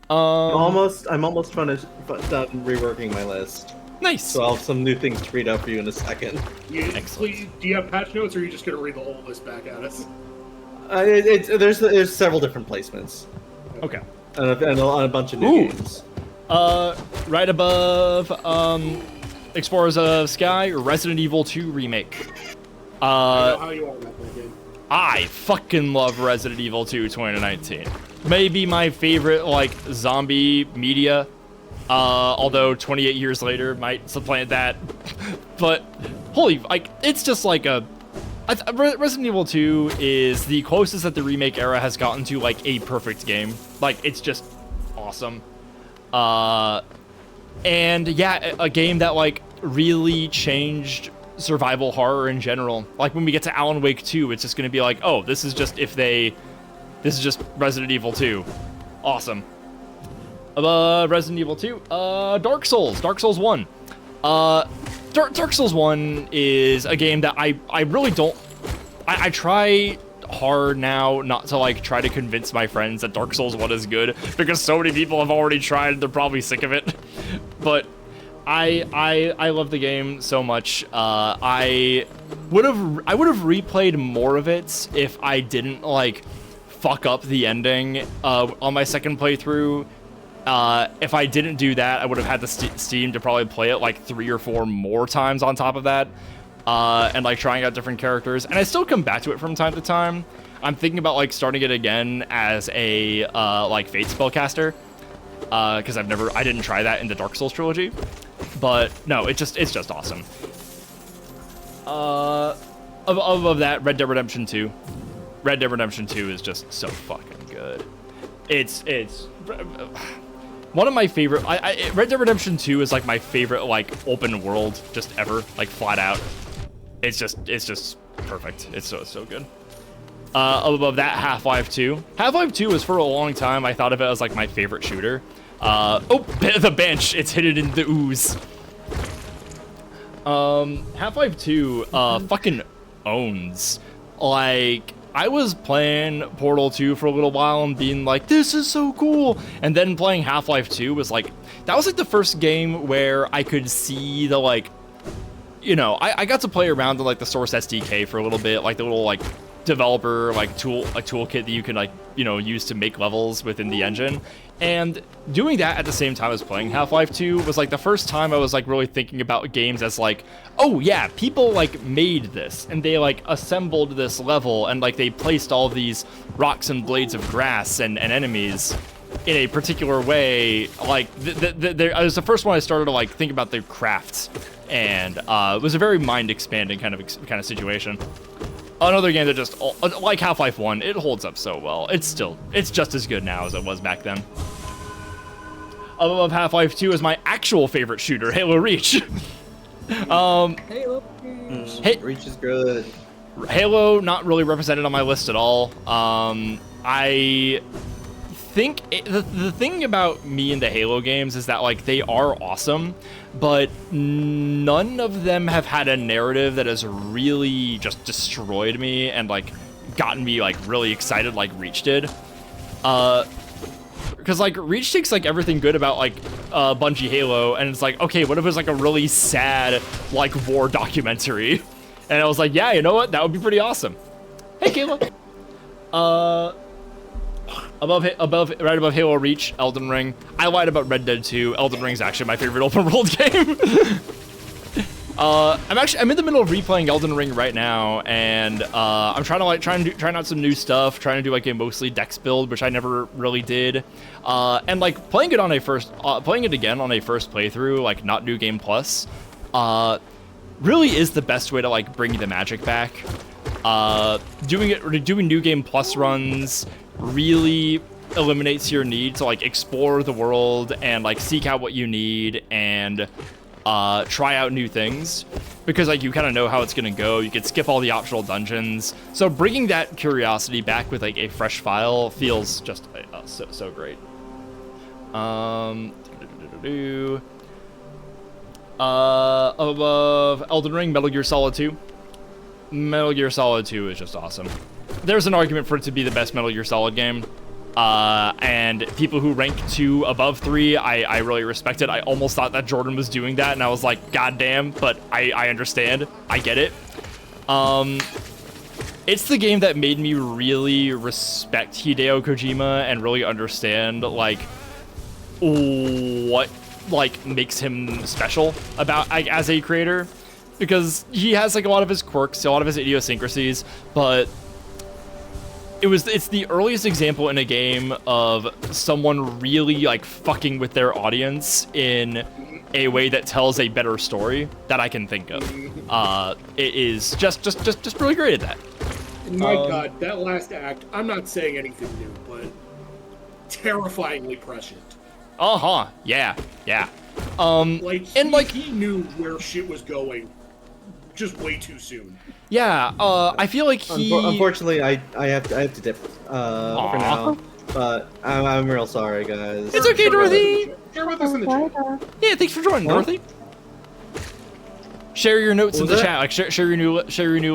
almost done reworking my list, Nice. so I'll have some new things to read out for you in a second. Excellent. Do you have patch notes, or are you just gonna read the whole list back at us? There's several different placements Okay. and a bunch of new Ooh. games. Right above Explorers of Sky, Resident Evil 2 remake. I know how you are about that game. I fucking love Resident Evil 2 2019. Maybe my favorite like zombie media. Although 28 years later might supplant that. But holy, like it's just like a Resident Evil 2 is the closest that the remake era has gotten to like a perfect game. Like it's just awesome. And yeah, a game that like really changed survival horror in general. Like when we get to Alan Wake 2, it's just gonna be like, oh, this is just Resident Evil 2. Awesome. Resident Evil 2, Dark Souls 1. Dark Souls 1 is a game that I really don't, I try hard now not to like try to convince my friends that Dark Souls 1 is good, because so many people have already tried and they're probably sick of it. But I love the game so much. I would have replayed more of it if I didn't like fuck up the ending on my second playthrough. If I didn't do that, I would have had the Steam to probably play it like 3 or 4 more times on top of that, and like trying out different characters. And I still come back to it from time to time. I'm thinking about like starting it again as a like Fate spellcaster, because I didn't try that in the Dark Souls trilogy. But no, it's just awesome. Of that, Red Dead Redemption 2. Red Dead Redemption 2 is just so fucking good. It's one of my favorite. Red Dead Redemption 2 is like my favorite like open world just ever, like flat out. It's just perfect. It's so good. Above that, Half-Life 2. Half-Life 2 was for a long time, I thought of it as like my favorite shooter. The bench, it's hidden in the ooze. Half-Life 2 fucking owns. Like, I was playing Portal 2 for a little while and being like, this is so cool. And then playing Half-Life 2 was like, that was like the first game where I could see the like, you know, I got to play around in like the Source SDK for a little bit, like the little like developer like toolkit that you can like, you know, use to make levels within the engine. And doing that at the same time as playing Half-Life 2 was like the first time I was like really thinking about games as like, oh yeah, people like made this and they like assembled this level and like they placed all these rocks and blades of grass and enemies in a particular way. Like I was the first one I started to like think about their crafts, and it was a very mind expanding kind of situation. Another game that just, like Half-Life 1, it holds up so well. It's just as good now as it was back then. Above Half-Life 2 is my actual favorite shooter, Halo Reach. Halo Reach. Reach is good. Halo, not really represented on my list at all. I think the thing about me and the Halo games is that like they are awesome, but none of them have had a narrative that has really just destroyed me and like gotten me like really excited like Reach did. Because like Reach takes like everything good about like Bungie Halo, and it's like, okay, what if it was like a really sad like war documentary? And I was like, yeah, you know what, that would be pretty awesome. Hey Kayla. Right above Halo Reach, Elden Ring. I lied about Red Dead 2. Elden Ring's actually my favorite open world game. I'm in the middle of replaying Elden Ring right now, and I'm trying out some new stuff, trying to do like a mostly Dex build, which I never really did. And like playing it again on a first playthrough, like not New Game Plus, really is the best way to like bring the magic back. Doing New Game Plus runs really eliminates your need to like explore the world and like seek out what you need and try out new things, because like you kind of know how it's gonna go. You can skip all the optional dungeons, so bringing that curiosity back with like a fresh file feels just so great. Above Elden Ring, Metal Gear Solid 2. Metal Gear Solid 2 is just awesome. There's an argument for it to be the best Metal Gear Solid game. And people who rank 2 above 3, I really respect it. I almost thought that Jordan was doing that, and I was like, God damn, but I understand. I get it. It's the game that made me really respect Hideo Kojima and really understand, like, what, like, makes him special about, like, as a creator. Because he has, like, a lot of his quirks, a lot of his idiosyncrasies, but it's the earliest example in a game of someone really like fucking with their audience in a way that tells a better story that I can think of. It is just really great at that. My God, that last act, I'm not saying anything new, but terrifyingly prescient. Yeah. He knew where shit was going just way too soon. Yeah, I feel like he... Unfortunately, I have to dip for now. But I'm real sorry, guys. It's okay, Dorothy! Share with us in the chat. Yeah, thanks for joining, Dorothy. Share your notes in the chat. Like share your new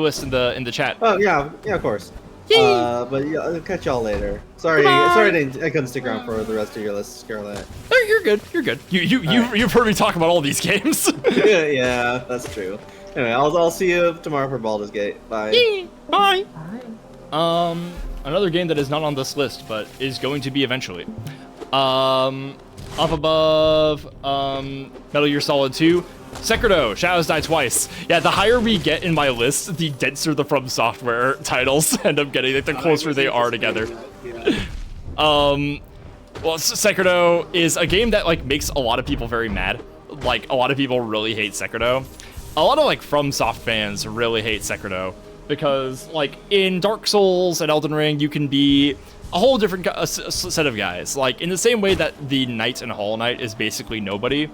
list in the chat. Oh yeah, of course. But yeah, I'll catch y'all later. Sorry, I couldn't stick around for the rest of your list, Scarlet. Oh, you're good. You've heard me talk about all these games. Yeah, that's true. Anyway, I'll see you tomorrow for Baldur's Gate. Bye. Bye. Another game that is not on this list, but is going to be eventually. Up above, Metal Gear Solid 2. Sekiro, Shadows Die Twice. Yeah, the higher we get in my list, the denser the From Software titles end up getting, like the closer they are together. Yeah. Well, Sekiro is a game that like makes a lot of people very mad. Like a lot of people really hate Sekiro. A lot of like From Soft fans really hate Sekiro because like in Dark Souls and Elden Ring, you can be a whole different set of guys. Like in the same way that the Knight in Hollow Knight is basically nobody.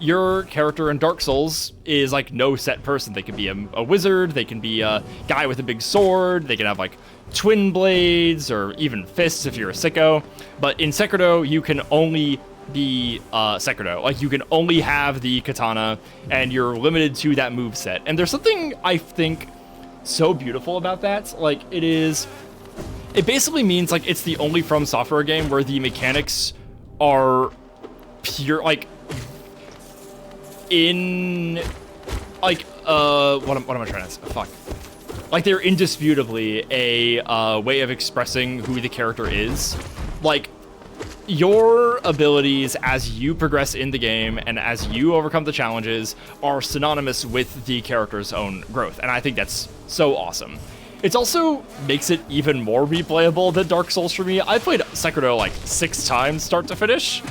Your character in Dark Souls is like no set person. They can be a wizard, they can be a guy with a big sword, they can have like twin blades or even fists if you're a sicko. But in Sekiro, you can only be Sekiro. Like you can only have the katana and you're limited to that move set. And there's something I think so beautiful about that. Like it basically means like it's the only From Software game where the mechanics are pure, like in like what am I trying to say? Fuck. Like they're indisputably a way of expressing who the character is. Like your abilities as you progress in the game and as you overcome the challenges are synonymous with the character's own growth, and I think that's so awesome. It also makes it even more replayable than Dark Souls for me. I played Sekiro like 6 times start to finish.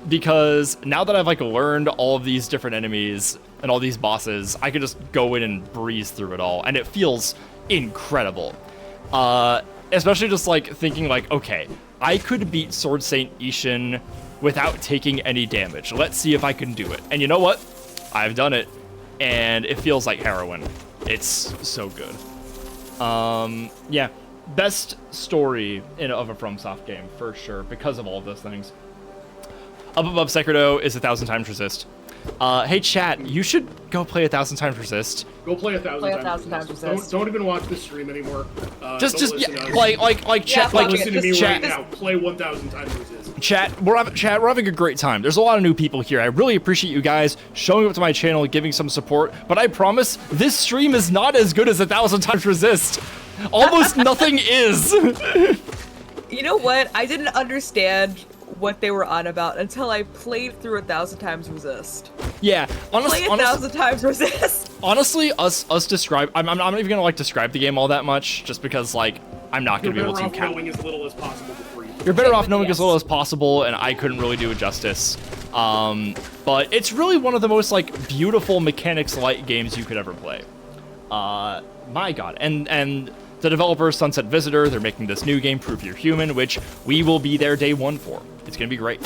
Because now that I've like learned all of these different enemies and all these bosses, I can just go in and breeze through it all, and it feels incredible. Especially just like thinking like, okay, I could beat Sword Saint Ishin without taking any damage. Let's see if I can do it. And you know what? I've done it, and it feels like heroin. It's so good. Yeah, best story of a FromSoft game for sure because of all of those things. Up above Sekiro is 1,000 Times Resist. Hey chat, you should go play 1,000 Times Resist. Go play 1,000 times Resist. Don't even watch this stream anymore. Just yeah, like chat, like listen to me chat, right now. Play 1,000 Times Resist. Chat, we're having a great time. There's a lot of new people here. I really appreciate you guys showing up to my channel and giving some support. But I promise this stream is not as good as 1,000 Times Resist. Almost nothing is. You know what? I didn't understand what they were on about until I played through 1,000 Times Resist. Yeah, honestly, Play 1,000 Times Resist. Honestly, us describe. I'm not even gonna like describe the game all that much, just because like I'm not gonna be able to. You're better off knowing as little as possible before you. You're better off knowing as little as possible, and I couldn't really do it justice. But it's really one of the most like beautiful mechanics light games you could ever play. My God, and the developer Sunset Visitor, they're making this new game, Prove You're Human, which we will be there day 1 for. It's gonna be great.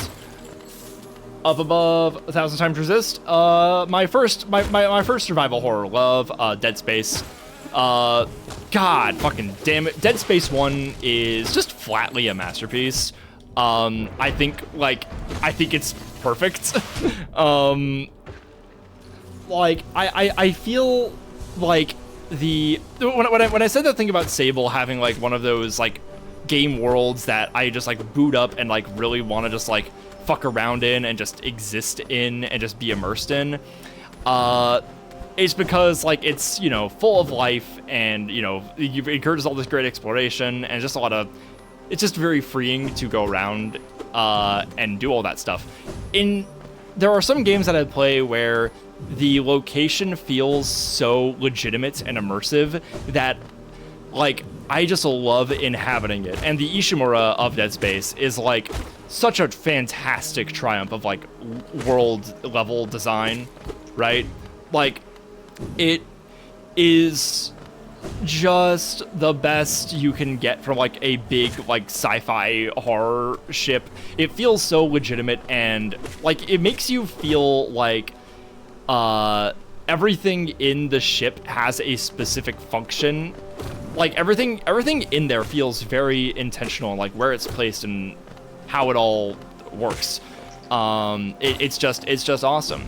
Up above 1,000 Times Resist, my first survival horror love, Dead Space. God fucking damn it, Dead Space 1 is just flatly a masterpiece. I think it's perfect. Like I feel like when I said that thing about Sable having like one of those like game worlds that I just like boot up and like really want to just like fuck around in and just exist in and just be immersed in, it's because like it's, you know, full of life and, you know, it encourages all this great exploration and just it's just very freeing to go around and do all that stuff. There are some games that I play where the location feels so legitimate and immersive that like I just love inhabiting it. And the Ishimura of Dead Space is like such a fantastic triumph of like world level design, right? Like it is just the best you can get from like a big like sci-fi horror ship. It feels so legitimate and like it makes you feel like everything in the ship has a specific function. Like everything in there feels very intentional, like where it's placed and how it all works. It's just awesome.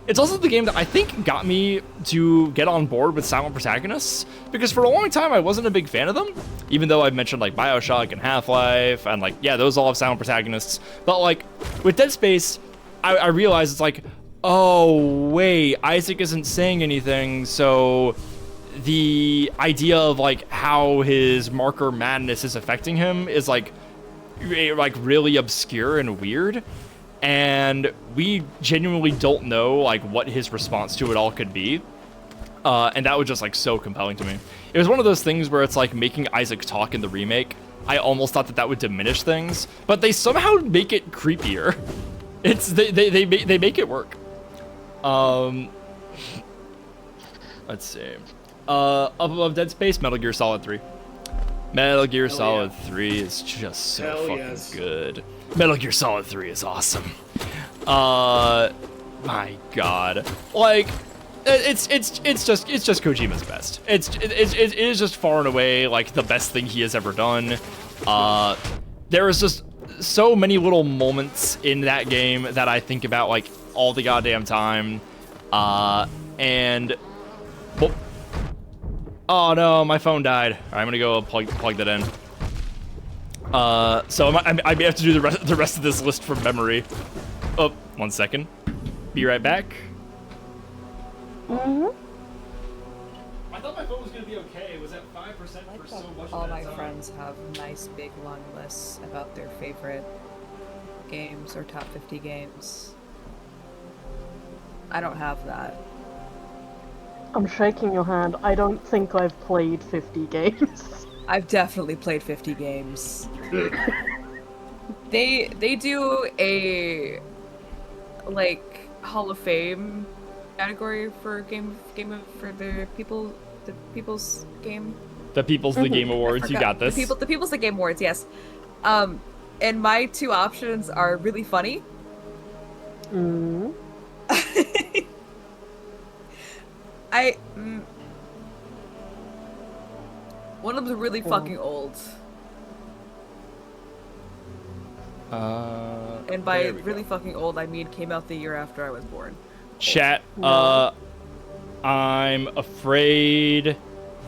It's also the game that I think got me to get on board with silent protagonists, because for a long time I wasn't a big fan of them, even though I've mentioned like BioShock and Half-Life and like, yeah, those all have silent protagonists. But like with Dead Space, I realized it's like, oh wait, Isaac isn't saying anything, so the idea of like how his marker madness is affecting him is like like really obscure and weird, and we genuinely don't know like what his response to it all could be. And that was just like so compelling to me. It was one of those things where it's like making Isaac talk in the remake. I almost thought that would diminish things, but they somehow make it creepier. They make it work. Let's see. Up above Dead Space, Metal Gear Solid 3. Metal Gear Solid 3 is just so fucking good. Metal Gear Solid 3 is awesome. My God, like. It's just Kojima's best. It is just far and away like the best thing he has ever done. There is just so many little moments in that game that I think about like all the goddamn time. And oh no, my phone died. All right, I'm gonna go plug that in. So I may have to do the rest of this list from memory. Oh, 1 second. Be right back. Mm-hmm. I thought my phone was gonna be okay. It was at 5% for so much All of my that time. friends have nice big long lists about their favorite games or top 50 games. I don't have that. I'm shaking your hand. I don't think I've played 50 games. I've definitely played 50 games. They do a like Hall of Fame category for for the people's game. The People's the Game Awards. You got this. The people's the Game Awards. Yes. And my two options are really funny. Mm. One of them's really fucking old. And by really fucking old, I mean came out the year after I was born. Chat, I'm afraid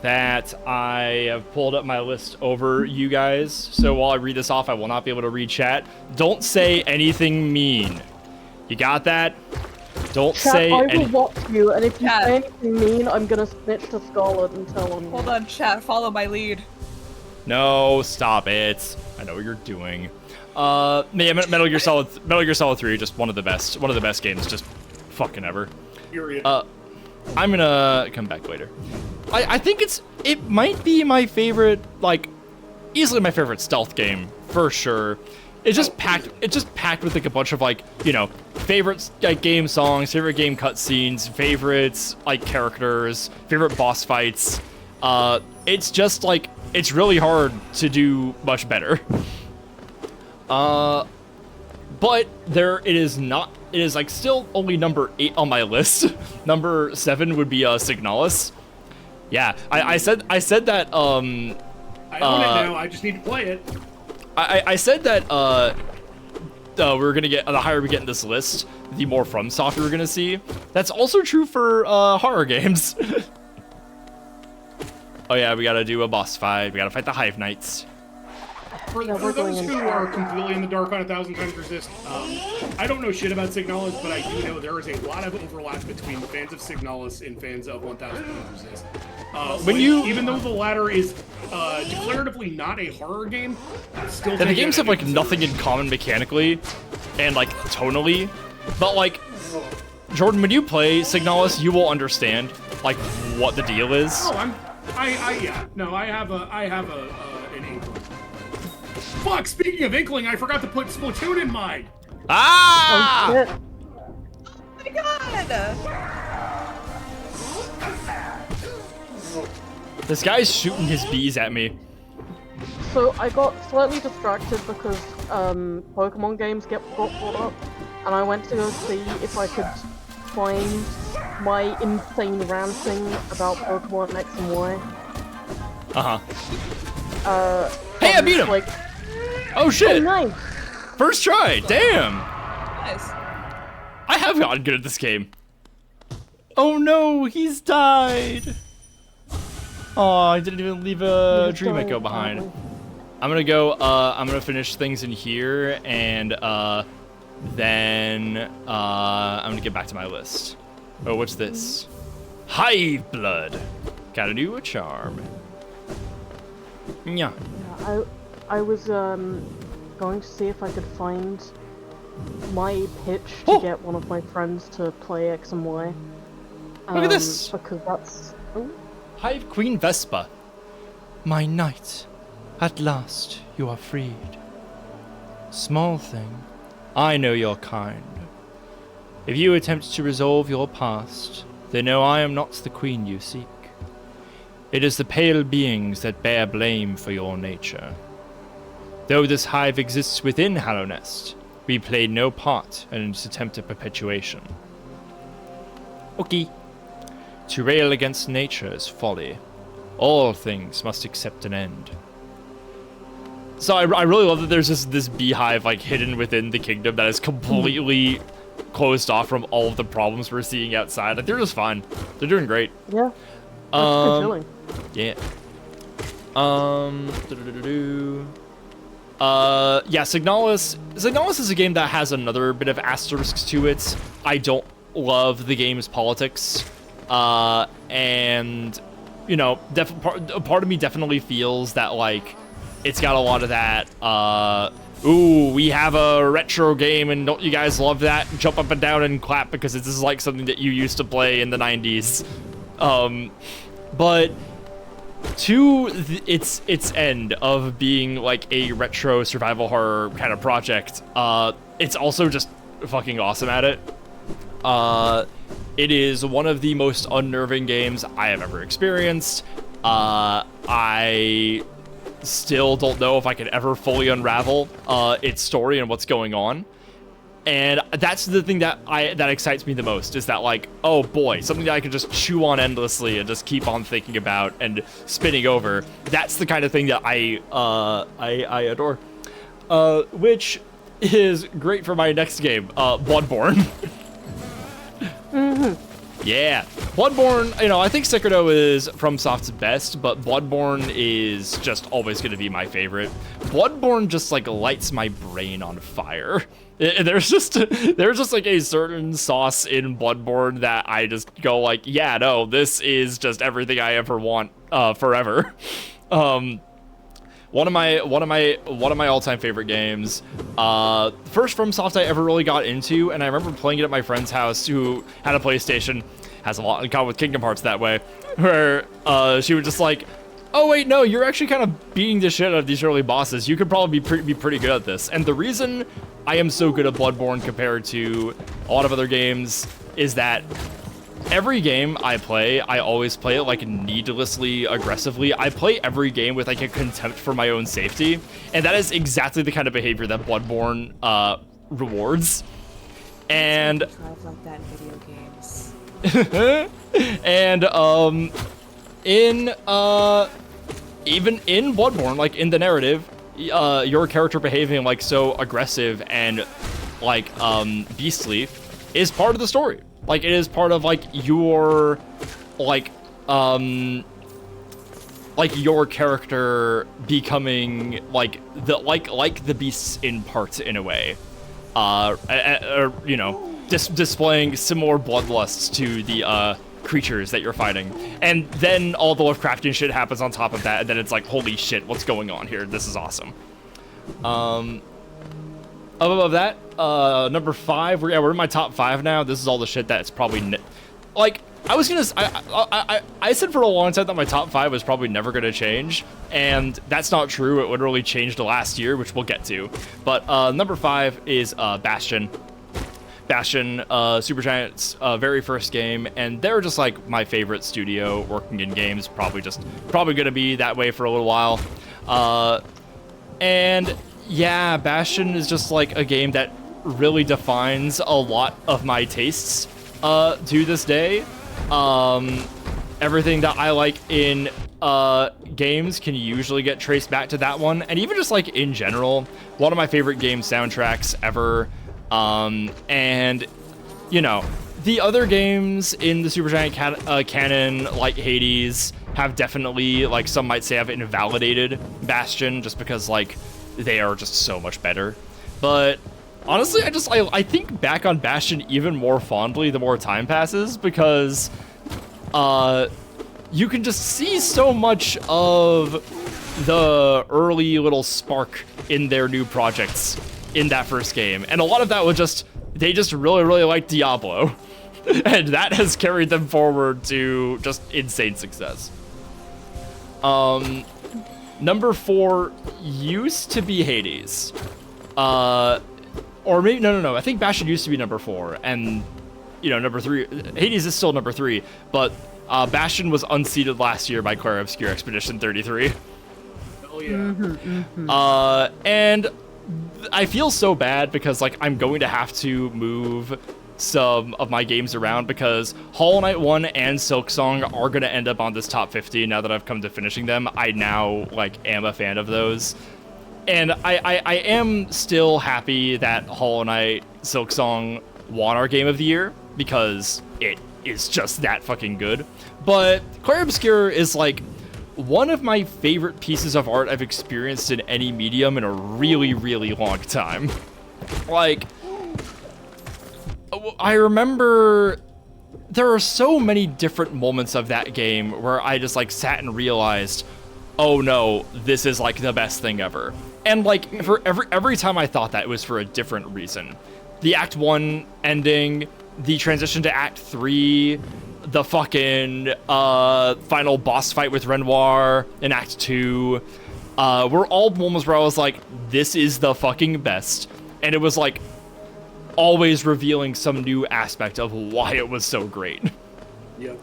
that I have pulled up my list over you guys, so while I read this off, I will not be able to read chat. Don't say anything mean. You got that? Don't Chat, say I will watch you, and if you Chat. say anything mean, I'm gonna snitch to Scarlet and tell him. Hold on, chat, follow my lead. No, stop it. I know what you're doing. Metal Gear Solid 3, just one of the best games, just fucking ever. Period. I'm gonna come back later. I think it might be my favorite, like, easily my favorite stealth game for sure. It's just packed with like a bunch of like, you know, favorite like game songs, favorite game cutscenes, favorites like characters, favorite boss fights. It's just like it's really hard to do much better. But it is like still only number 8 on my list. Number 7 would be Signalis. Yeah, I said that I own it now. I just need to play it. I said that we're gonna get, the higher we get in this list, the more From Software we're gonna see. That's also true for horror games. Oh yeah, we gotta do a boss fight. We gotta fight the Hive Knights. For those who are completely in the dark on 1,000 Times Resist, I don't know shit about Signalis, but I do know there is a lot of overlap between fans of Signalis and fans of 1,000 Times Resist. Even though the latter is declaratively not a horror game, still. And the games have like nothing in common mechanically, and like tonally, but like Jordan, when you play Signalis, you will understand like what the deal is. Oh, I have an inkling. Fuck, speaking of inkling, I forgot to put Splatoon in mine. Ah! Oh, shit. Oh my god! This guy's shooting his bees at me. So I got slightly distracted because Pokemon games got brought up, and I went to go see if I could find my insane ranting about Pokemon X and Y. Hey, I beat him! Like, Oh shit! oh, nice. First try, damn! Nice. I have gotten good at this game. Oh no, he's died! Oh, I didn't even leave a dream echo behind. I'm gonna finish things in here, and then I'm gonna get back to my list. Oh, what's this? Hive blood. Gotta do a charm. Yeah. I was going to see if I could find my pitch to get one of my friends to play X and Y. Look at this! Because that's... Oh, Hive Queen Vespa. My knight, at last you are freed. Small thing, I know your kind. If you attempt to resolve your past, then know I am not the queen you seek. It is the pale beings that bear blame for your nature. Though this hive exists within Hallownest, we played no part in its attempt at perpetuation. Okay. To rail against nature is folly. All things must accept an end. So I really love that there's just this beehive like hidden within the kingdom that is completely closed off from all of the problems we're seeing outside. Like, they're just fine. They're doing great. yeah. That's good chilling. Yeah. Yeah, Signalis is a game that has another bit of asterisks to it. I don't love the game's politics. And, you know, part of me definitely feels that, like, it's got a lot of that, ooh, we have a retro game and don't you guys love that? Jump up and down and clap because this is like something that you used to play in the 90s. But to its end of being like a retro survival horror kind of project, it's also just fucking awesome at it. It is one of the most unnerving games I have ever experienced. I still don't know if I could ever fully unravel its story and what's going on. And that's the thing that excites me the most, is that, like, oh boy, something that I could just chew on endlessly and just keep on thinking about and spinning over. That's the kind of thing that I adore. Which is great for my next game, Bloodborne. Yeah, Bloodborne, you know, I think Sekiro is FromSoft's best, but Bloodborne is just always going to be my favorite. Bloodborne just, like, lights my brain on fire. There's just like a certain sauce in Bloodborne that I just go like, yeah, no, this is just everything I ever want forever. One of my all-time favorite games. First FromSoft I ever really got into, and I remember playing it at my friend's house who had a PlayStation. Has a lot in common with Kingdom Hearts that way, where she was just like, oh wait, no, you're actually kind of beating the shit out of these early bosses. You could probably be pretty good at this. And the reason I am so good at Bloodborne compared to a lot of other games is that every game I play, I always play it like needlessly aggressively. I play every game with like a contempt for my own safety, and that is exactly the kind of behavior that Bloodborne rewards. And Drive like that in video games. and even in Bloodborne, like in the narrative, your character behaving like so aggressive and like beastly is part of the story. Like, it is part of like your your character becoming like the beasts in part, in a way, or you know, displaying similar bloodlusts to the creatures that you're fighting. And then all the Lovecraftian shit happens on top of that, and then it's like, holy shit, what's going on here? This is awesome. Above that, number 5, we're in my top 5 now. This is all the shit that's probably like, I said for a long time that my top 5 was probably never gonna change, and that's not true. It literally changed last year, which we'll get to. But number 5 is Bastion. Bastion, Supergiant's very first game, and they're just like my favorite studio working in games. Probably gonna be that way for a little while. And yeah, Bastion is just like a game that really defines a lot of my tastes to this day. Everything that I like in games can usually get traced back to that one, and even just like in general, one of my favorite game soundtracks ever. And you know, the other games in the Supergiant canon, like Hades, have definitely, like, some might say, have invalidated Bastion just because, like, they are just so much better. But honestly, I think back on Bastion even more fondly the more time passes, because you can just see so much of the early little spark in their new projects in that first game. And a lot of that was just, they just really, really liked Diablo. And that has carried them forward to just insane success. Number 4 used to be Hades. Or maybe, no, I think Bastion used to be number 4, and, you know, number 3, Hades is still number 3, but Bastion was unseated last year by Clair Obscur Expedition 33. Oh yeah. And I feel so bad because, like, I'm going to have to move some of my games around because Hollow Knight 1 and Silksong are going to end up on this top 50 now that I've come to finishing them. I now, like, am a fan of those. And I am still happy that Hollow Knight Silksong won our Game of the Year because it is just that fucking good. But Clair Obscur is, like, one of my favorite pieces of art I've experienced in any medium in a really, really long time. Like, I remember there are so many different moments of that game where I just, like, sat and realized, oh no, this is, like, the best thing ever. And, like, for every time I thought that, it was for a different reason. The Act 1 ending, the transition to Act 3, the fucking final boss fight with Renoir in Act 2, were all moments where I was like, this is the fucking best. And it was, like, always revealing some new aspect of why it was so great. Yep.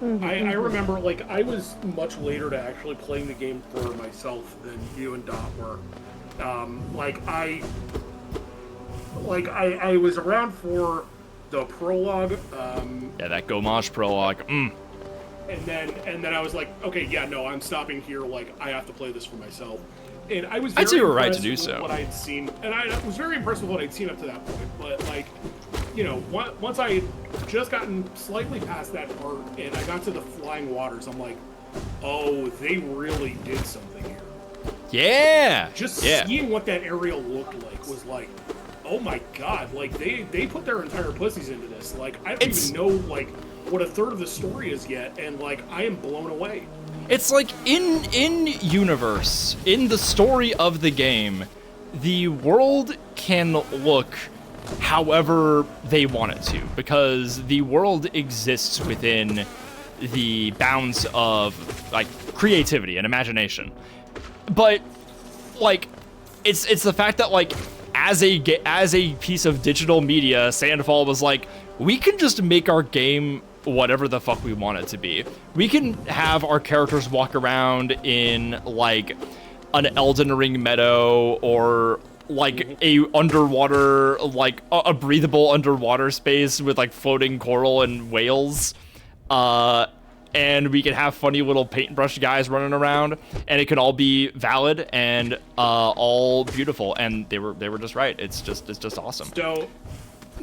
I remember, like, I was much later to actually playing the game for myself than you and Dot were. I was around for the prologue. Yeah, that Gomage prologue. And then I was like, okay, yeah, no, I'm stopping here. Like, I have to play this for myself. And I was very I'd say you were right to impressed do with so. what I had seen, and I was very impressed with what I'd seen up to that point. But, like, you know, once I had just gotten slightly past that part and I got to the flying waters, I'm like, oh, they really did something here. Yeah! Just yeah. seeing what that area looked like was like, oh my god, like, they put their entire pussies into this. Like, I don't even know, like, what a third of the story is yet, and, like, I am blown away. It's like, in universe, in the story of the game, the world can look however they want it to, because the world exists within the bounds of, like, creativity and imagination. But, like, it's the fact that, like, as a piece of digital media, Sandfall was like, we can just make our game whatever the fuck we want it to be. We can have our characters walk around in, like, an Elden Ring meadow, or, like, a underwater, like, a breathable underwater space with, like, floating coral and whales. And we can have funny little paintbrush guys running around, and it can all be valid and all beautiful. And they were just right. It's just awesome.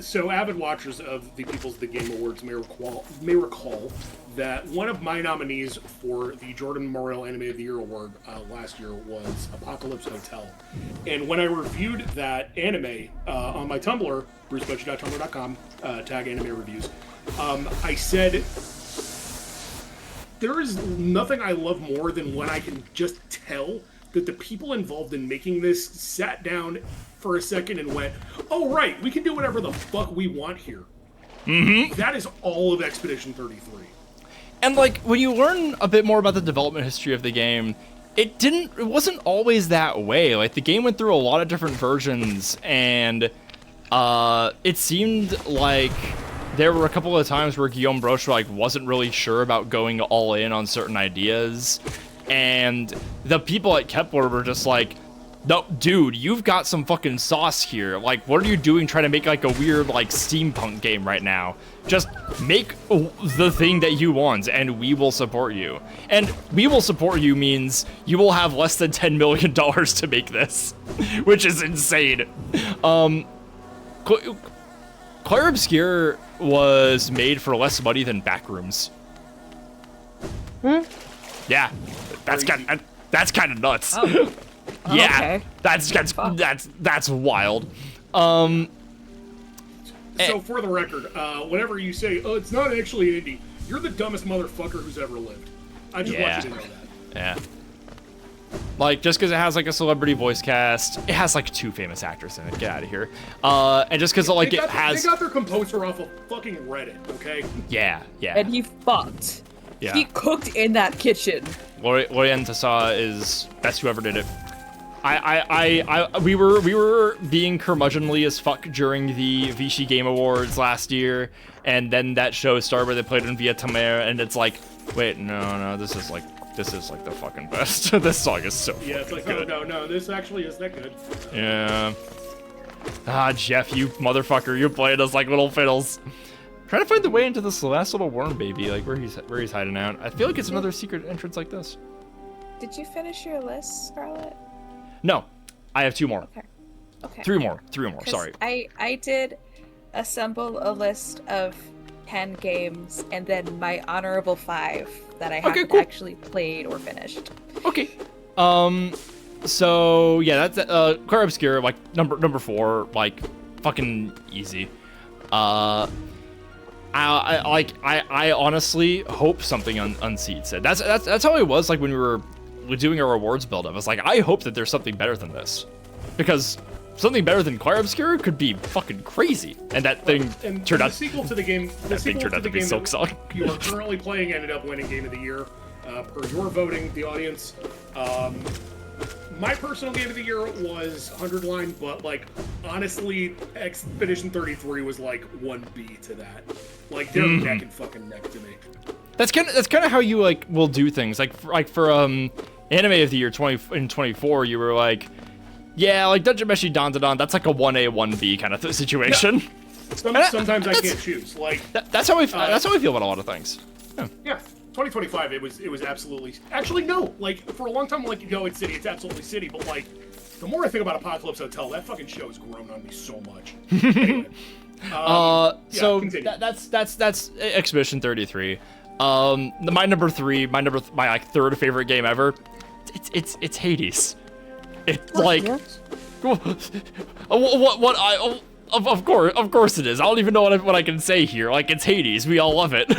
So avid watchers of the People's The Game Awards may recall that one of my nominees for the Jordan Memorial Anime of the Year award last year was Apocalypse Hotel. And when I reviewed that anime on my Tumblr, brucebutcher.tumblr.com, tag anime reviews, I said, there is nothing I love more than when I can just tell that the people involved in making this sat down for a second and went, oh, right, we can do whatever the fuck we want here. Mm-hmm. That is all of Expedition 33. And, like, when you learn a bit more about the development history of the game, it wasn't always that way. Like, the game went through a lot of different versions, and it seemed like there were a couple of times where Guillaume Broche, like, wasn't really sure about going all in on certain ideas, and the people at Kepler were just like, no, dude, you've got some fucking sauce here. Like, what are you doing trying to make, like, a weird, like, steampunk game right now? Just make the thing that you want, and we will support you. And we will support you means you will have less than $10 million to make this, which is insane. Clair Obscur was made for less money than Backrooms. Yeah, that's kind of nuts. Oh. Yeah, Okay. that's wild. So for the record, whenever you say, oh, it's not actually an indie, you're the dumbest motherfucker who's ever lived. I just want you to know that. Yeah. Like, just because it has, like, a celebrity voice cast, it has, like, 2 famous actors in it. Get out of here. And just because, like, They it has... They got their composer off of fucking Reddit, okay? Yeah, yeah. And he fucked. Yeah. He cooked in that kitchen. Lorian Tassa is best whoever did it. We were being curmudgeonly as fuck during the Vichy Game Awards last year, and then that show started where they played in Via Tamer, and it's like, wait, no, this is like the fucking best. This song is so Yeah, it's like, good. no, this actually is that good. Yeah. Ah, Jeff, you motherfucker, you're playing us like little fiddles. Trying to find the way into this last little worm baby, like where he's hiding out. I feel like it's another secret entrance like this. Did you finish your list, Scarlet? No, I have 2 more. Okay. 3 more. 'Cause Sorry. I did assemble a list of 10 games and then my honorable 5 that I haven't cool. actually played or finished. Okay. So yeah, that's Clair Obscur, like number 4, like fucking easy. I honestly hope something unseats it. That's how it was like when we were doing our rewards build up. I was like, I hope that there's something better than this, because something better than Clair Obscur could be fucking crazy. And that thing And turned the out. sequel to the game. That thing turned out to be Silk Song. You are currently playing ended up winning Game of the Year per your voting, the audience. My personal Game of the Year was 100 Line, but like honestly, Expedition 33 was like 1B to that. Like they're neck and fucking neck to me. That's kind of how you like will do things. Like for Anime of the Year 2024, you were like, yeah, like Dungeon Meshi Dandadan, that's like a 1A 1B kind of situation. Yeah. Sometimes I can't choose. Like That's how I feel about a lot of things. yeah, 2025. It was absolutely. Actually, no. Like for a long time, I'm like, yo, it's City. It's absolutely City. But like, the more I think about Apocalypse Hotel, that fucking show has grown on me so much. Anyway, So continue. that's Expedition 33. My number 3, my like 3rd favorite game ever. It's Hades. It's like of course it is. I don't even know what I can say here. Like, it's Hades. We all love it.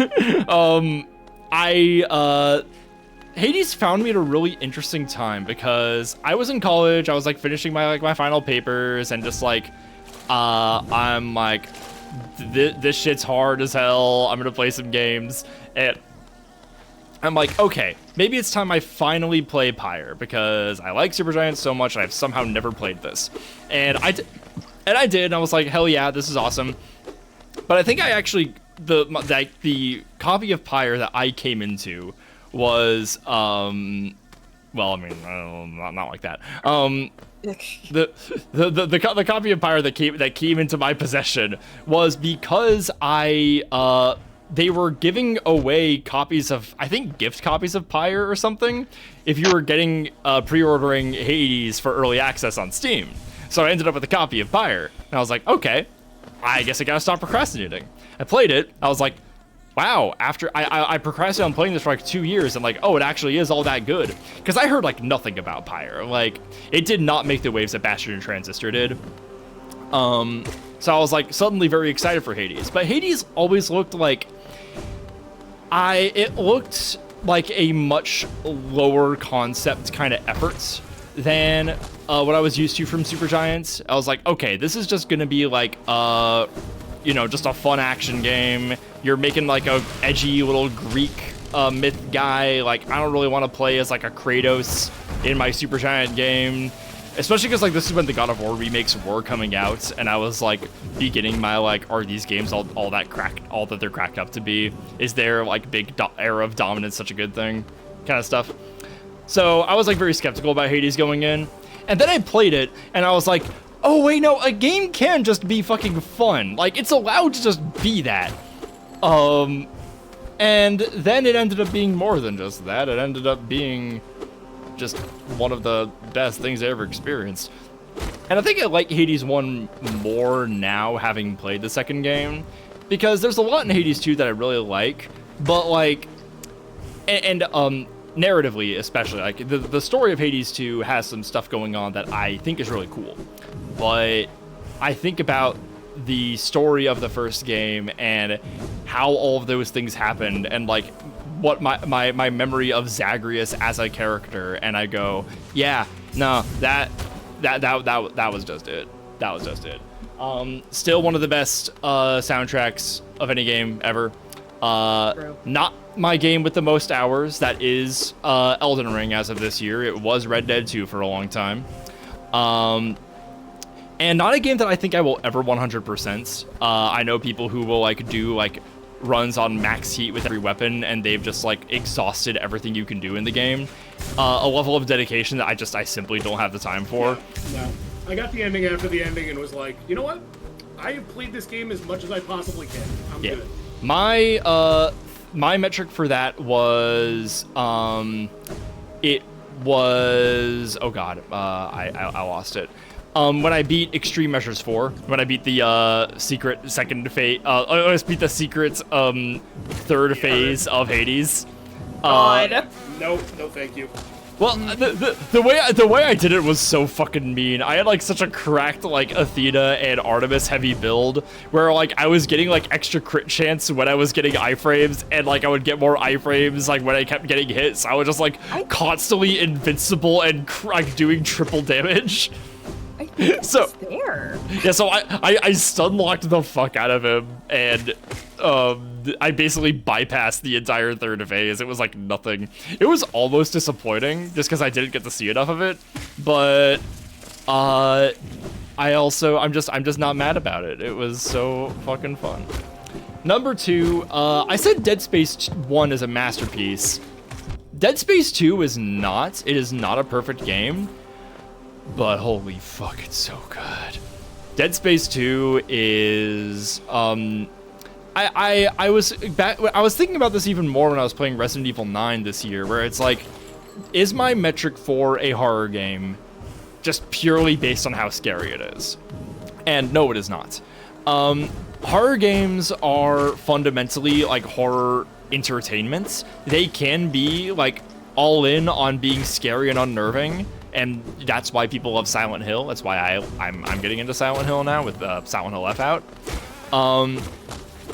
Hades found me at a really interesting time because I was in college. I was like finishing my final papers and just like I'm like this shit's hard as hell. I'm gonna play some games and I'm like, okay, maybe it's time I finally play Pyre because I like Supergiant so much and I've somehow never played this. And I did, and I was like, hell yeah, this is awesome. But I think I actually, the copy of Pyre that I came into was, well, I mean, not like that. The copy of Pyre that came into my possession was because they were giving away copies of, I think, gift copies of Pyre or something, if you were getting pre-ordering Hades for early access on Steam. So I ended up with a copy of Pyre, and I was like, okay, I guess I gotta stop procrastinating. I played it. I was like, wow. After I procrastinated on playing this for like 2 years, and like, oh, it actually is all that good. Because I heard like nothing about Pyre. Like, it did not make the waves that Bastion and Transistor did. So I was like suddenly very excited for Hades. But Hades always looked like it looked like a much lower concept kind of efforts than what I was used to from Supergiant. I was like, okay, this is just gonna be like just a fun action game. You're making like a edgy little Greek myth guy. Like, I don't really want to play as like a Kratos in my Supergiant game. Especially because like this is when the God of War remakes were coming out, and I was like beginning my like, are these games all that they're cracked up to be? Is their like big era of dominance such a good thing? Kind of stuff. So I was like very skeptical about Hades going in, and then I played it, and I was like, oh wait, no, a game can just be fucking fun. Like, it's allowed to just be that. And then it ended up being more than just that. It ended up being just one of the best things I ever experienced. And I think I like Hades 1 more now, having played the second game, because there's a lot in Hades 2 that I really like, but like, and narratively especially, like the story of Hades 2 has some stuff going on that I think is really cool. But I think about the story of the first game and how all of those things happened, and like what my memory of Zagreus as a character, and I go, yeah, no, that was just it. That was just it. Still one of the best soundtracks of any game ever. Not my game with the most hours. That is Elden Ring as of this year. It was Red Dead 2 for a long time. And not a game that I think I will ever 100%. I know people who will like do like runs on max heat with every weapon, and they've just like exhausted everything you can do in the game. A level of dedication that I simply don't have the time for. No. I got the ending after the ending and was like, you know what? I have played this game as much as I possibly can. I'm good. My metric for that was it was I lost it. When I beat Extreme Measures 4, when I beat the secret second phase, I beat the secret third phase of Hades. God. No, thank you. Well, the way I did it was so fucking mean. I had like such a cracked like Athena and Artemis heavy build where like I was getting like extra crit chance when I was getting iframes, and like I would get more iframes like when I kept getting hits. So I was just like constantly invincible and like doing triple damage. I think it's there. Yeah, so I stun locked the fuck out of him, and I basically bypassed the entire third phase. It was like nothing. It was almost disappointing just because I didn't get to see enough of it, but I'm just not mad about it. It was so fucking fun. Number 2, I said Dead Space 1 is a masterpiece. Dead Space 2 is not. It is not a perfect game. But holy fuck, it's so good. Dead Space 2 is I was thinking about this even more when I was playing Resident Evil 9 this year, where it's like, is my metric for a horror game just purely based on how scary it is? And no, it is not. Horror games are fundamentally like horror entertainments. They can be like all in on being scary and unnerving. And that's why people love Silent Hill. That's why I'm getting into Silent Hill now with Silent Hill F out.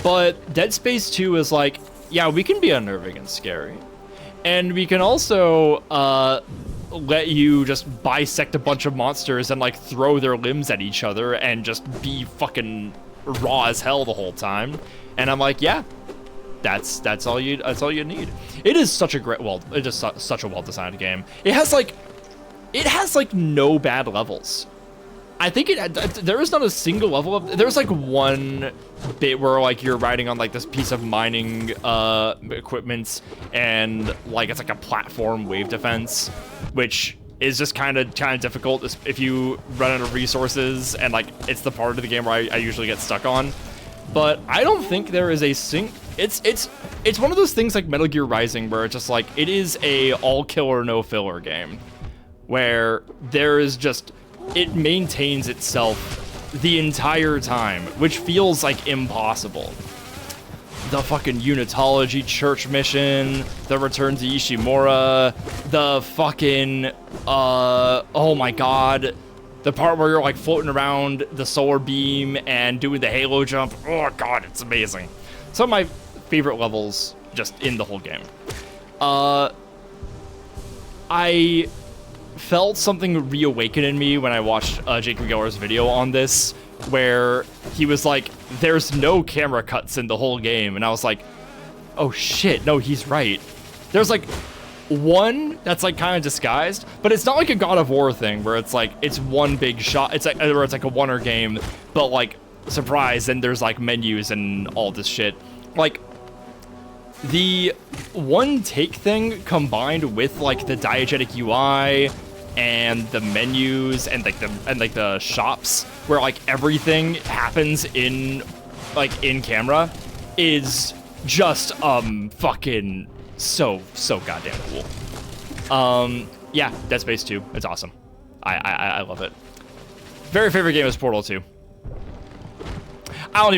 But Dead Space 2 is like, yeah, we can be unnerving and scary. And we can also let you just bisect a bunch of monsters and like throw their limbs at each other and just be fucking raw as hell the whole time. And I'm like, yeah, that's all you need. It is such a great, well, it is such a well-designed game. It has like no bad levels. I think there is not a single level of, there's like one bit where like you're riding on like this piece of mining equipment, and like it's like a platform wave defense, which is just kind of difficult if you run out of resources, and like it's the part of the game where I usually get stuck on. But I don't think there is a it's one of those things like Metal Gear Rising where it's just like, it is a all killer no filler game, where there is just, it maintains itself the entire time, which feels like impossible. The fucking Unitology church mission, the return to Ishimura, the fucking, oh my god, the part where you're like floating around the solar beam and doing the halo jump. Oh god, it's amazing. Some of my favorite levels just in the whole game. I felt something reawaken in me when I watched Jake McGiller's video on this, where he was like, there's no camera cuts in the whole game, and I was like, oh shit, no, he's right. There's like one that's like kind of disguised, but it's not like a God of War thing where it's like it's one big shot, it's like, where it's like a oneer game, but like surprise, and there's like menus and all this shit. Like the one take thing combined with like the diegetic UI and the menus and like the shops where like everything happens in camera is just fucking so goddamn cool. Yeah, Dead Space 2, it's awesome. I love it. Very favorite game is Portal 2. I don't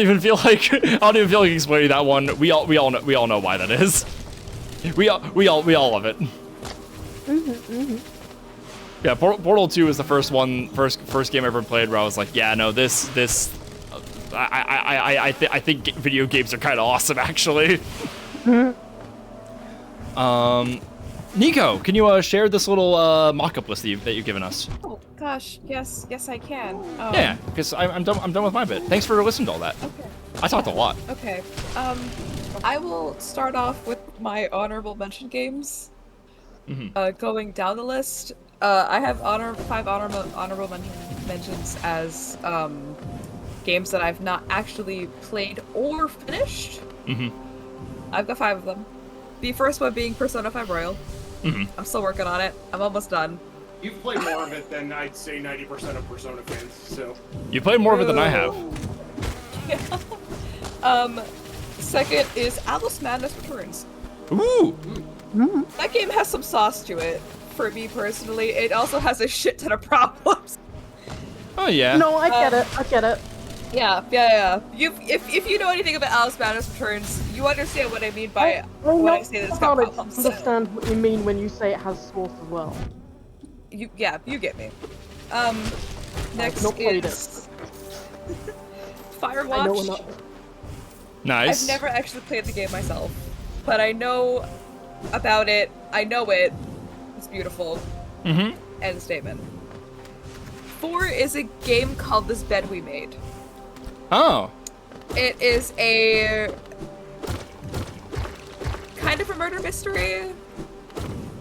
even feel like explaining that one. We all know why that is. We all love it. Yeah, Portal 2 is the first game I ever played where I was like, yeah, no, I think video games are kind of awesome, actually. Nico, can you share this little mock-up list that you've given us? Oh gosh, yes, I can. Yeah, because I'm done with my bit. Thanks for listening to all that. Okay. I talked a lot. Okay. I will start off with my honorable mention games. Going down the list, I have 5 honorable mentions as games that I've not actually played or finished. I've got 5 of them. The first one being Persona 5 Royal. I'm still working on it. I'm almost done. You've played more of it than I'd say 90% of Persona fans, so. You played more of it than I have. Second is Alice Madness Returns. Ooh! That game has some sauce to it, for me personally. It also has a shit ton of problems. Oh yeah. No, I get it. Yeah. If you know anything about Alice Madness Returns, you understand what I mean by when I say that it's got problems. I understand what you mean when you say it has sauce as well. You get me. Next not played is I know Firewatch. not. Nice. I've never actually played the game myself, but I know about it. I know it. It's beautiful. End statement. 4 is a game called This Bed We Made. Oh. It is a kind of a murder mystery.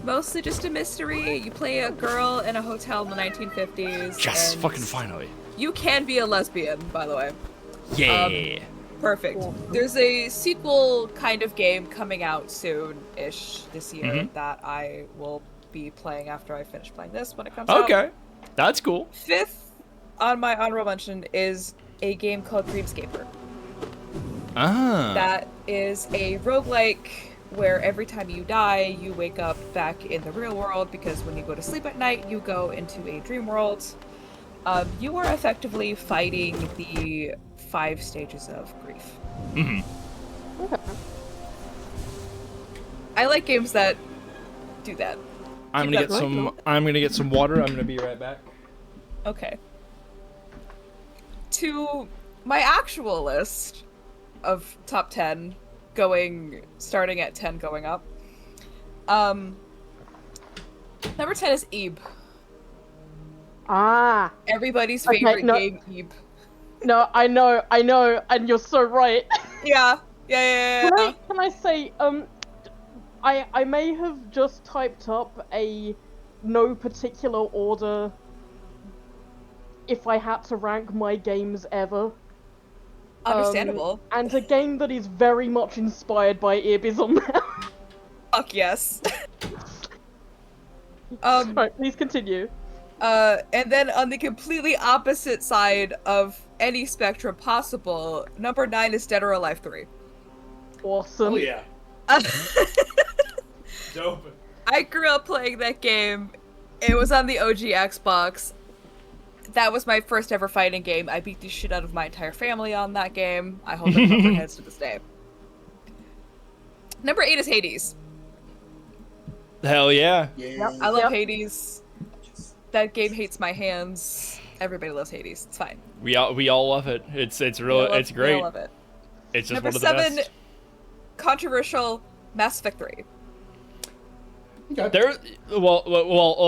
Mostly just a mystery. You play a girl in a hotel in the 1950s. Yes, and fucking finally. You can be a lesbian, by the way. Yeah. Perfect. There's a sequel kind of game coming out soon-ish this year that I will be playing after I finish playing this when it comes out. Okay. That's cool. 5th on my honorable mention is a game called Dreamscaper. Ah. That is a roguelike where every time you die, you wake up back in the real world because when you go to sleep at night, you go into a dream world. You are effectively fighting the 5 stages of grief. Okay. I like games that do that. I'm gonna get some water. I'm gonna be right back. Okay. To my actual list of top 10, starting at 10 going up. Number 10 is Ebe. Ah. Everybody's Okay, favorite no. game, Ebe. No, I know, and you're so right. Yeah. Can I say, I may have just typed up a no particular order if I had to rank my games ever. Understandable. And a game that is very much inspired by Ib is on there. Fuck yes. Right, please continue. And then on the completely opposite side of any spectrum possible, number 9 is Dead or Alive 3. Awesome. Oh yeah. Dope. I grew up playing that game. It was on the OG Xbox. That was my first ever fighting game. I beat the shit out of my entire family on that game. I hold them above their heads to this day. Number 8 is Hades. Hell yeah. I love Hades. That game hates my hands. Everybody loves Hades. It's fine. We all love it. It's great. We all love it. It's just Number one of the 7, best. controversial, Mass Effect 3. There, well,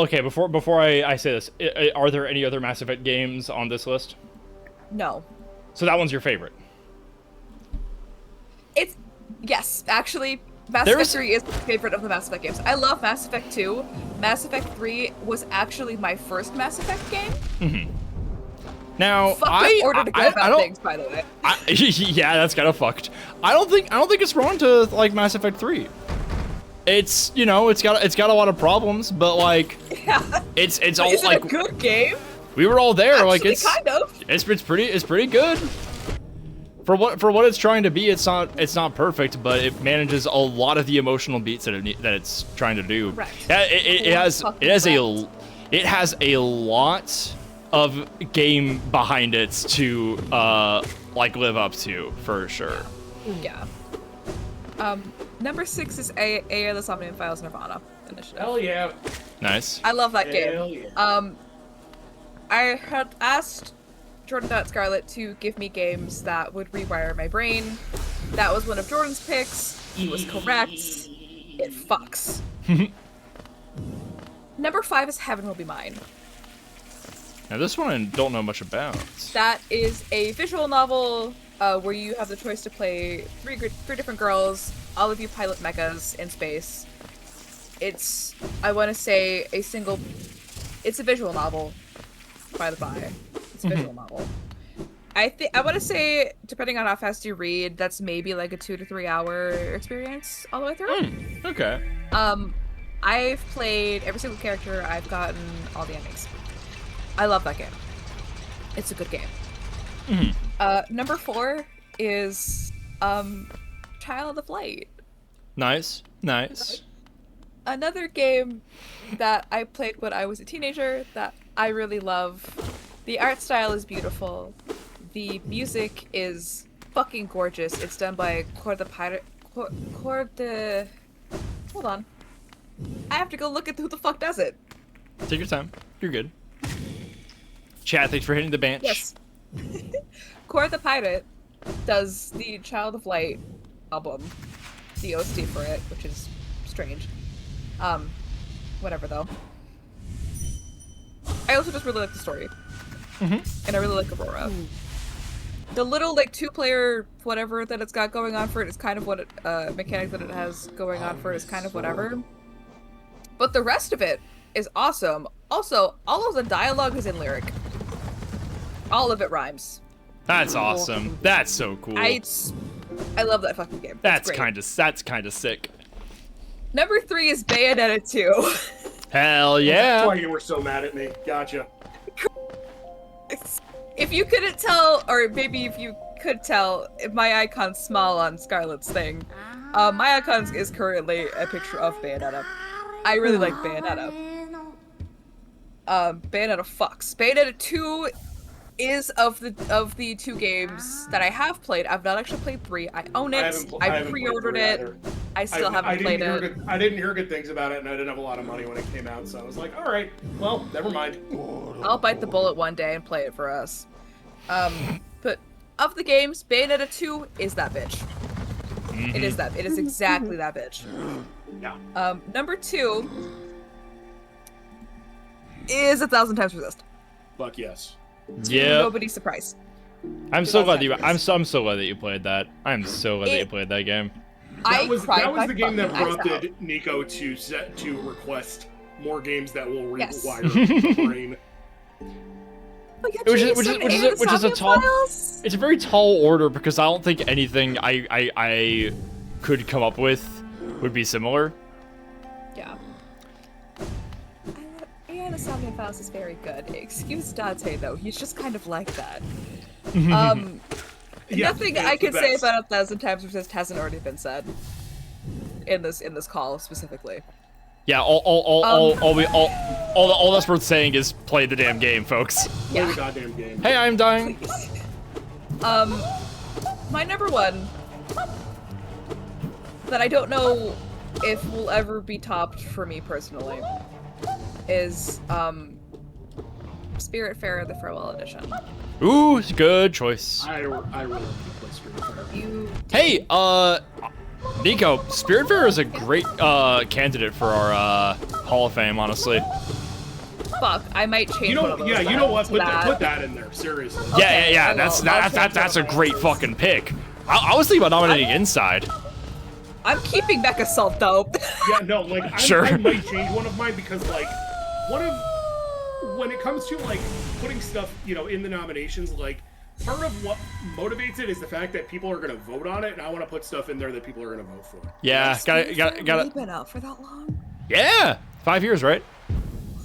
okay. Before I say this, are there any other Mass Effect games on this list? No. So that one's your favorite. Yes, actually, Mass Effect 3 is my favorite of the Mass Effect games. I love Mass Effect 2. Mass Effect 3 was actually my first Mass Effect game. Now, Fucked up order to go about things, by the way. Yeah, that's kind of fucked. I don't think it's wrong to like Mass Effect 3. It's it's got a lot of problems, but like it's all is it like a good game? we were all there. Actually, like it's kind of. It's pretty good. For what it's trying to be, it's not perfect, but it manages a lot of the emotional beats that it's trying to do. Correct. Yeah, it has a lot of game behind it to like live up to for sure. Yeah. Number 6 is A.A. the Somnium Files Nirvana Initiative. Hell yeah. Nice. I love that Hell game. yeah. I had asked Jordan.Scarlet to give me games that would rewire my brain. That was one of Jordan's picks. He was correct. it fucks. Number 5 is Heaven Will Be Mine. Now this one I don't know much about. That is a visual novel where you have the choice to play three different girls. All of you pilot mechas in space. It's, I want to say, it's a visual novel, by the by. It's a visual novel. I want to say, depending on how fast you read, that's maybe like a 2 to 3 hour experience all the way through. Okay. I've played every single character. I've gotten all the endings. I love that game. It's a good game. Number 4 is Child of Light. Nice. Another game that I played when I was a teenager that I really love. The art style is beautiful. The music is fucking gorgeous. It's done by Hold on. I have to go look at who the fuck does it. Take your time. You're good. Chat, thanks for hitting the bench. Yes. Core the Pirate does the Child of Light album, the OST for it, which is strange. Whatever though. I also just really like the story. And I really like Aurora. The little like 2-player whatever that it's got going on for it is kind of what mechanic that it has going on for it is kind of whatever. But the rest of it is awesome. Also, all of the dialogue is in lyric. All of it rhymes. That's awesome. That's so cool. I love that fucking game. That's great. kind of sick. Number 3 is Bayonetta 2. Hell That's yeah. why you were so mad at me. Gotcha. If you couldn't tell, or maybe if you could tell, if my icon's small on Scarlett's thing. My icon is currently a picture of Bayonetta. I really like Bayonetta. Bayonetta fucks. Bayonetta 2 is of the 2 games that I have played. I've not actually played 3. I own it. I pre-ordered it. I still haven't played it. I didn't hear good things about it, and I didn't have a lot of money when it came out, so I was like, all right, well, never mind. I'll bite the bullet one day and play it for us. But of the games, Bayonetta 2 is that bitch. It is that. It is exactly that bitch. Yeah. Number 2 is 1,000 Times Resist. Fuck yes. Yeah. Nobody's surprised. I'm so glad I'm so glad that you played that. I'm so glad that you played that game. That was cried the game that my fucking eyes prompted out. Nico to request more games that will Yes. rewire the brain. Which is a tall. It's a very tall order because I don't think anything I could come up with would be similar. Yeah. Yeah, the Insomnia Files is very good. Excuse Dante though, he's just kind of like that. Yeah, Nothing it's I the can say best. about 1,000 Times Resist hasn't already been said in this call specifically. Yeah, all that's worth saying is play the damn game, folks. Play the goddamn game. Hey, I'm dying. My number 1 that I don't know if will ever be topped for me personally is Spiritfarer: The Farewell Edition. Ooh, good choice. I really want to play Spiritfarer. You Hey, Nico, Spiritfarer is a great candidate for our Hall of Fame, honestly. fuck, I might change one of those. Yeah, you know what? to Put that. that in there. Seriously. Yeah, I will. that's I'll change that's a one of great those. fucking pick. I was thinking about nominating Inside. I'm keeping Mecha Salt though. Yeah, no, like Sure. I might change one of mine because like when it comes to like putting stuff, in the nominations, like part of what motivates it is the fact that people are gonna vote on it, and I want to put stuff in there that people are gonna vote for. Yeah, Really gotta. been out for that long? Yeah, 5 years, right?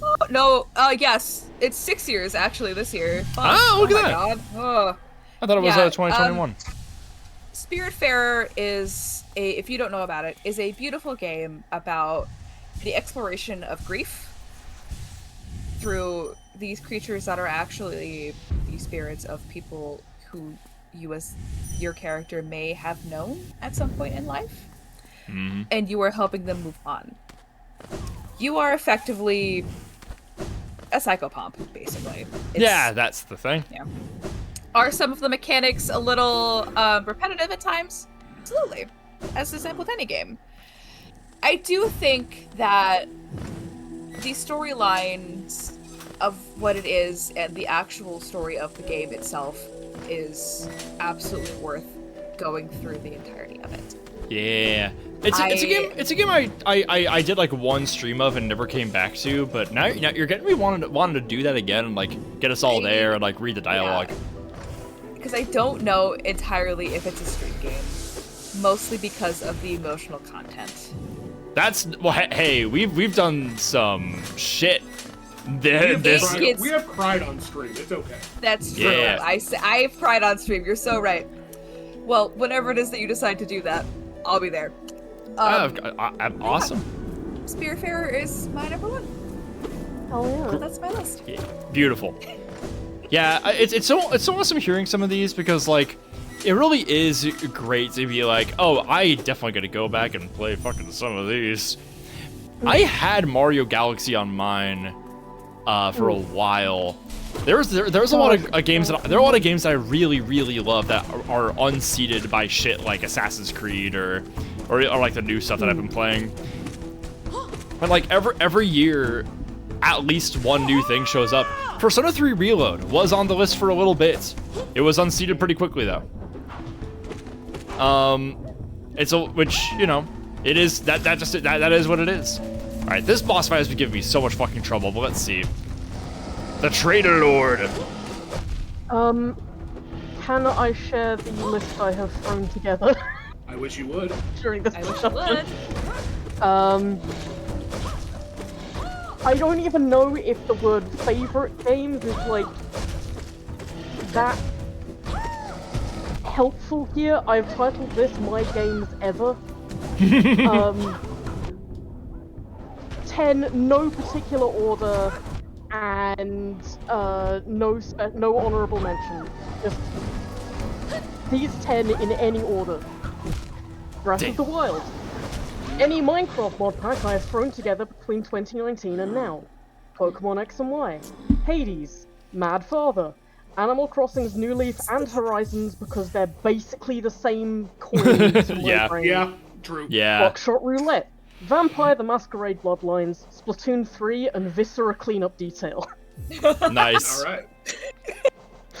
Oh, no, yes, it's 6 years actually this year. Fuck. Oh, look at my that. God. Oh. I thought it was Yeah, 2021. Spiritfarer is if you don't know about it, is a beautiful game about the exploration of grief through these creatures that are actually the spirits of people who you as your character may have known at some point in life, and you are helping them move on. You are effectively a psychopomp, basically. Yeah, that's the thing. Yeah. Are some of the mechanics a little repetitive at times? Absolutely. As is with any game. I do think that the storylines of what it is and the actual story of the game itself is absolutely worth going through the entirety of it. Yeah. It's a game I did like one stream of and never came back to, but now you're getting me wanting to do that again and like get us all there and like read the dialogue. Because I don't know entirely if it's a stream game, mostly because of the emotional content. That's well. Hey, we've done some shit. We have cried on stream. It's okay. That's true. Yeah. I've cried on stream. You're so right. Well, whenever it is that you decide to do that, I'll be there. I'm awesome. Spiritfarer is my #1. Oh yeah. That's my list. Yeah, beautiful. Yeah, it's so awesome hearing some of these because like it really is great to be like, oh, I definitely gotta go back and play fucking some of these. I had Mario Galaxy on mine for a while. There's a lot of games there are a lot of games that I really love that are unseated by shit like Assassin's Creed or like the new stuff that I've been playing. But like every year, at least one new thing shows up. Persona 3 Reload was on the list for a little bit. It was unseated pretty quickly though. Which you know, it is that is what it is. All right, this boss fight has been giving me so much fucking trouble, but let's see. The Traitor Lord. Can I share the list I have thrown together I wish you would. during this I wish discussion? I would. I don't even know if the word favorite games is like that helpful here. I've titled this My Games Ever. 10, no particular order, and no honorable mention. Just these 10 in any order. Breath of the Wild. Any Minecraft mod pack I have thrown together between 2019 and now. Pokemon X and Y. Hades. Mad Father. Animal Crossing's New Leaf and Horizons because they're basically the same coin to my Yeah. brain. Yeah, true. Yeah. Buckshot Roulette. Vampire the Masquerade Bloodlines, Splatoon 3, and Viscera Cleanup Detail. Nice. All right.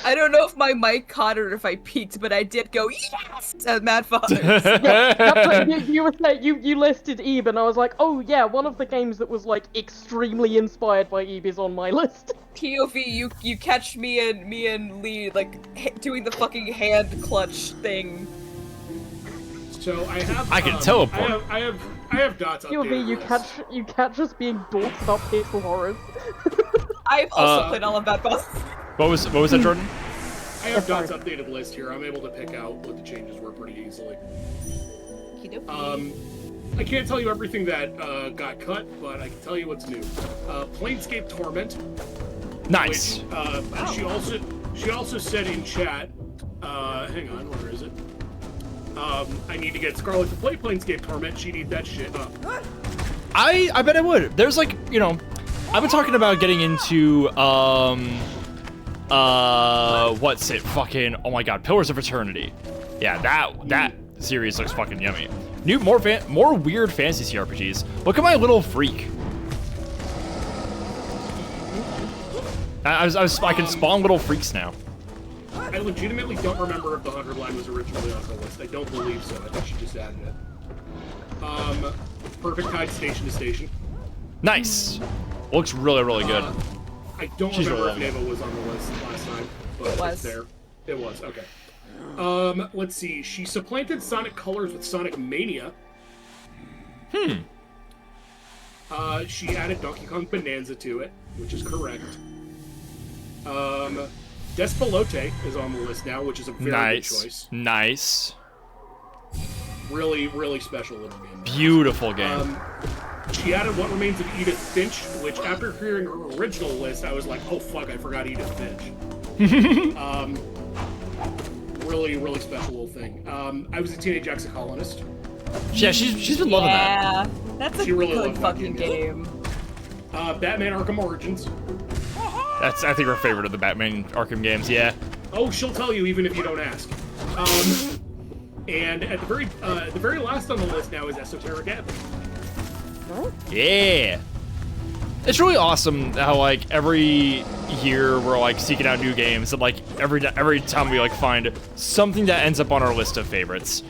I don't know if my mic caught it or if I peeked, but I did go yes at Mad Father. Yeah, that's what you were saying. You listed Ebe, and I was like, oh yeah, one of the games that was like extremely inspired by Ebe is on my list. POV, you catch me and Lee like doing the fucking hand clutch thing. So I have. I can teleport. I have dots up POV, you catch us being dorks up Hateful Horrors. I've also played all of that boss. What was that, Jordan? I have Dot's updated list here. I'm able to pick out what the changes were pretty easily. I can't tell you everything that got cut, but I can tell you what's new. Planescape Torment. Nice. Which, she also said in chat. Hang on, where is it? I need to get Scarlet to play Planescape Torment. She needs that shit up. I bet I would. There's like, you know, I've been talking about getting into what's it? Fucking, oh my god, Pillars of Eternity. Yeah, that series looks fucking yummy. More weird fantasy RPGs. Look at my little freak. I can spawn little freaks now. I legitimately don't remember if the 100 line was originally on the list. I don't believe so. I think she just added it. Perfect Tide Station to Station. Nice. Looks really good. I don't She's remember really if Neva was on the list last time, but It was. it's there. It was, okay. Let's see. She supplanted Sonic Colors with Sonic Mania. She added Donkey Kong Bonanza to it, which is correct. Despalote is on the list now, which is a very good choice. Nice. Really special little game. Beautiful game. She added What Remains of Edith Finch, which after hearing her original list, I was like, oh fuck, I forgot Edith Finch. Really special little thing. I was a Teenage Exocolonist. Yeah, she's been loving that. Yeah, that's a She really good loved that fucking game, game. Batman Arkham Origins. That's, I think, her favorite of the Batman Arkham games, yeah. Oh, she'll tell you even if you don't ask. And at the very last on the list now is Esoteric Ebb. Yeah. It's really awesome how like every year we're like seeking out new games, and like every time we like find something that ends up on our list of favorites.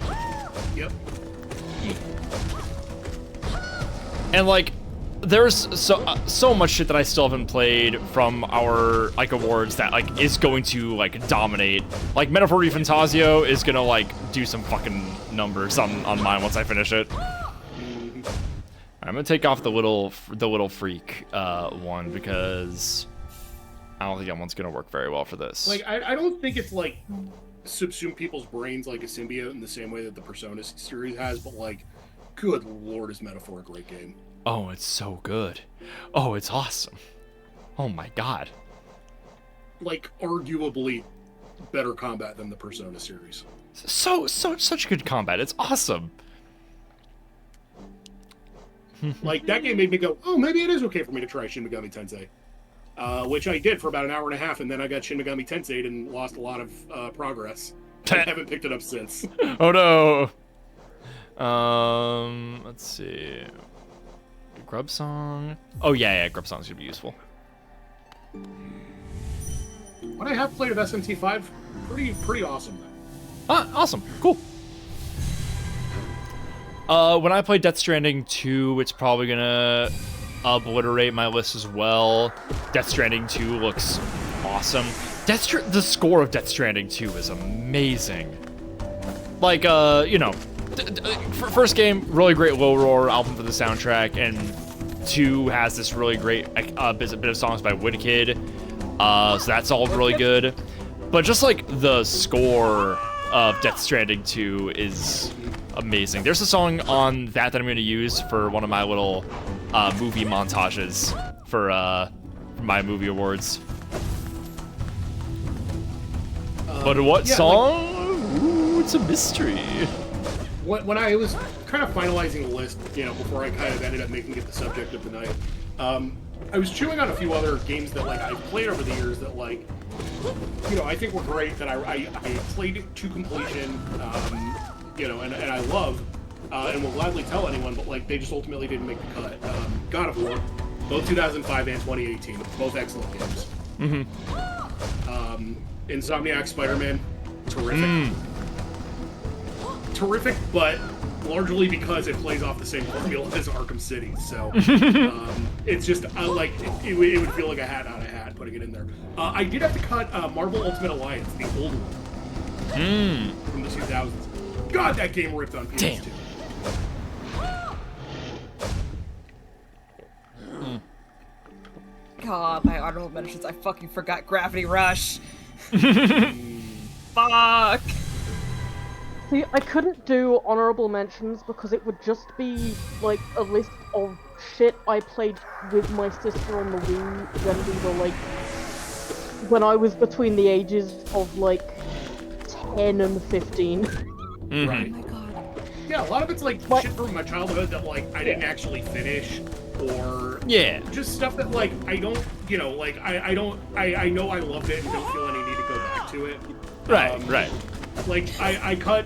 Yep. And like there's so much shit that I still haven't played from our like awards that like is going to like dominate. Like Metaphor Fantasio is gonna like do some fucking numbers on mine once I finish it. I'm gonna take off the little freak one because I don't think that one's gonna work very well for this. Like, I don't think it's like subsume people's brains like a symbiote in the same way that the Persona series has, but like, good lord, is Metaphor a great game? Oh, it's so good. Oh, it's awesome. Oh my god. Like, arguably better combat than the Persona series. Such good combat. It's awesome. Like, that game made me go, oh, maybe it is okay for me to try Shin Megami Tensei. Which I did for about an hour and a half, and then I got Shin Megami Tensei and lost a lot of progress. I haven't picked it up since. Oh no. Let's see. Grub Song. Oh yeah, Grub Song's gonna be useful. What I have played of SMT5, pretty awesome though. Ah, awesome. Cool. When I play Death Stranding 2, it's probably gonna obliterate my list as well. Death Stranding 2 looks awesome. The score of Death Stranding 2 is amazing. Like, you know, first game, really great Low Roar album for the soundtrack, and 2 has this really great bit of songs by Woodkid, so that's all really good. But just like the score of Death Stranding 2 is amazing. There's a song on that I'm going to use for one of my little movie montages for my movie awards. But what song? Ooh, it's a mystery. When I was kind of finalizing the list, you know, before I kind of ended up making it the subject of the night, I was chewing on a few other games that like I've played over the years that like, you know, I think were great that I played it to completion, you know, and I love, and will gladly tell anyone, but like they just ultimately didn't make the cut. God of War, both 2005 and 2018, both excellent games. Insomniac Spider-Man, terrific. Terrific, but largely because it plays off the same formula as Arkham City. So it's just like it would feel like a hat on a hat putting it in there. I did have to cut Marvel Ultimate Alliance, the old one from the 2000s. God, that game ripped on PS2. God, my honorable mentions. I fucking forgot Gravity Rush. Fuck. See, I couldn't do honorable mentions because it would just be like a list of shit I played with my sister on the Wii when we were like, when I was between the ages of like 10 and 15. Right. Oh my god. Yeah, a lot of it's like shit from my childhood that like I didn't actually finish, or just stuff that like I don't, you know, like I know I loved it and don't feel any need to go back to it. Right. Like I cut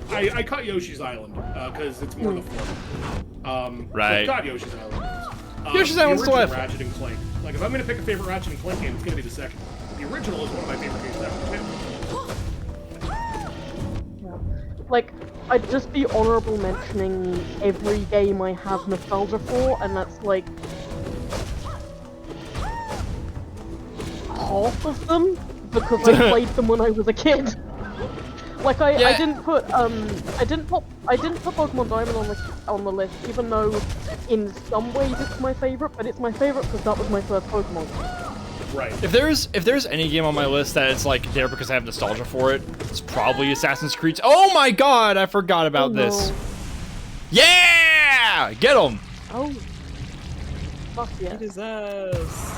Yoshi's Island because it's more the fun. Right. God, Yoshi's Island. Yoshi's Island's the original delightful. Ratchet and Clank. Like if I'm gonna pick a favorite Ratchet and Clank game, it's gonna be the second. The original is one of my favorite games ever. Like, I'd just be honorable mentioning every game I have nostalgia for, and that's like half of them because I played them when I was a kid. Like I didn't put Pokemon Diamond on the list, even though in some ways it's my favorite, but it's my favorite because that was my first Pokemon. Right. If there's any game on my list that it's like there because I have nostalgia for it, it's probably Assassin's Creed. Oh my god, I forgot about this. Yeah! Get him! Oh. Fuck yeah. It is us.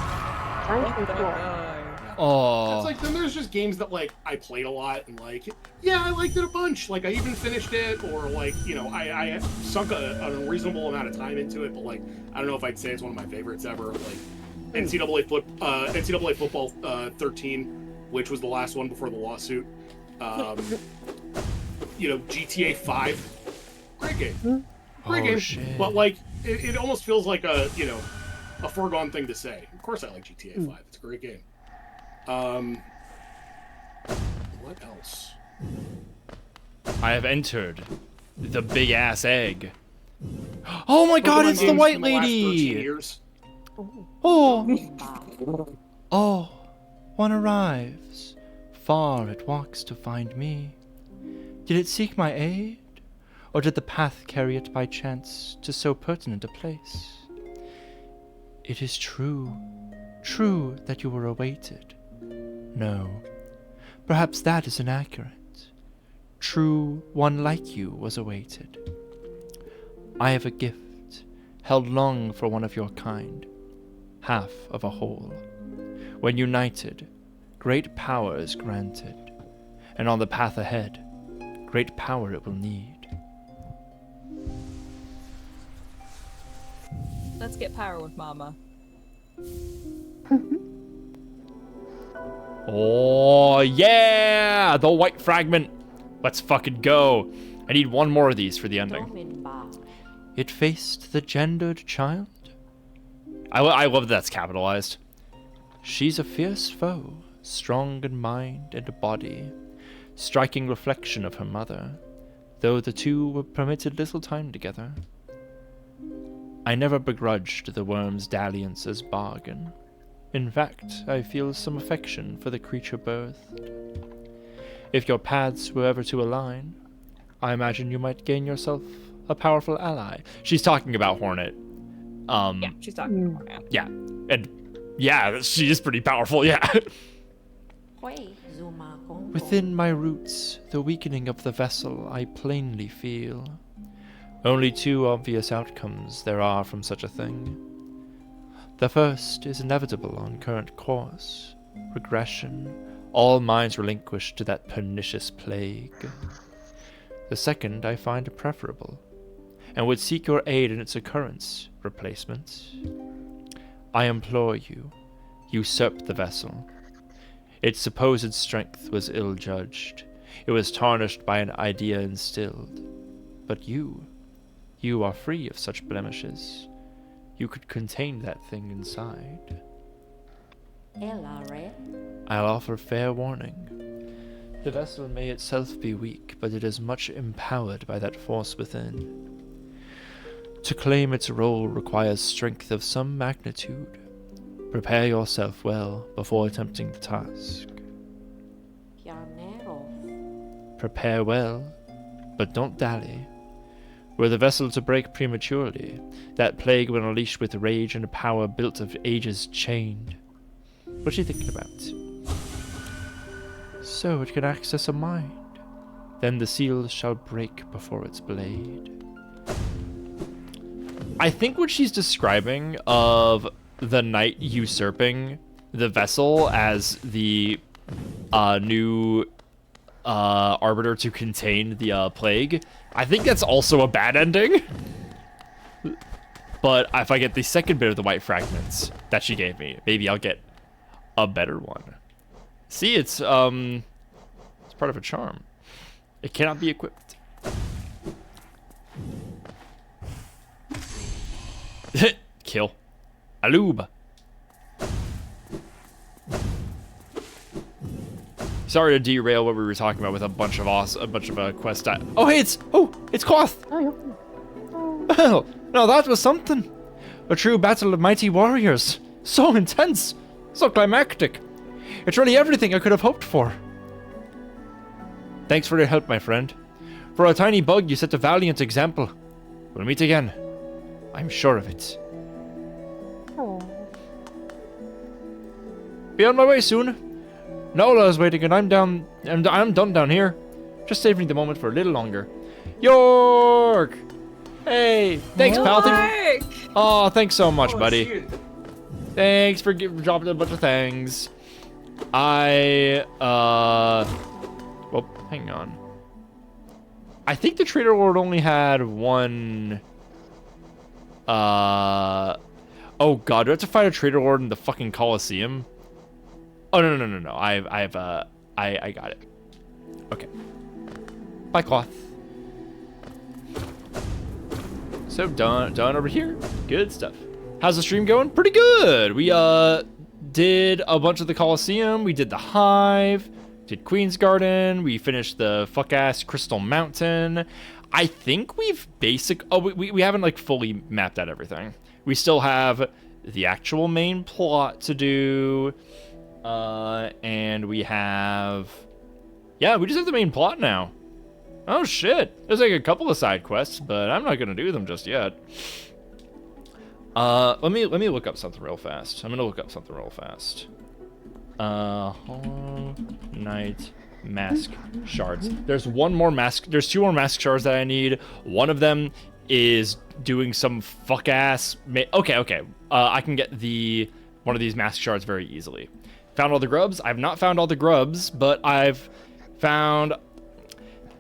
Thank you, That Clark. guy. Oh. It's like then there's just games that like I played a lot and like I liked it a bunch. Like I even finished it, or like you know I sunk a reasonable amount of time into it, but like I don't know if I'd say it's one of my favorites ever. Like NCAA football 13, which was the last one before the lawsuit. You know GTA 5, great game, great game. shit. But like it almost feels like a foregone thing to say. Of course, I like GTA 5. It's a great game. What else? I have entered the big ass egg. Oh my God! Pokemon It's the games white in the last 13 lady. years. Oh, one arrives. Far it walks to find me. Did it seek my aid? Or did the path carry it by chance to so pertinent a place? It is true, true that you were awaited. No, perhaps that is inaccurate. True, one like you was awaited. I have a gift, held long for one of your kind, half of a whole. When united, great power is granted, and on the path ahead, great power it will need. Let's get power with Mama. Oh yeah, the white fragment. Let's fucking go. I need one more of these for the ending. It faced the gendered child. I love that that's capitalized. She's a fierce foe, strong in mind and body, striking reflection of her mother, though the two were permitted little time together. I never begrudged the worm's dalliance as bargain. In fact, I feel some affection for the creature birthed. If your paths were ever to align, I imagine you might gain yourself a powerful ally. She's talking about Hornet. Yeah, she's talking about Hornet. Yeah, and yeah, she is pretty powerful, yeah. Within my roots, the weakening of the vessel I plainly feel. Only two obvious outcomes there are from such a thing. The first is inevitable on current course, regression, all minds relinquished to that pernicious plague. The second I find preferable, and would seek your aid in its occurrence, replacement. I implore you, usurp the vessel. Its supposed strength was ill-judged. It was tarnished by an idea instilled. But you are free of such blemishes. You could contain that thing inside. I'll offer fair warning. The vessel may itself be weak, but it is much empowered by that force within. To claim its role requires strength of some magnitude. Prepare yourself well before attempting the task. Prepare well, but don't dally. Were the vessel to break prematurely, that plague will unleash with rage and a power built of ages chained. What's she thinking about? So it can access a mind. Then the seals shall break before its blade. I think what she's describing of the knight usurping the vessel as the new arbiter to contain the plague, I think that's also a bad ending. But if I get the second bit of the white fragments that she gave me, maybe I'll get a better one. See, it's part of a charm. It cannot be equipped. Kill. Aloob. Sorry to derail what we were talking about with a bunch of quest. Oh, hey, it's Koth. Well, now that was something. A true battle of mighty warriors. So intense, so climactic. It's really everything I could have hoped for. Thanks for your help, my friend. For a tiny bug, you set a valiant example. We'll meet again. I'm sure of it. Be on my way soon. Nola is waiting, and I'm done down here. Just saving the moment for a little longer. York! Hey, thanks, pal. Oh, thanks so much, buddy. Thanks for dropping a bunch of things. Well, hang on. I think the Trader Lord only had one. Oh God, do I have to fight a Trader Lord in the fucking Colosseum? Oh no. I got it. Okay. Bye, Cloth. So done over here. Good stuff. How's the stream going? Pretty good. We did a bunch of the Coliseum. We did the Hive. Did Queen's Garden. We finished the fuck-ass Crystal Mountain. I think we've we haven't like fully mapped out everything. We still have the actual main plot to do. And we have... Yeah, we just have the main plot now. Oh shit. There's like a couple of side quests, but I'm not gonna do them just yet. Let me look up something real fast. I'm gonna look up something real fast. Hollow Knight mask shards. There's one more mask. There's 2 more mask shards that I need. One of them is doing some fuck ass. Okay. I can get one of these mask shards very easily. Found all the grubs. I've not found all the grubs, but I've found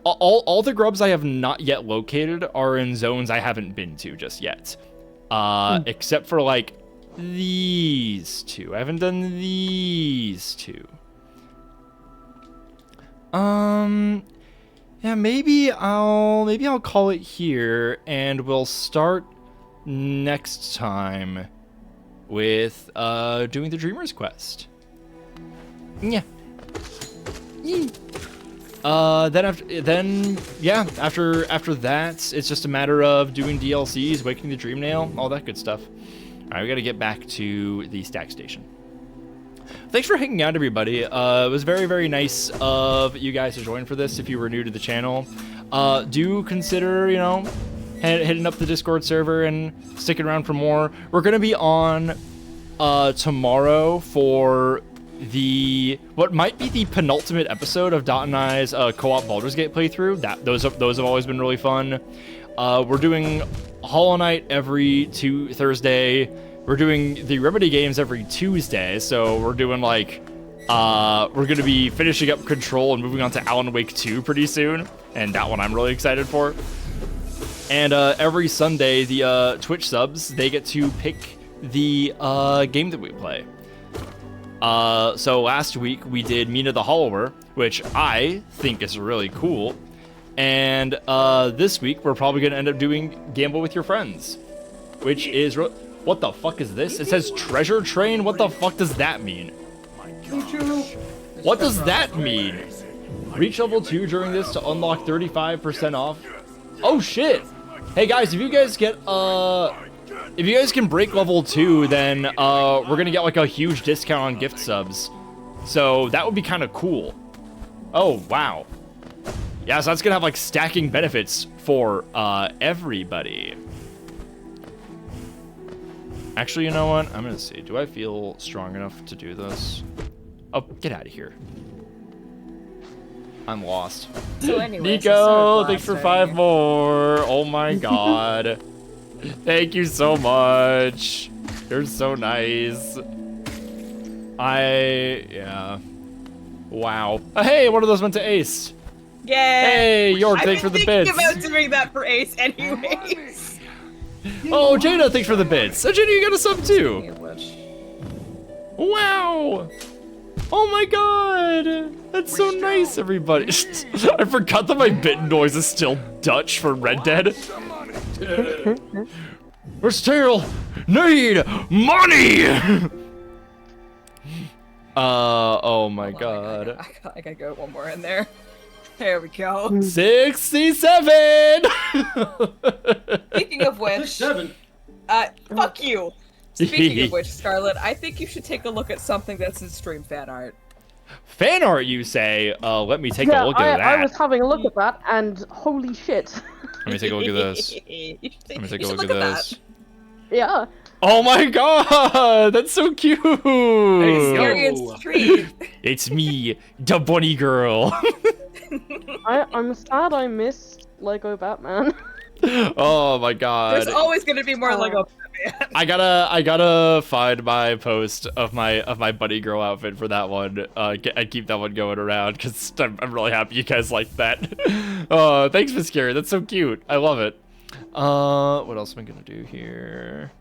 all the grubs I have not yet located are in zones I haven't been to just yet. Except for like these 2. I haven't done these 2. Yeah, maybe I'll call it here, and we'll start next time with doing the Dreamer's Quest. Yeah. After that, it's just a matter of doing DLCs, Waking the Dream Nail, all that good stuff. All right, we got to get back to the stack station. Thanks for hanging out, everybody. It was very, very nice of you guys to join for this if you were new to the channel. Do consider, hitting up the Discord server and sticking around for more. We're going to be on tomorrow for what might be the penultimate episode of Dot and I's co-op Baldur's Gate playthrough. Those have always been really fun. We're doing Hollow Knight every Thursday. We're doing the Remedy games every Tuesday, so we're doing like, we're gonna be finishing up Control and moving on to Alan Wake 2 pretty soon, and that one I'm really excited for. And every Sunday, the Twitch subs, they get to pick the game that we play. So last week we did Mina the Hollower, which I think is really cool. And this week we're probably gonna end up doing Gamble with Your Friends, which is what the fuck is this? It says Treasure Train. What the fuck does that mean? What does that mean? Reach level 2 during this to unlock 35% off. Oh shit! Hey guys, if you guys can break level 2, then we're gonna get like a huge discount on gift subs. So that would be kind of cool. Oh wow. Yeah, so that's gonna have like stacking benefits for everybody. Actually, you know what? I'm gonna see. Do I feel strong enough to do this? Oh, get out of here. I'm lost. So anyways, Nico, thanks for 5 more. Oh my god. Thank you so much. You're so nice. Yeah. Wow. Hey, one of those went to Ace. Yay! Hey, York, thanks for the bits. I've been thinking about doing that for Ace anyways. Oh, Jada, thanks for the bits. Oh, Jada, you got a sub too. Wow. Oh my god. That's so nice, everybody. I forgot that my bit noise is still Dutch for Red Dead. We still need money. Oh my god. I gotta go one more in there. There we go. 67. Speaking of which, 7. fuck you. Speaking of which, Scarlet, I think you should take a look at something that's in stream fan art. Fan art, you say? Let me take a look at that. I was having a look at that, and holy shit. Let me take a look at this. Let me take a look at this. Yeah. Oh my god, that's so cute. Experience treat. It's me, the bunny girl. I'm sad I missed Lego Batman. Oh my god. There's always gonna be more Lego Batman. I gotta find my post of my bunny girl outfit for that one. And keep that one going around because I'm really happy you guys like that. Thanks, Viscary. That's so cute. I love it. What else am I gonna do here?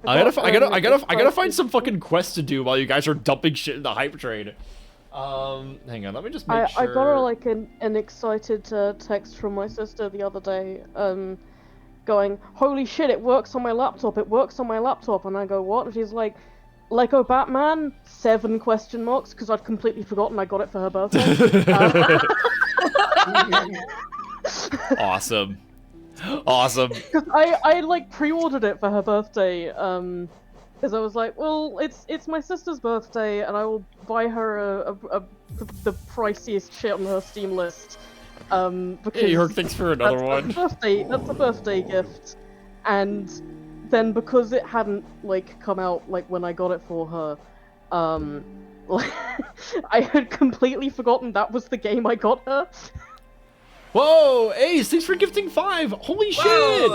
I gotta find some fucking quests to do while you guys are dumping shit in the hype train. Hang on, let me just make sure. I got like an excited text from my sister the other day, going, "Holy shit, it works on my laptop, it works on my laptop," and I go, "What?" And she's like, "Lego Batman, 7 question marks," because I'd completely forgotten I got it for her birthday. Awesome. Awesome. Because I like pre-ordered it for her birthday, because I was like, well, it's my sister's birthday, and I will buy her the priciest shit on her Steam list. Because Hey, York, thanks for another one. That's a birthday gift, and then because it hadn't like come out like when I got it for her, like I had completely forgotten that was the game I got her. Whoa, Ace, thanks for gifting 5. Holy shit!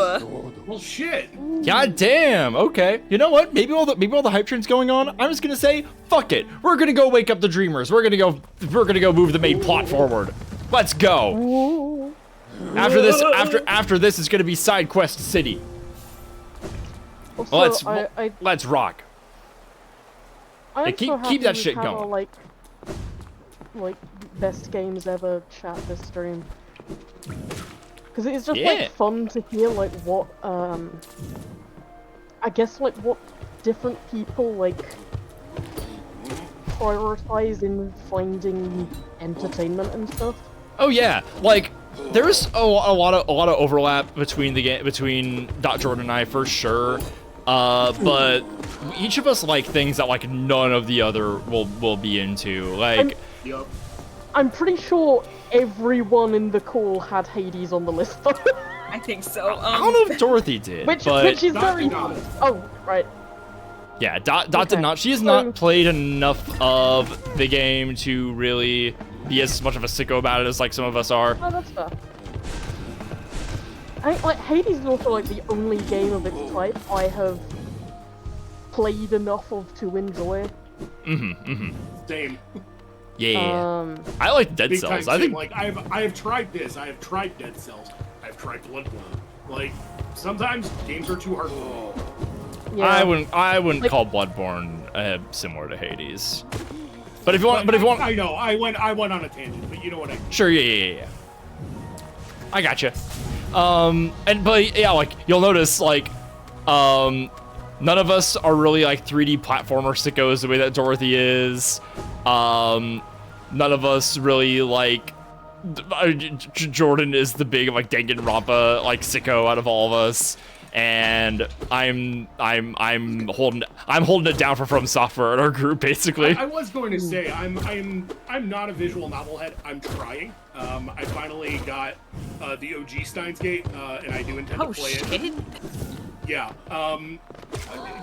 Well, shit. God damn. Okay. You know what? Maybe all the hype train's going on. I'm just gonna say, fuck it. We're gonna go wake up the dreamers. We're gonna go move the main plot forward. Let's go. After this, it's gonna be Side Quest City. Also, Let's rock. I'm Hey, keep so happy that we shit had going. our, like best games ever chat this stream. Because it's just Yeah. like fun to hear like what I guess like what different people like prioritize in finding entertainment and stuff. Oh yeah, like there's a lot of overlap between between Jordan and I for sure. But each of us like things that like none of the other will be into. Like, Yup. I'm pretty sure everyone in the call had Hades on the list though. I think so. I don't know if Dorothy did, which but is Dot very did not. Oh, right. yeah, Dot did Okay. not. She has not played enough of the game to really be as much of a sicko about it as like some of us are. Oh, that's fair. I think, like, Hades is also, like, the only game of its type I have played enough of to enjoy. Same. Yeah, I like Dead Big Cells. time I think same. Like I have tried this. I have tried Dead Cells. I've tried Bloodborne. Like sometimes games are too hard for me. Yeah. I wouldn't Like- call Bloodborne similar to Hades. But if you want, I know I went on a tangent, but you know what I mean. sure, yeah. I gotcha. But yeah, like you'll notice, like, none of us are really like 3D platformer sickos the way that Dorothy is. None of us really like. Jordan is the big like Danganronpa like sicko out of all of us, and I'm holding it down for From Software in our group basically. I was going to say I'm not a visual novel head. I'm trying. I finally got the OG Steins Gate, and I do intend to play it. Yeah.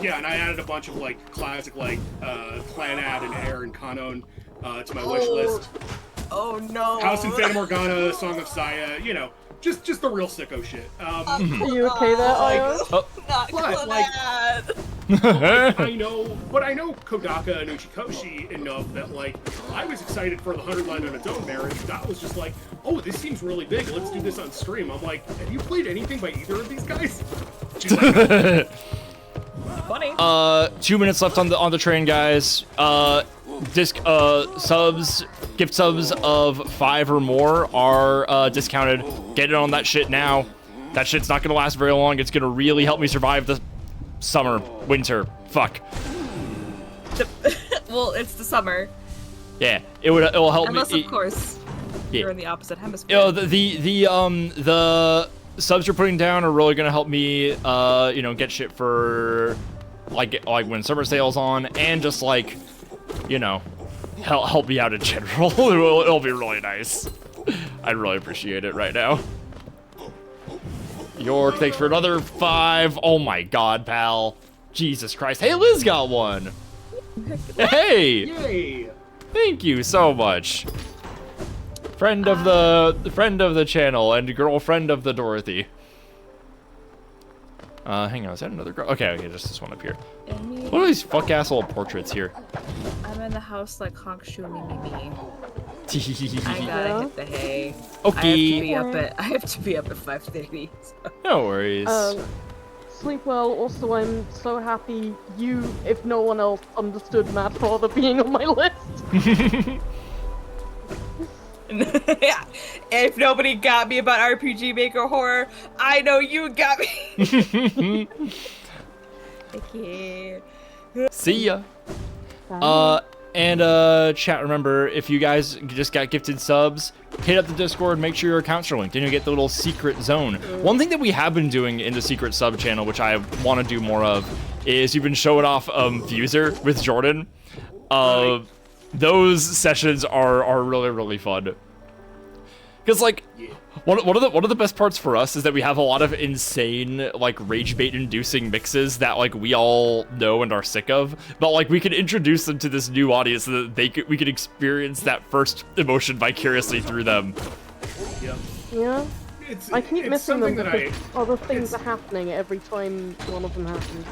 Yeah, and I added a bunch of like classic like Clanad and Air and Kanon to my wish list. Oh no. House and Fata Morgana, Song of Saya, you know, just the real sicko shit. Are you okay there, Io? Not But, like- Clanad. I know Kodaka and Uchikoshi enough that like I was excited for the 100 Line on its own merit. That was just like, oh, this seems really big. Let's do this on stream. I'm like, have you played anything by either of these guys? She's like, Funny. 2 minutes left on the train, guys. Gift subs of 5 or more are discounted. Get it on that shit now. That shit's not gonna last very long. It's gonna really help me survive the summer, winter. Well, it's the summer. Yeah, it'll help Unless, me. of course, Yeah. you're in the opposite hemisphere. You know, the subs you're putting down are really gonna help me, get shit for like when summer sale's on, and just like, help me out in general. It'll be really nice. I'd really appreciate it right now. York, thanks for another 5. Oh my god, pal. Jesus Christ. Hey, Liz got one. Hey. yay! Thank you so much. Friend of the channel and girlfriend of the Dorothy. Hang on, is that another girl? Okay, just this one up here. What are these fuck asshole portraits here? I'm in the house like honk shoo me me me. I Okay. gotta hit the hay. I have to be up at 5:30. So. No worries. Sleep well. Also, I'm so happy you, if no one else, understood Mad Father being on my list. Yeah. If nobody got me about RPG Maker Horror, I know you got me. Okay. See ya. And chat, remember, if you guys just got gifted subs, hit up the Discord, make sure your accounts are linked, and you get the little secret zone. One thing that we have been doing in the secret sub channel, which I want to do more of, is you've been showing off Fuser with Jordan. Those sessions are really, really fun. Because, like, one of the best parts for us is that we have a lot of insane, like, rage bait inducing mixes that, like, we all know and are sick of, but, like, we can introduce them to this new audience so that we could experience that first emotion vicariously through them. Yep. Yeah. I keep it's missing them something that because other things are happening every time one of them happens.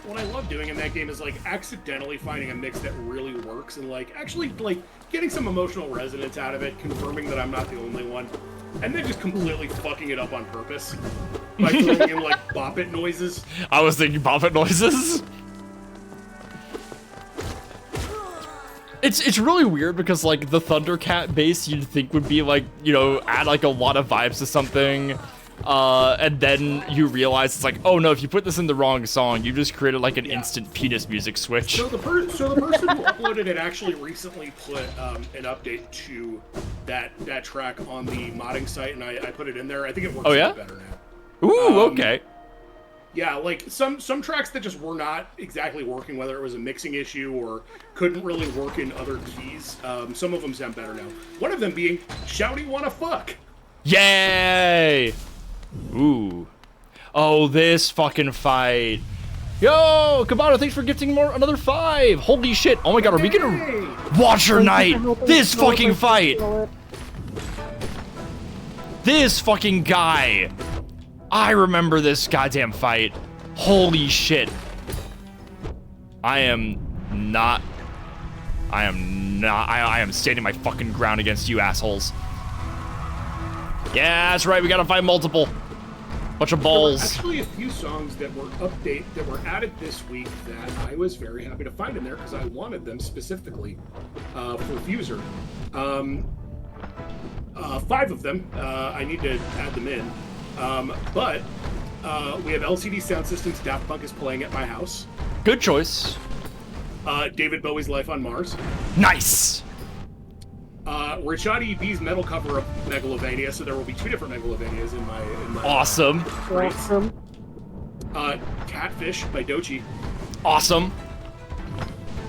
What I love doing in that game is like accidentally finding a mix that really works and like actually like getting some emotional resonance out of it, confirming that I'm not the only one, and then just completely fucking it up on purpose by throwing in like bop it noises. I was thinking bop it noises. It's really weird because like the Thundercat bass you'd think would be like, you know, add like a lot of vibes to something. And then you realize it's like, oh no, if you put this in the wrong song, you just created like an instant penis music switch. So the person who uploaded it actually recently put an update to that track on the modding site, and I put it in there. I think it works a lot better now. Ooh, okay. Yeah, like some tracks that just were not exactly working, whether it was a mixing issue or couldn't really work in other keys. Some of them sound better now. One of them being "Shouty Wanna Fuck." Yay! Ooh. Oh, this fucking fight. Yo, Kabata, thanks for gifting another 5. Holy shit. Oh my god, are we gonna Watcher Knight? This fucking fight. This fucking guy. I remember this goddamn fight. Holy shit. I am standing my fucking ground against you assholes. Yeah, that's right. We gotta find multiple. Bunch of balls. There were actually a few songs that were added this week that I was very happy to find in there because I wanted them specifically for Fuser. 5 of them. I need to add them in. But we have LCD Sound System's Daft Punk is playing at my house. Good choice. David Bowie's Life on Mars. Nice. Rashad E.B.'s metal cover of Megalovania, so there will be 2 different Megalovanias in my awesome. Awesome. Catfish by Doechii. Awesome.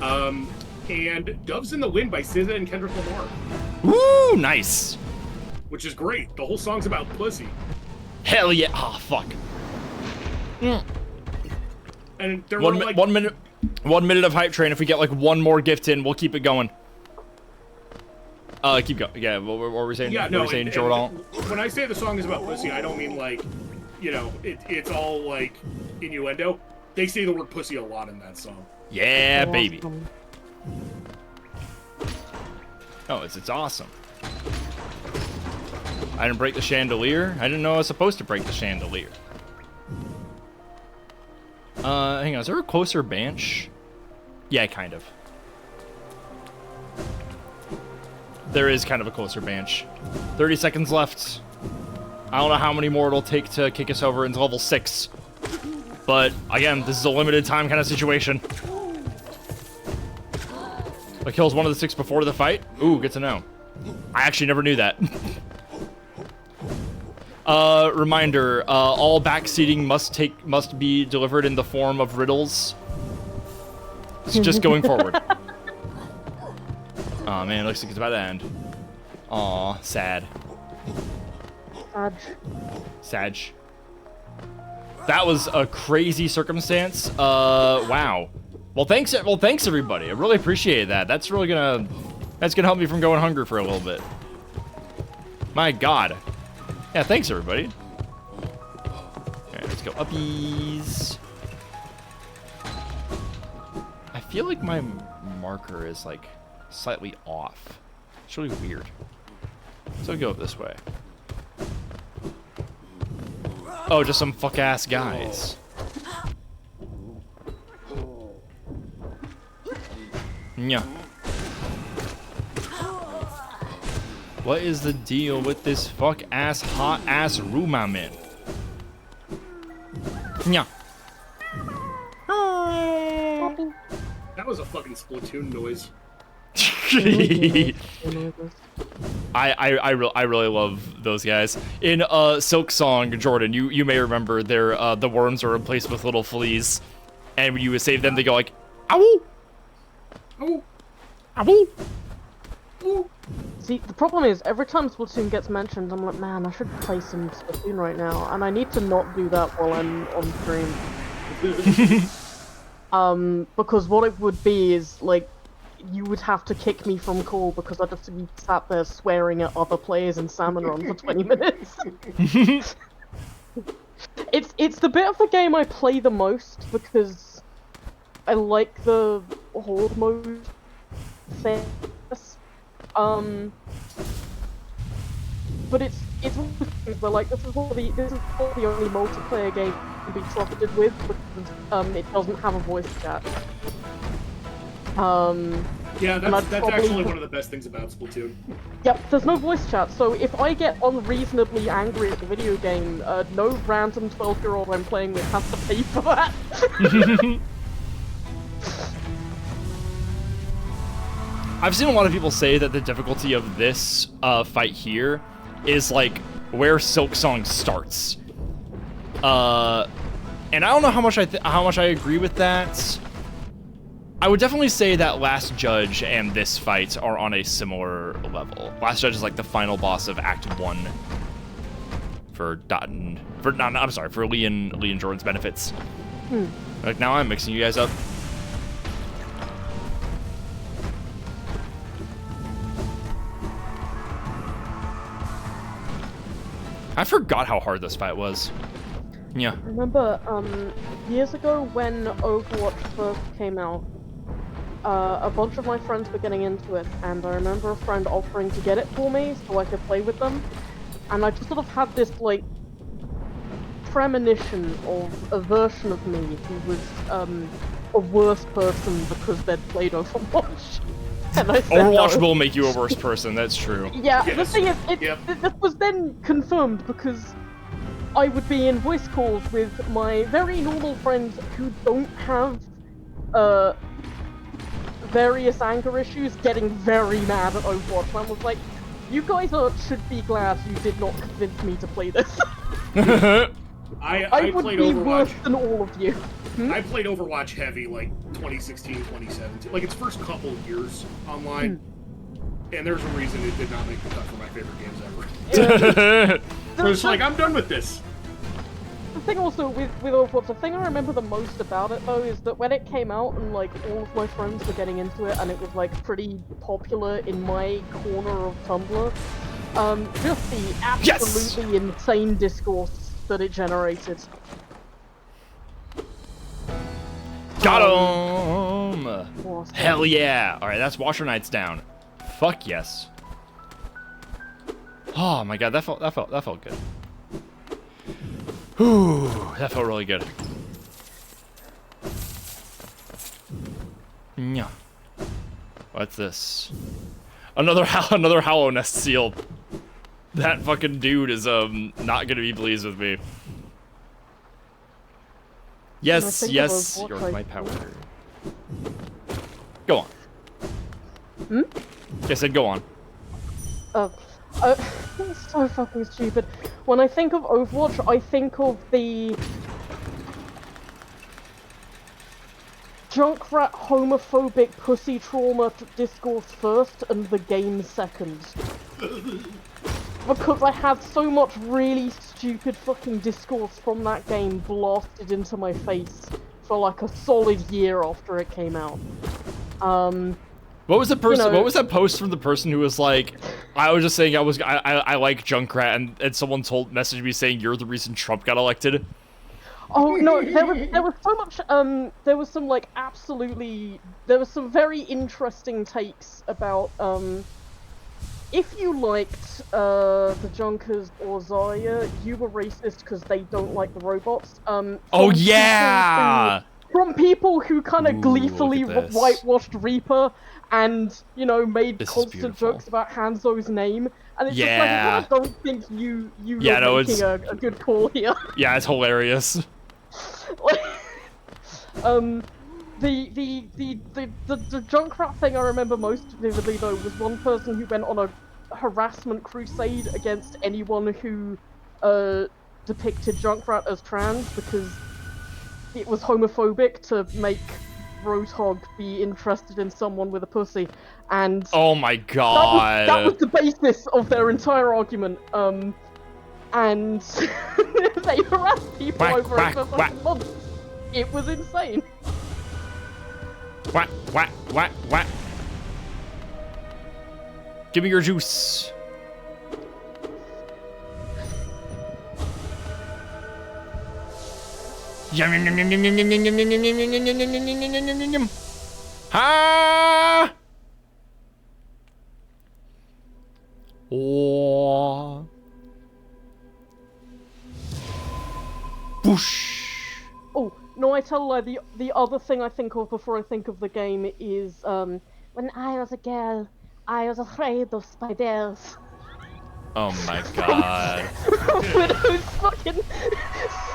And Doves in the Wind by SZA and Kendrick Lamar. Woo, nice. Which is great. The whole song's about pussy. Hell yeah. Oh, fuck. And there were like 1 minute of hype train. If we get like one more gift in, we'll keep it going. Keep going. Yeah, what were we saying? Yeah, no. Jordan? When I say the song is about pussy, I don't mean like, you know, it's all like innuendo. They say the word pussy a lot in that song. Yeah, Awesome. baby. Oh, it's awesome. I didn't break the chandelier. I didn't know I was supposed to break the chandelier. Hang on. Is there a closer bench? Yeah, kind of. There is kind of a closer bench. 30 seconds left. I don't know how many more it'll take to kick us over into level 6. But, again, this is a limited time kind of situation. It kills one of the 6 before the fight? Ooh, good to know. I actually never knew that. Reminder, all backseating must be delivered in the form of riddles. It's just going forward. Oh man, looks like it's about to end. Aw, sad. Sag. That was a crazy circumstance. Wow. Well, thanks everybody. I really appreciate that. That's gonna help me from going hungry for a little bit. My God. Yeah, thanks everybody. Alright, let's go uppies. I feel like my marker is like slightly off. It's really weird. So go this way. Oh, just some fuck ass guys. Yeah. What is the deal with this fuck-ass, hot-ass room I'm in? Yeah. That was a fucking Splatoon noise. I really love those guys. In Silk Song, Jordan, you may remember the worms are replaced with little fleas, and when you would save them, they go like, ow, Oh, ow. oh. See, the problem is, every time Splatoon gets mentioned, I'm like, man, I should play some Splatoon right now, and I need to not do that while I'm on stream. Because what it would be is, like, you would have to kick me from call because I'd have to be sat there swearing at other players in Salmon Run for 20 minutes. It's the bit of the game I play the most because I like the horde mode thing. But it's one of the things where, like, this is one of the only multiplayer game you can be trusted with because it doesn't have a voice chat. Yeah, that's probably actually one of the best things about Splatoon. Yep, there's no voice chat, so if I get unreasonably angry at the video game, no random 12-year-old I'm playing with has to pay for that. I've seen a lot of people say that the difficulty of this fight here is like where Silk Song starts. And I don't know how much I agree with that. I would definitely say that Last Judge and this fight are on a similar level. Last Judge is like the final boss of Act 1 for Lee and Jordan's benefits. Like now I'm mixing you guys up. I forgot how hard this fight was. Yeah. I remember, years ago when Overwatch first came out, a bunch of my friends were getting into it, and I remember a friend offering to get it for me so I could play with them, and I just sort of had this, like, premonition of a version of me who was, a worse person because they'd played Overwatch. And I said Overwatch no. will make you a worse person, that's true. Yeah, the Yes. thing is, Yep. this was then confirmed because I would be in voice calls with my very normal friends who don't have, various anger issues getting very mad at Overwatch. And I was like, you guys should be glad you did not convince me to play this. I would played be Overwatch. worse than all of you. I played Overwatch heavy like 2016, 2017, like its first couple of years online, and there's a reason it did not make the cut for my favorite games ever. So it's like, I'm done with this. The thing also with Overwatch, the thing I remember the most about it though is that when it came out and like all of my friends were getting into it and it was like pretty popular in my corner of Tumblr, just the absolutely insane discourse that it generated. Got him! Was- Hell yeah! Alright, that's Washer Knights down. Fuck yes. Oh my god, that felt good. Whew, that felt really good. Yeah. What's this? Another Hollow Nest seal. That fucking dude is not gonna be pleased with me. Yes, yes, Overwatch, you're like- my power. Go on. I said go on. It's so fucking stupid. When I think of Overwatch, I think of the Junkrat homophobic pussy trauma discourse first and the game second. Because I had so much really stupid fucking discourse from that game blasted into my face for like a solid year after it came out. What was the person? know- What was that post from the person who was like, I was just saying I like Junkrat, and someone messaged me saying you're the reason Trump got elected. Oh no, there was so much there was some like there was some very interesting takes about if you liked the Junkers or Zarya, you were racist because they don't like the robots. Oh yeah! from people who kind of Ooh, gleefully look at this. whitewashed Reaper and, you know, made This is constant beautiful. jokes about Hanzo's name. And it's Yeah. just like, well, I don't think you Yeah, are no, making it's- a good call here. Yeah, it's hilarious. The Junkrat thing I remember most vividly though was one person who went on a harassment crusade against anyone who depicted Junkrat as trans because it was homophobic to make Roadhog be interested in someone with a pussy, and Oh my god. that was the basis of their entire argument. And they harassed people Whack, over whack, it for whack. fucking months. It was insane. Whack, whack, whack, whack. Give me your juice. Yum yum yum yum yum yum yum yum yum yum yum yum yum yum yum yum yum yum yum yum. Ha! Oh. Boosh. Oh, no, I tell a lie. The other thing I think of before I think of the game is, when I was a girl, I was afraid of spiders. Oh my god. Widow's fucking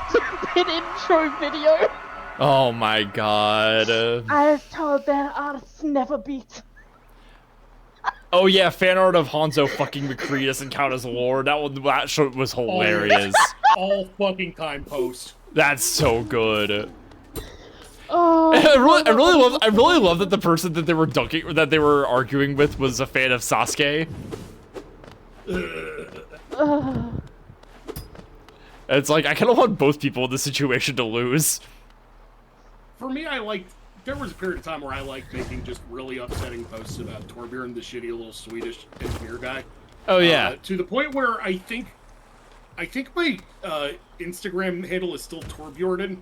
stupid intro video. Oh my god. I was told their arts never beat. Oh yeah, fan art of Hanzo fucking Macretus and Count as Lord. That shit was hilarious. All fucking time post. That's so good. Oh, I really love that the person that they were arguing with was a fan of Sasuke. It's like I kind of want both people in this situation to lose. For me, there was a period of time where I liked making just really upsetting posts about Torbjorn, the shitty little Swedish engineer guy. Oh yeah. To the point where I think my Instagram handle is still Torbjorn.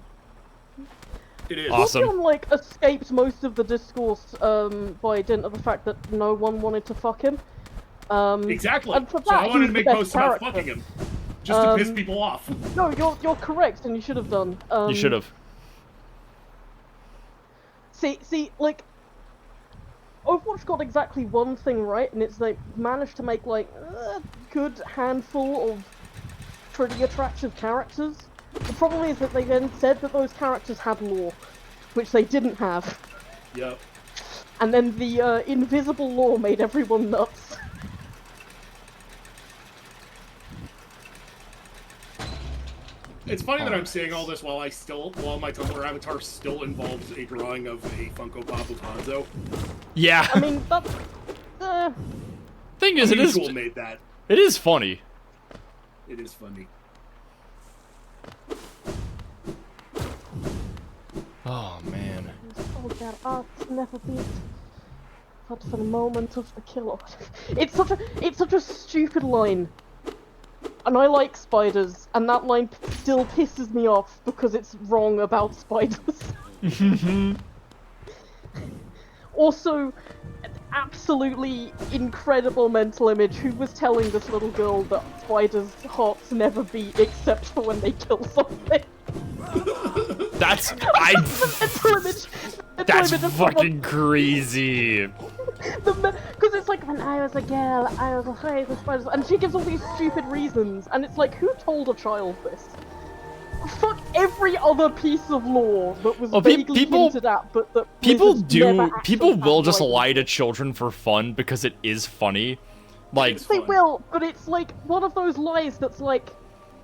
It is. Awesome. Torbjorn, like, escaped most of the discourse by dint of the fact that no one wanted to fuck him. Exactly. And for So I that, wanted he's to the make best posts about character. fucking him, just to piss people off. No, you're correct, and you should have done. You should have. See, like, Overwatch got exactly one thing right, and it's they managed to make like a good handful of pretty attractive characters. The problem is that they then said that those characters had lore, which they didn't have, Yep. and then the invisible lore made everyone nuts. It's funny that I'm saying all this while my Tumblr avatar still involves a drawing of a Funko Pop of Hanzo. Yeah. I mean, that's Thing is, it Unusual made that. is funny. It is funny. Oh man. oh, their arts never beat. But for the moment of the kill, it's such a stupid line. And I like spiders, and that line still pisses me off because it's wrong about spiders. Also, an absolutely incredible mental image. Who was telling this little girl that spiders' hearts never beat except for when they kill something? That's Mental image. That's fucking crazy. Because it's like, when I was a girl, I was afraid of spiders, and she gives all these stupid reasons, and it's like, who told a child this? Fuck every other piece of lore that was vaguely hinted at, but that People Blizzard never actually people will had just right. lie to children for fun because it is funny. Like, They will, but it's like one of those lies that's like,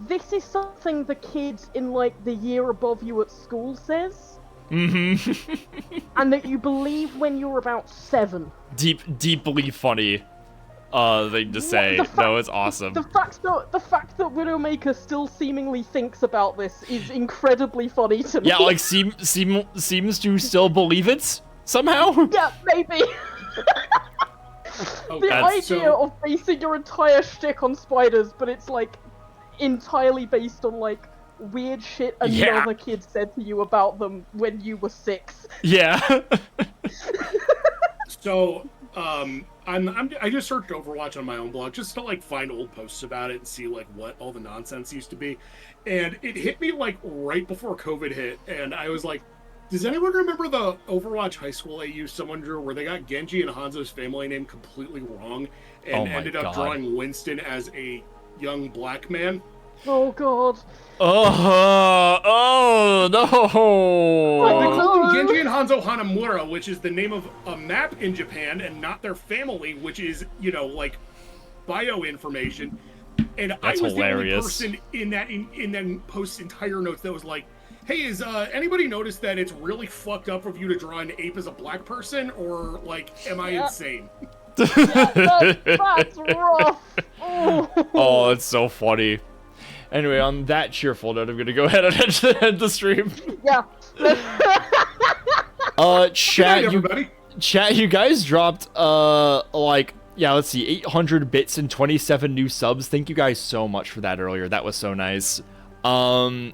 this is something the kid in like the year above you at school says, and that you believe when you're about 7. deeply funny thing to say. No, it's awesome. The fact that Widowmaker still seemingly thinks about this is incredibly funny to me. Yeah, like seems to still believe it somehow. Yeah, maybe. Oh, The That's idea of basing your entire shtick on spiders, but it's like entirely based on like weird shit another kid said to you about them when you were 6. Yeah. So, I just searched Overwatch on my own blog just to like find old posts about it and see like what all the nonsense used to be, and it hit me like right before COVID hit, and I was like, Does anyone remember the Overwatch High School AU someone drew where they got Genji and Hanzo's family name completely wrong and Oh my ended up God. drawing Winston as a young black man? Oh god. Oh They no! called them Genji and Hanzo Hanamura, which is the name of a map in Japan, and not their family, which is, you know, like bio information. And That's I was hilarious. the only person in that post's entire notes that was like, "Hey, is anybody noticed that it's really fucked up of you to draw an ape as a black person, or like, am I insane?" That's rough. Oh, it's so funny. Anyway, on that cheerful note, I'm gonna go ahead and end the stream. Yeah. Chat, Good night, you everybody. Chat, you guys dropped, like, yeah, let's see, 800 bits and 27 new subs. Thank you guys so much for that earlier. That was so nice. I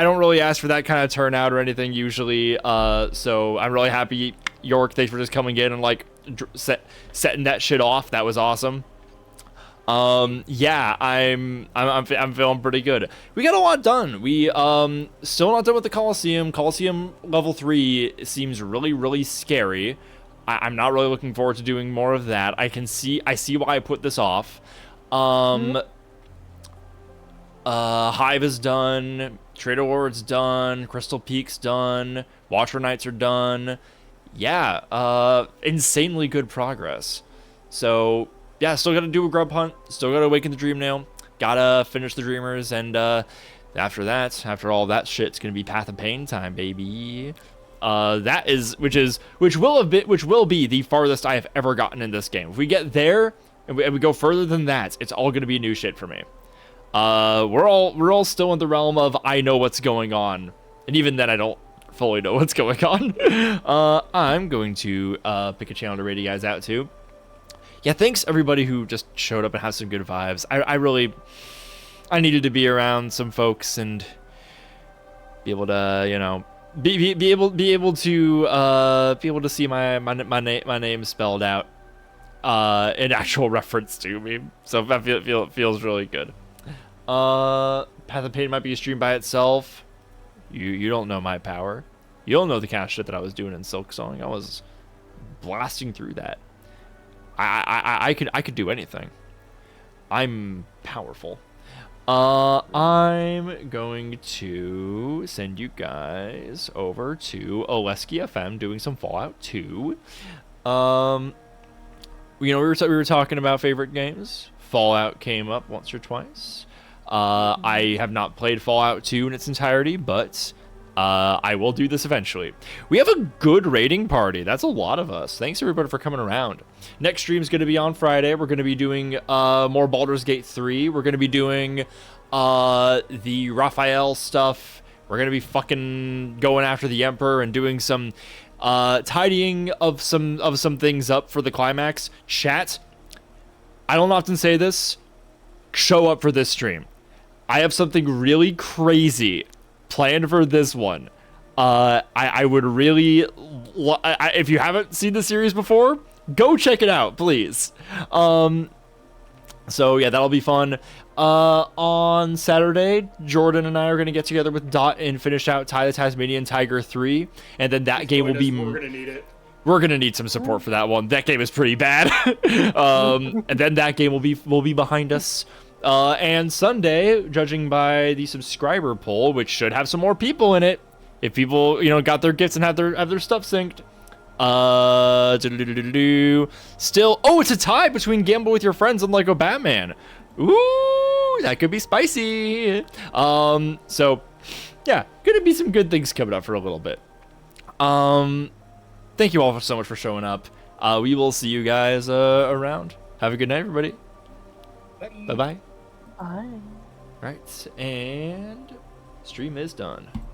don't really ask for that kind of turnout or anything usually, so I'm really happy. York, thanks for just coming in and, like, setting that shit off. That was awesome. Yeah, I'm feeling pretty good. We got a lot done. We still not done with the Coliseum. Coliseum level 3 seems really scary. I'm not really looking forward to doing more of that. I see why I put this off. Hive is done. Trader Lord's done. Crystal Peak's done. Watcher Knights are done. Yeah, insanely good progress. So yeah, still gotta do a grub hunt, still gotta awaken the dream nail, gotta finish the dreamers, and after that, after all that shit, it's gonna be Path of Pain time, baby. Which will be the farthest I have ever gotten in this game. If we get there and we go further than that, it's all gonna be new shit for me. We're all still in the realm of I know what's going on, and even then I don't fully know what's going on. I'm going to pick a channel to raid you guys out to. Yeah, thanks everybody who just showed up and had some good vibes. I needed to be around some folks and be able to, you know, be able to see my name spelled out in actual reference to me. So that feels really good. Path of Pain might be a stream by itself. You don't know my power. You don't know the kind of shit that I was doing in Silksong. I was blasting through that. I could do anything. I'm powerful. I'm going to send you guys over to Oleski FM doing some Fallout 2. You know, we were talking about favorite games. Fallout came up once or twice. I have not played Fallout 2 in its entirety, but I will do this eventually. We have a good raiding party. That's a lot of us. Thanks everybody for coming around. Next stream is going to be on Friday. We're going to be doing more Baldur's Gate 3. We're going to be doing the Raphael stuff. We're going to be fucking going after the Emperor and doing some tidying of some things up for the climax. Chat, I don't often say this. Show up for this stream. I have something really crazy planned for this one. I would really, if you haven't seen the series before, go check it out, please. So yeah, that'll be fun. On Saturday, Jordan and I are gonna get together with Dot and finish out Ty the Tasmanian Tiger 3, and then that game will be. We're gonna need it. We're gonna need some support for that one. That game is pretty bad. And then that game will be behind us. And Sunday, judging by the subscriber poll, which should have some more people in it, if people, you know, got their gifts and have their stuff synced. Still, oh, it's a tie between Gamble with Your Friends and Lego Batman. Ooh, that could be spicy. So yeah, gonna be some good things coming up for a little bit. Thank you all so much for showing up. We will see you guys around. Have a good night, everybody. Bye-bye. Bye. Right, and stream is done.